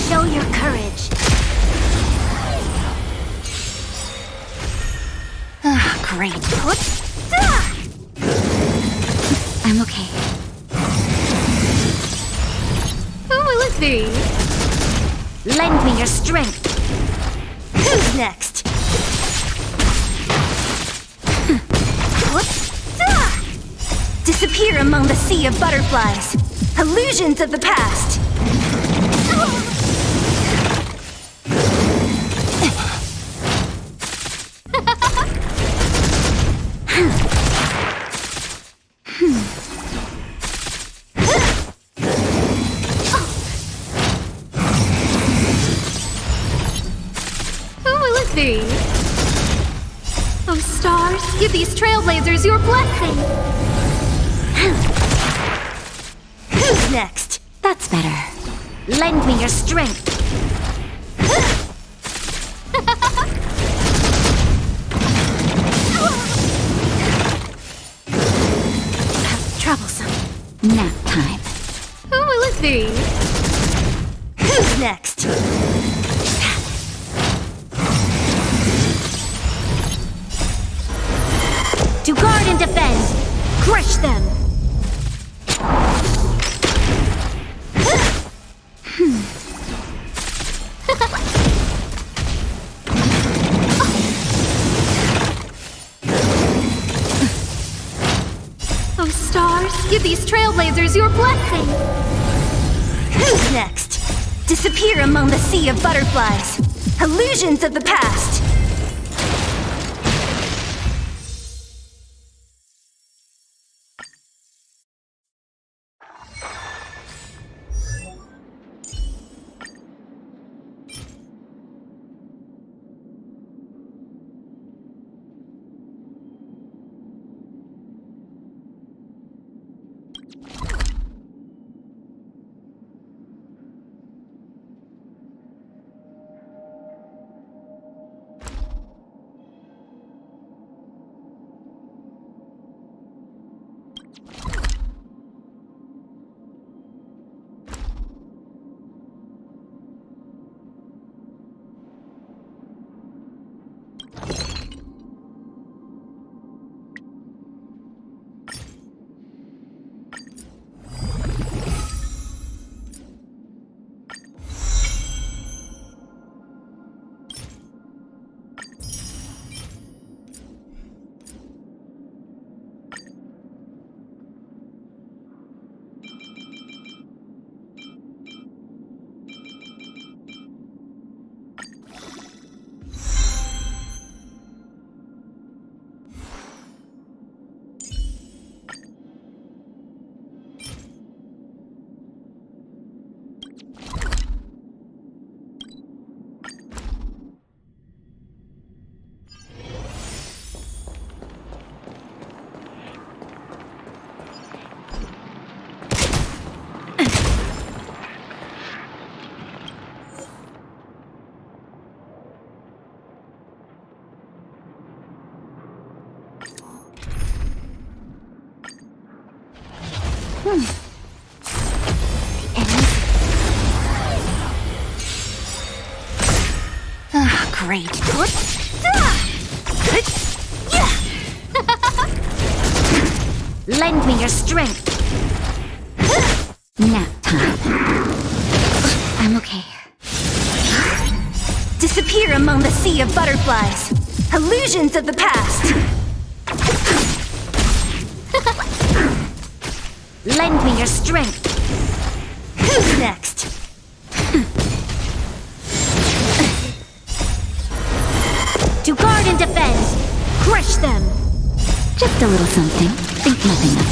Show your courage. Great. I'm okay. Who will it be? Lend me your strength. Who's next? Disappear among the sea of butterflies. Illusions of the past. Oh, stars, give these trailblazers your blessing! Who's next? That's better. Lend me your strength. Troublesome. Nap time. Who will it be? Who's next? To guard and defend! Crush them! Oh, stars, give these trailblazers your blessing! Who's next? Disappear among the sea of butterflies. Illusions of the past. Ah, great. Lend me your strength. Nap time. I'm okay. Disappear among the sea of butterflies. Illusions of the past. Lend me your strength. Who's next? To guard and defend. Crush them. Just a little something. Think nothing of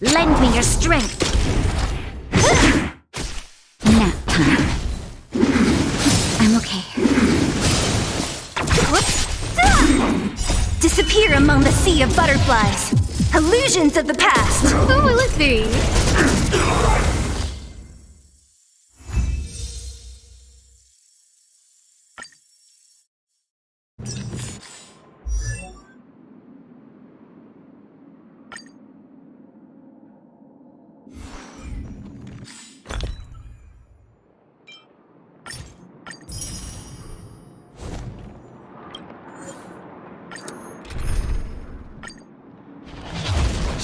it. Lend me your strength. Nap time. I'm okay. Disappear among the sea of butterflies. Illusions of the past. Who will it be?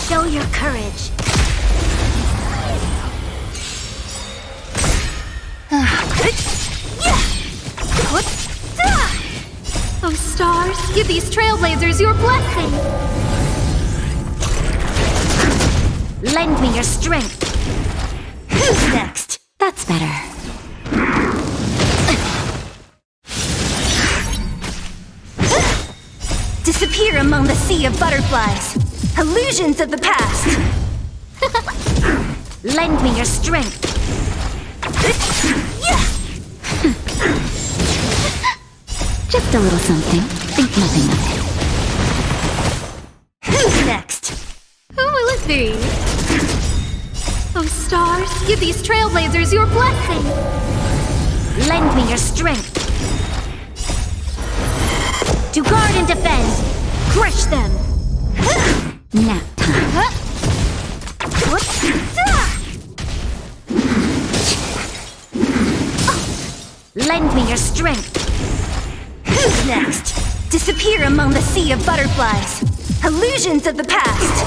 Show your courage. Oh, stars, give these trailblazers your blessing. Lend me your strength. Who's next? That's better. Disappear among the sea of butterflies. Illusions of the past. Lend me your strength. Just a little something. Think nothing of it. Who's next? Who will it be? Oh, stars, give these trailblazers your blessing. Lend me your strength. To guard and defend. Crush them. Nap time. Lend me your strength. Who's next? Disappear among the sea of butterflies. Illusions of the past.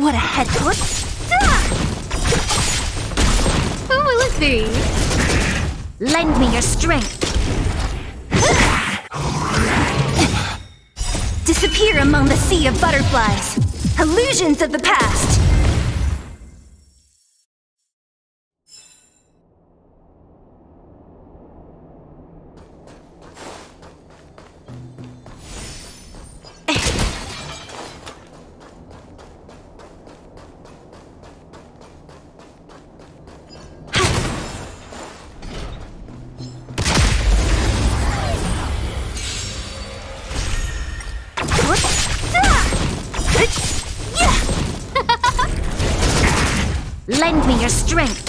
What a head foot! Who will it be? Lend me your strength. Disappear among the sea of butterflies. Illusions of the past. Lend me your strength.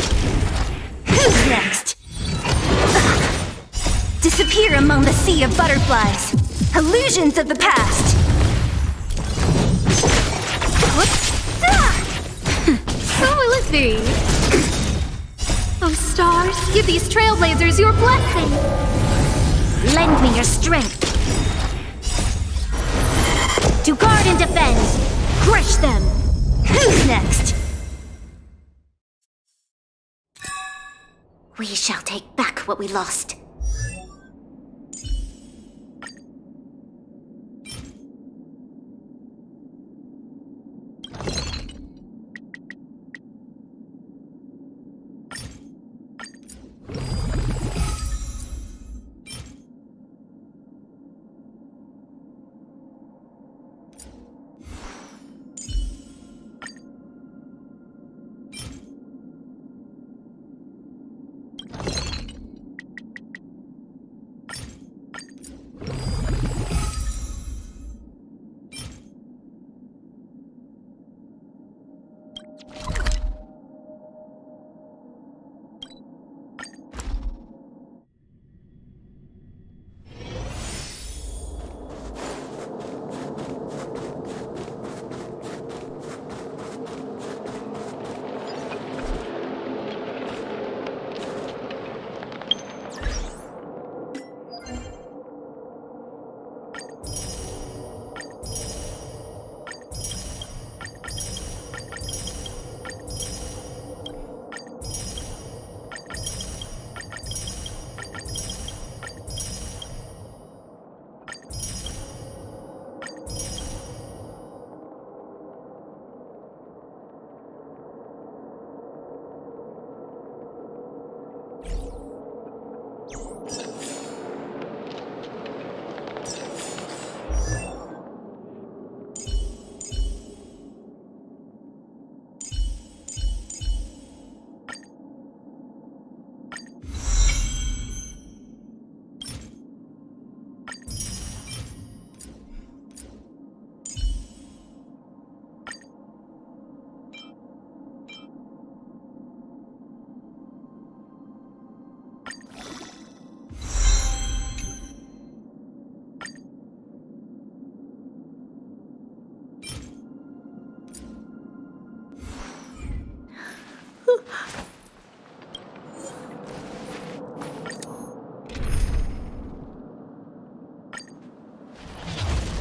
Who's next? Disappear among the sea of butterflies. Illusions of the past. Who will it be? Oh, stars, give these trailblazers your blessing. Lend me your strength. To guard and defend. Crush them. Who's next? We shall take back what we lost.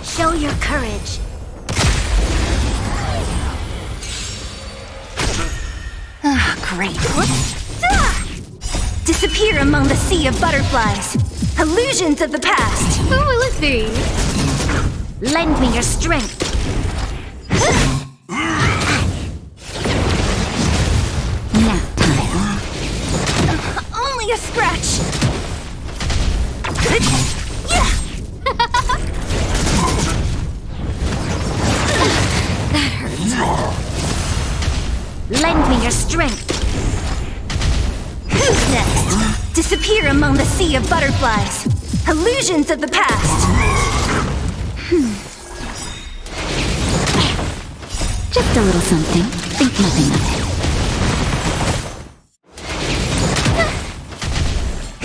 Show your courage. Ah, great. Disappear among the sea of butterflies. Illusions of the past. Who will it be? Lend me your strength. Nap time. Only a scratch. That hurts. Lend me your strength. Who's next? Disappear among the sea of butterflies. Illusions of the past. Just a little something. Think nothing of it.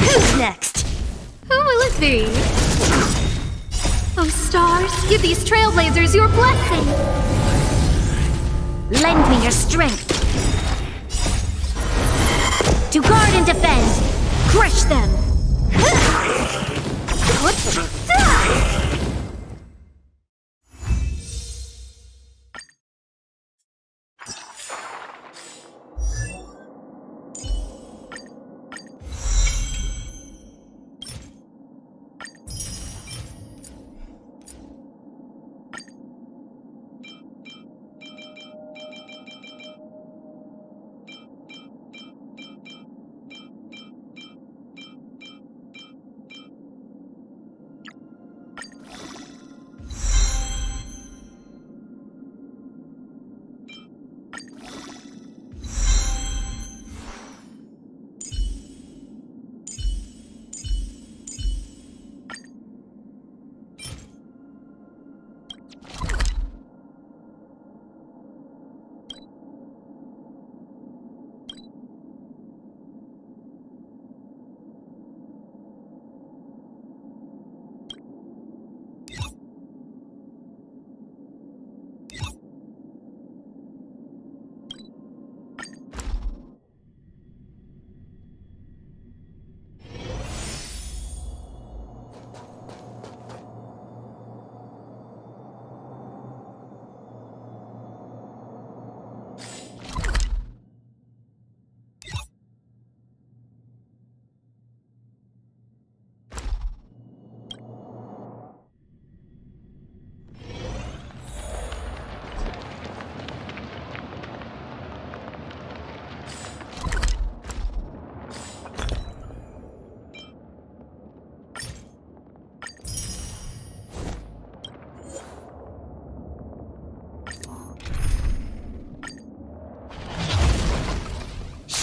Who's next? Who will it be? Oh, stars, give these trailblazers your blessing. Lend me your strength. To guard and defend. Crush them.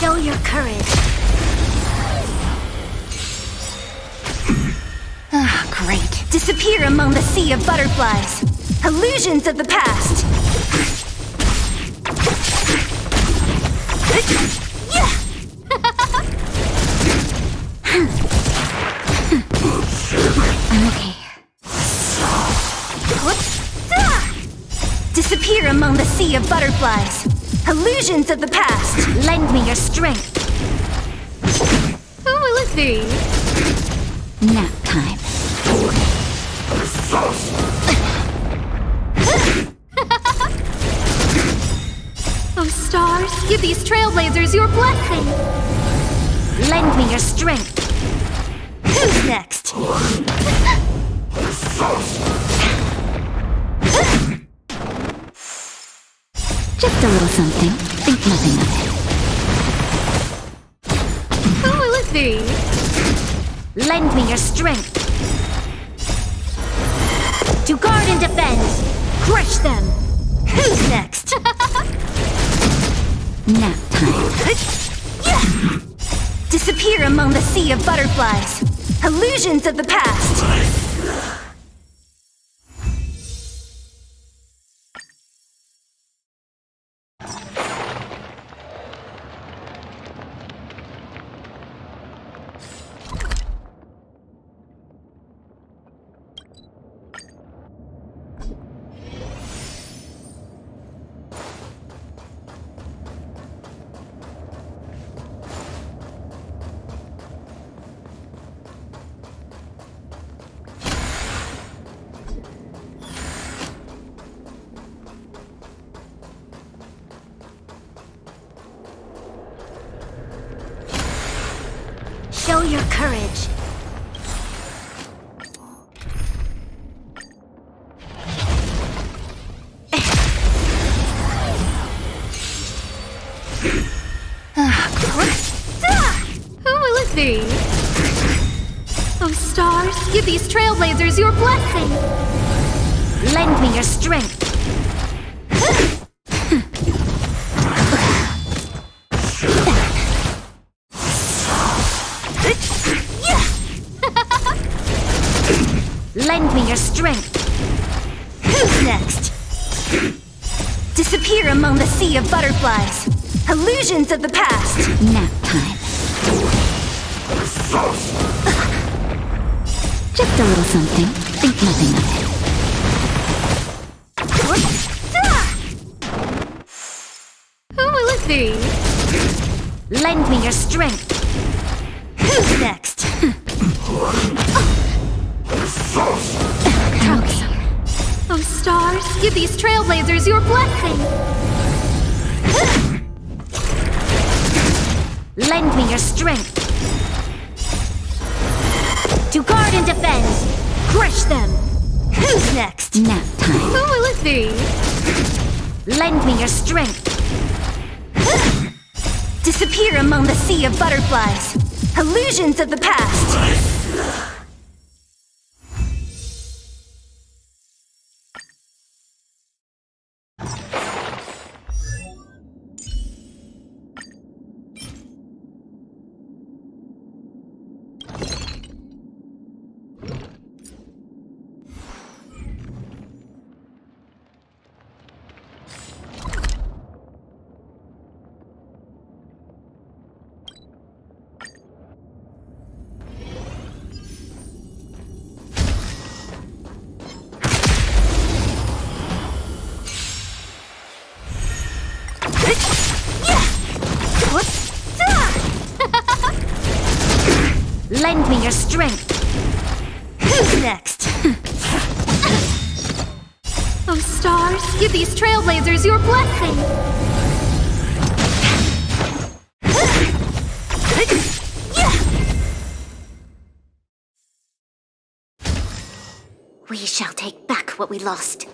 Show your courage. Ah, great. Disappear among the sea of butterflies. Illusions of the past. I'm okay. Disappear among the sea of butterflies. Illusions of the past. Lend me your strength. Who will it be? Nap time. Oh, stars, give these trailblazers your blessing. Lend me your strength. Who's next? Just a little something. Think nothing of it. Who will it be? Lend me your strength. To guard and defend. Crush them. Who's next? Nap time. Disappear among the sea of butterflies. Illusions of the past. Show your courage. Who will it be? Oh, stars, give these trailblazers your blessing. Lend me your strength. Lend me your strength. Who's next? Disappear among the sea of butterflies. Illusions of the past. Nap time. Just a little something. Think nothing of it. Who will it be? Lend me your strength. Who's next? Oh, stars, give these trailblazers your blessing. Lend me your strength. To guard and defend. Crush them. Who's next? Nap time. Who will it be? Lend me your strength. Disappear among the sea of butterflies. Illusions of the past. Lend me your strength. Who's next? Oh, stars, give these trailblazers your blessing. We shall take back what we lost.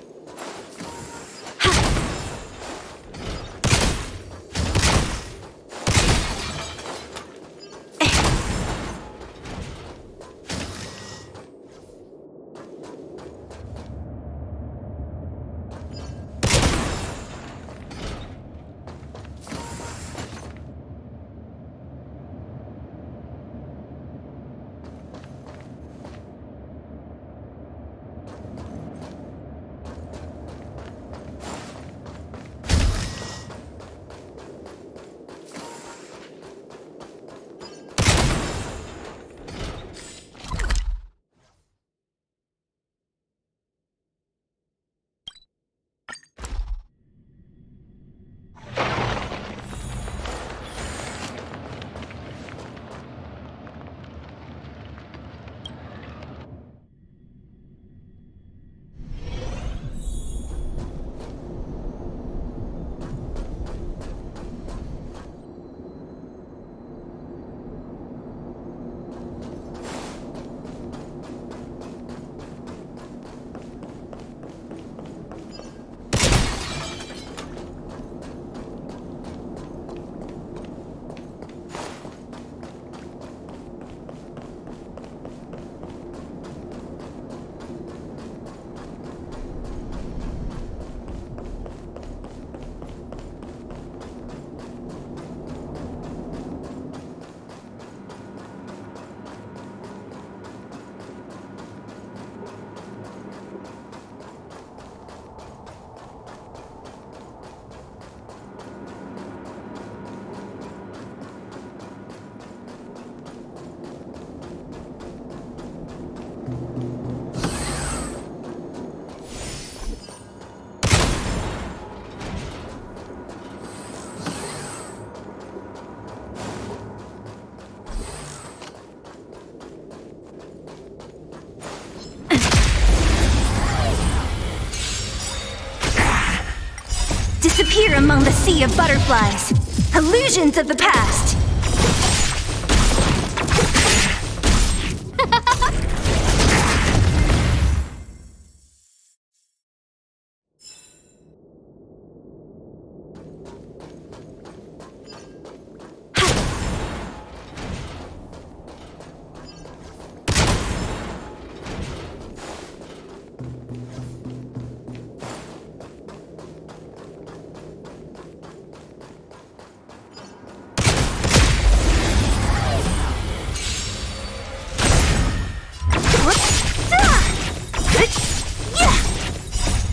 Disappear among the sea of butterflies. Illusions of the past.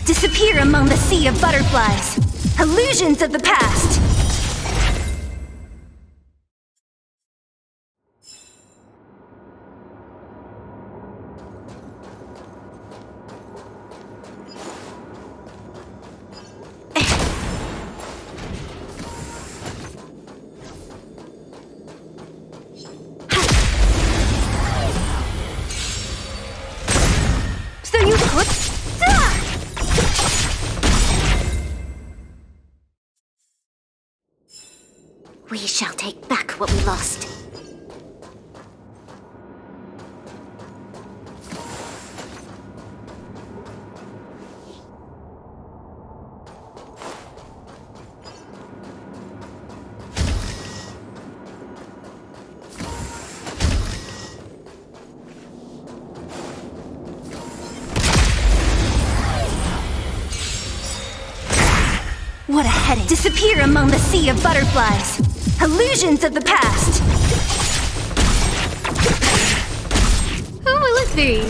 Disappear among the sea of butterflies. Illusions of the past. So you could. We shall take back what we lost. What a headache. Disappear among the sea of butterflies. Illusions of the past. Who will it be?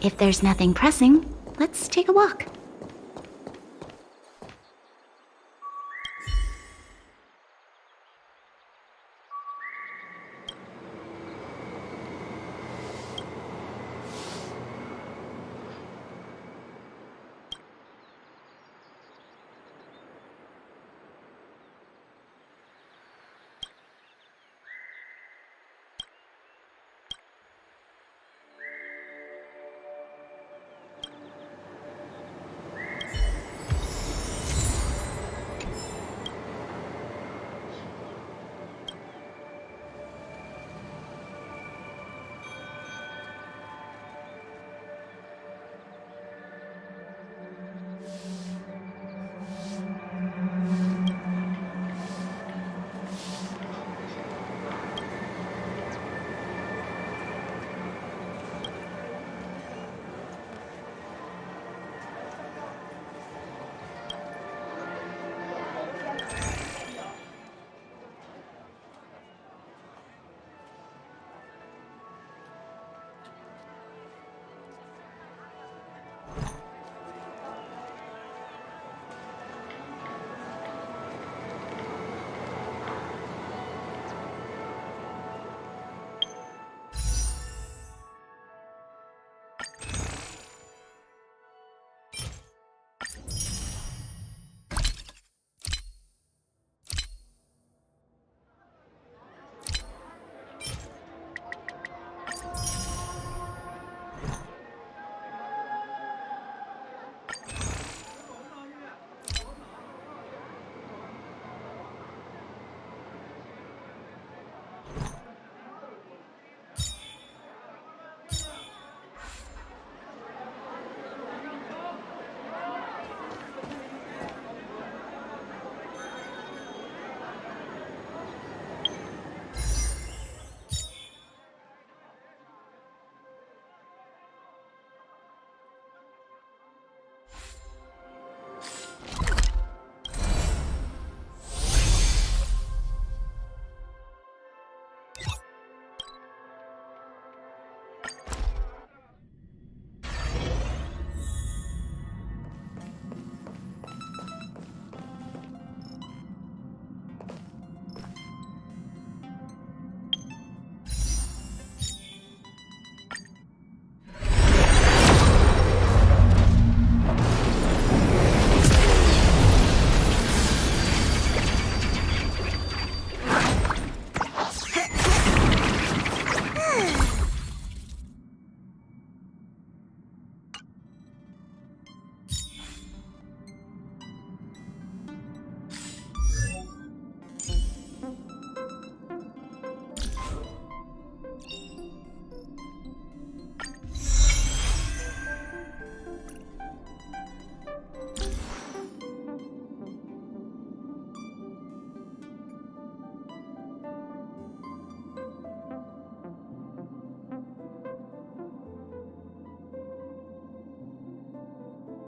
If there's nothing pressing, let's take a walk.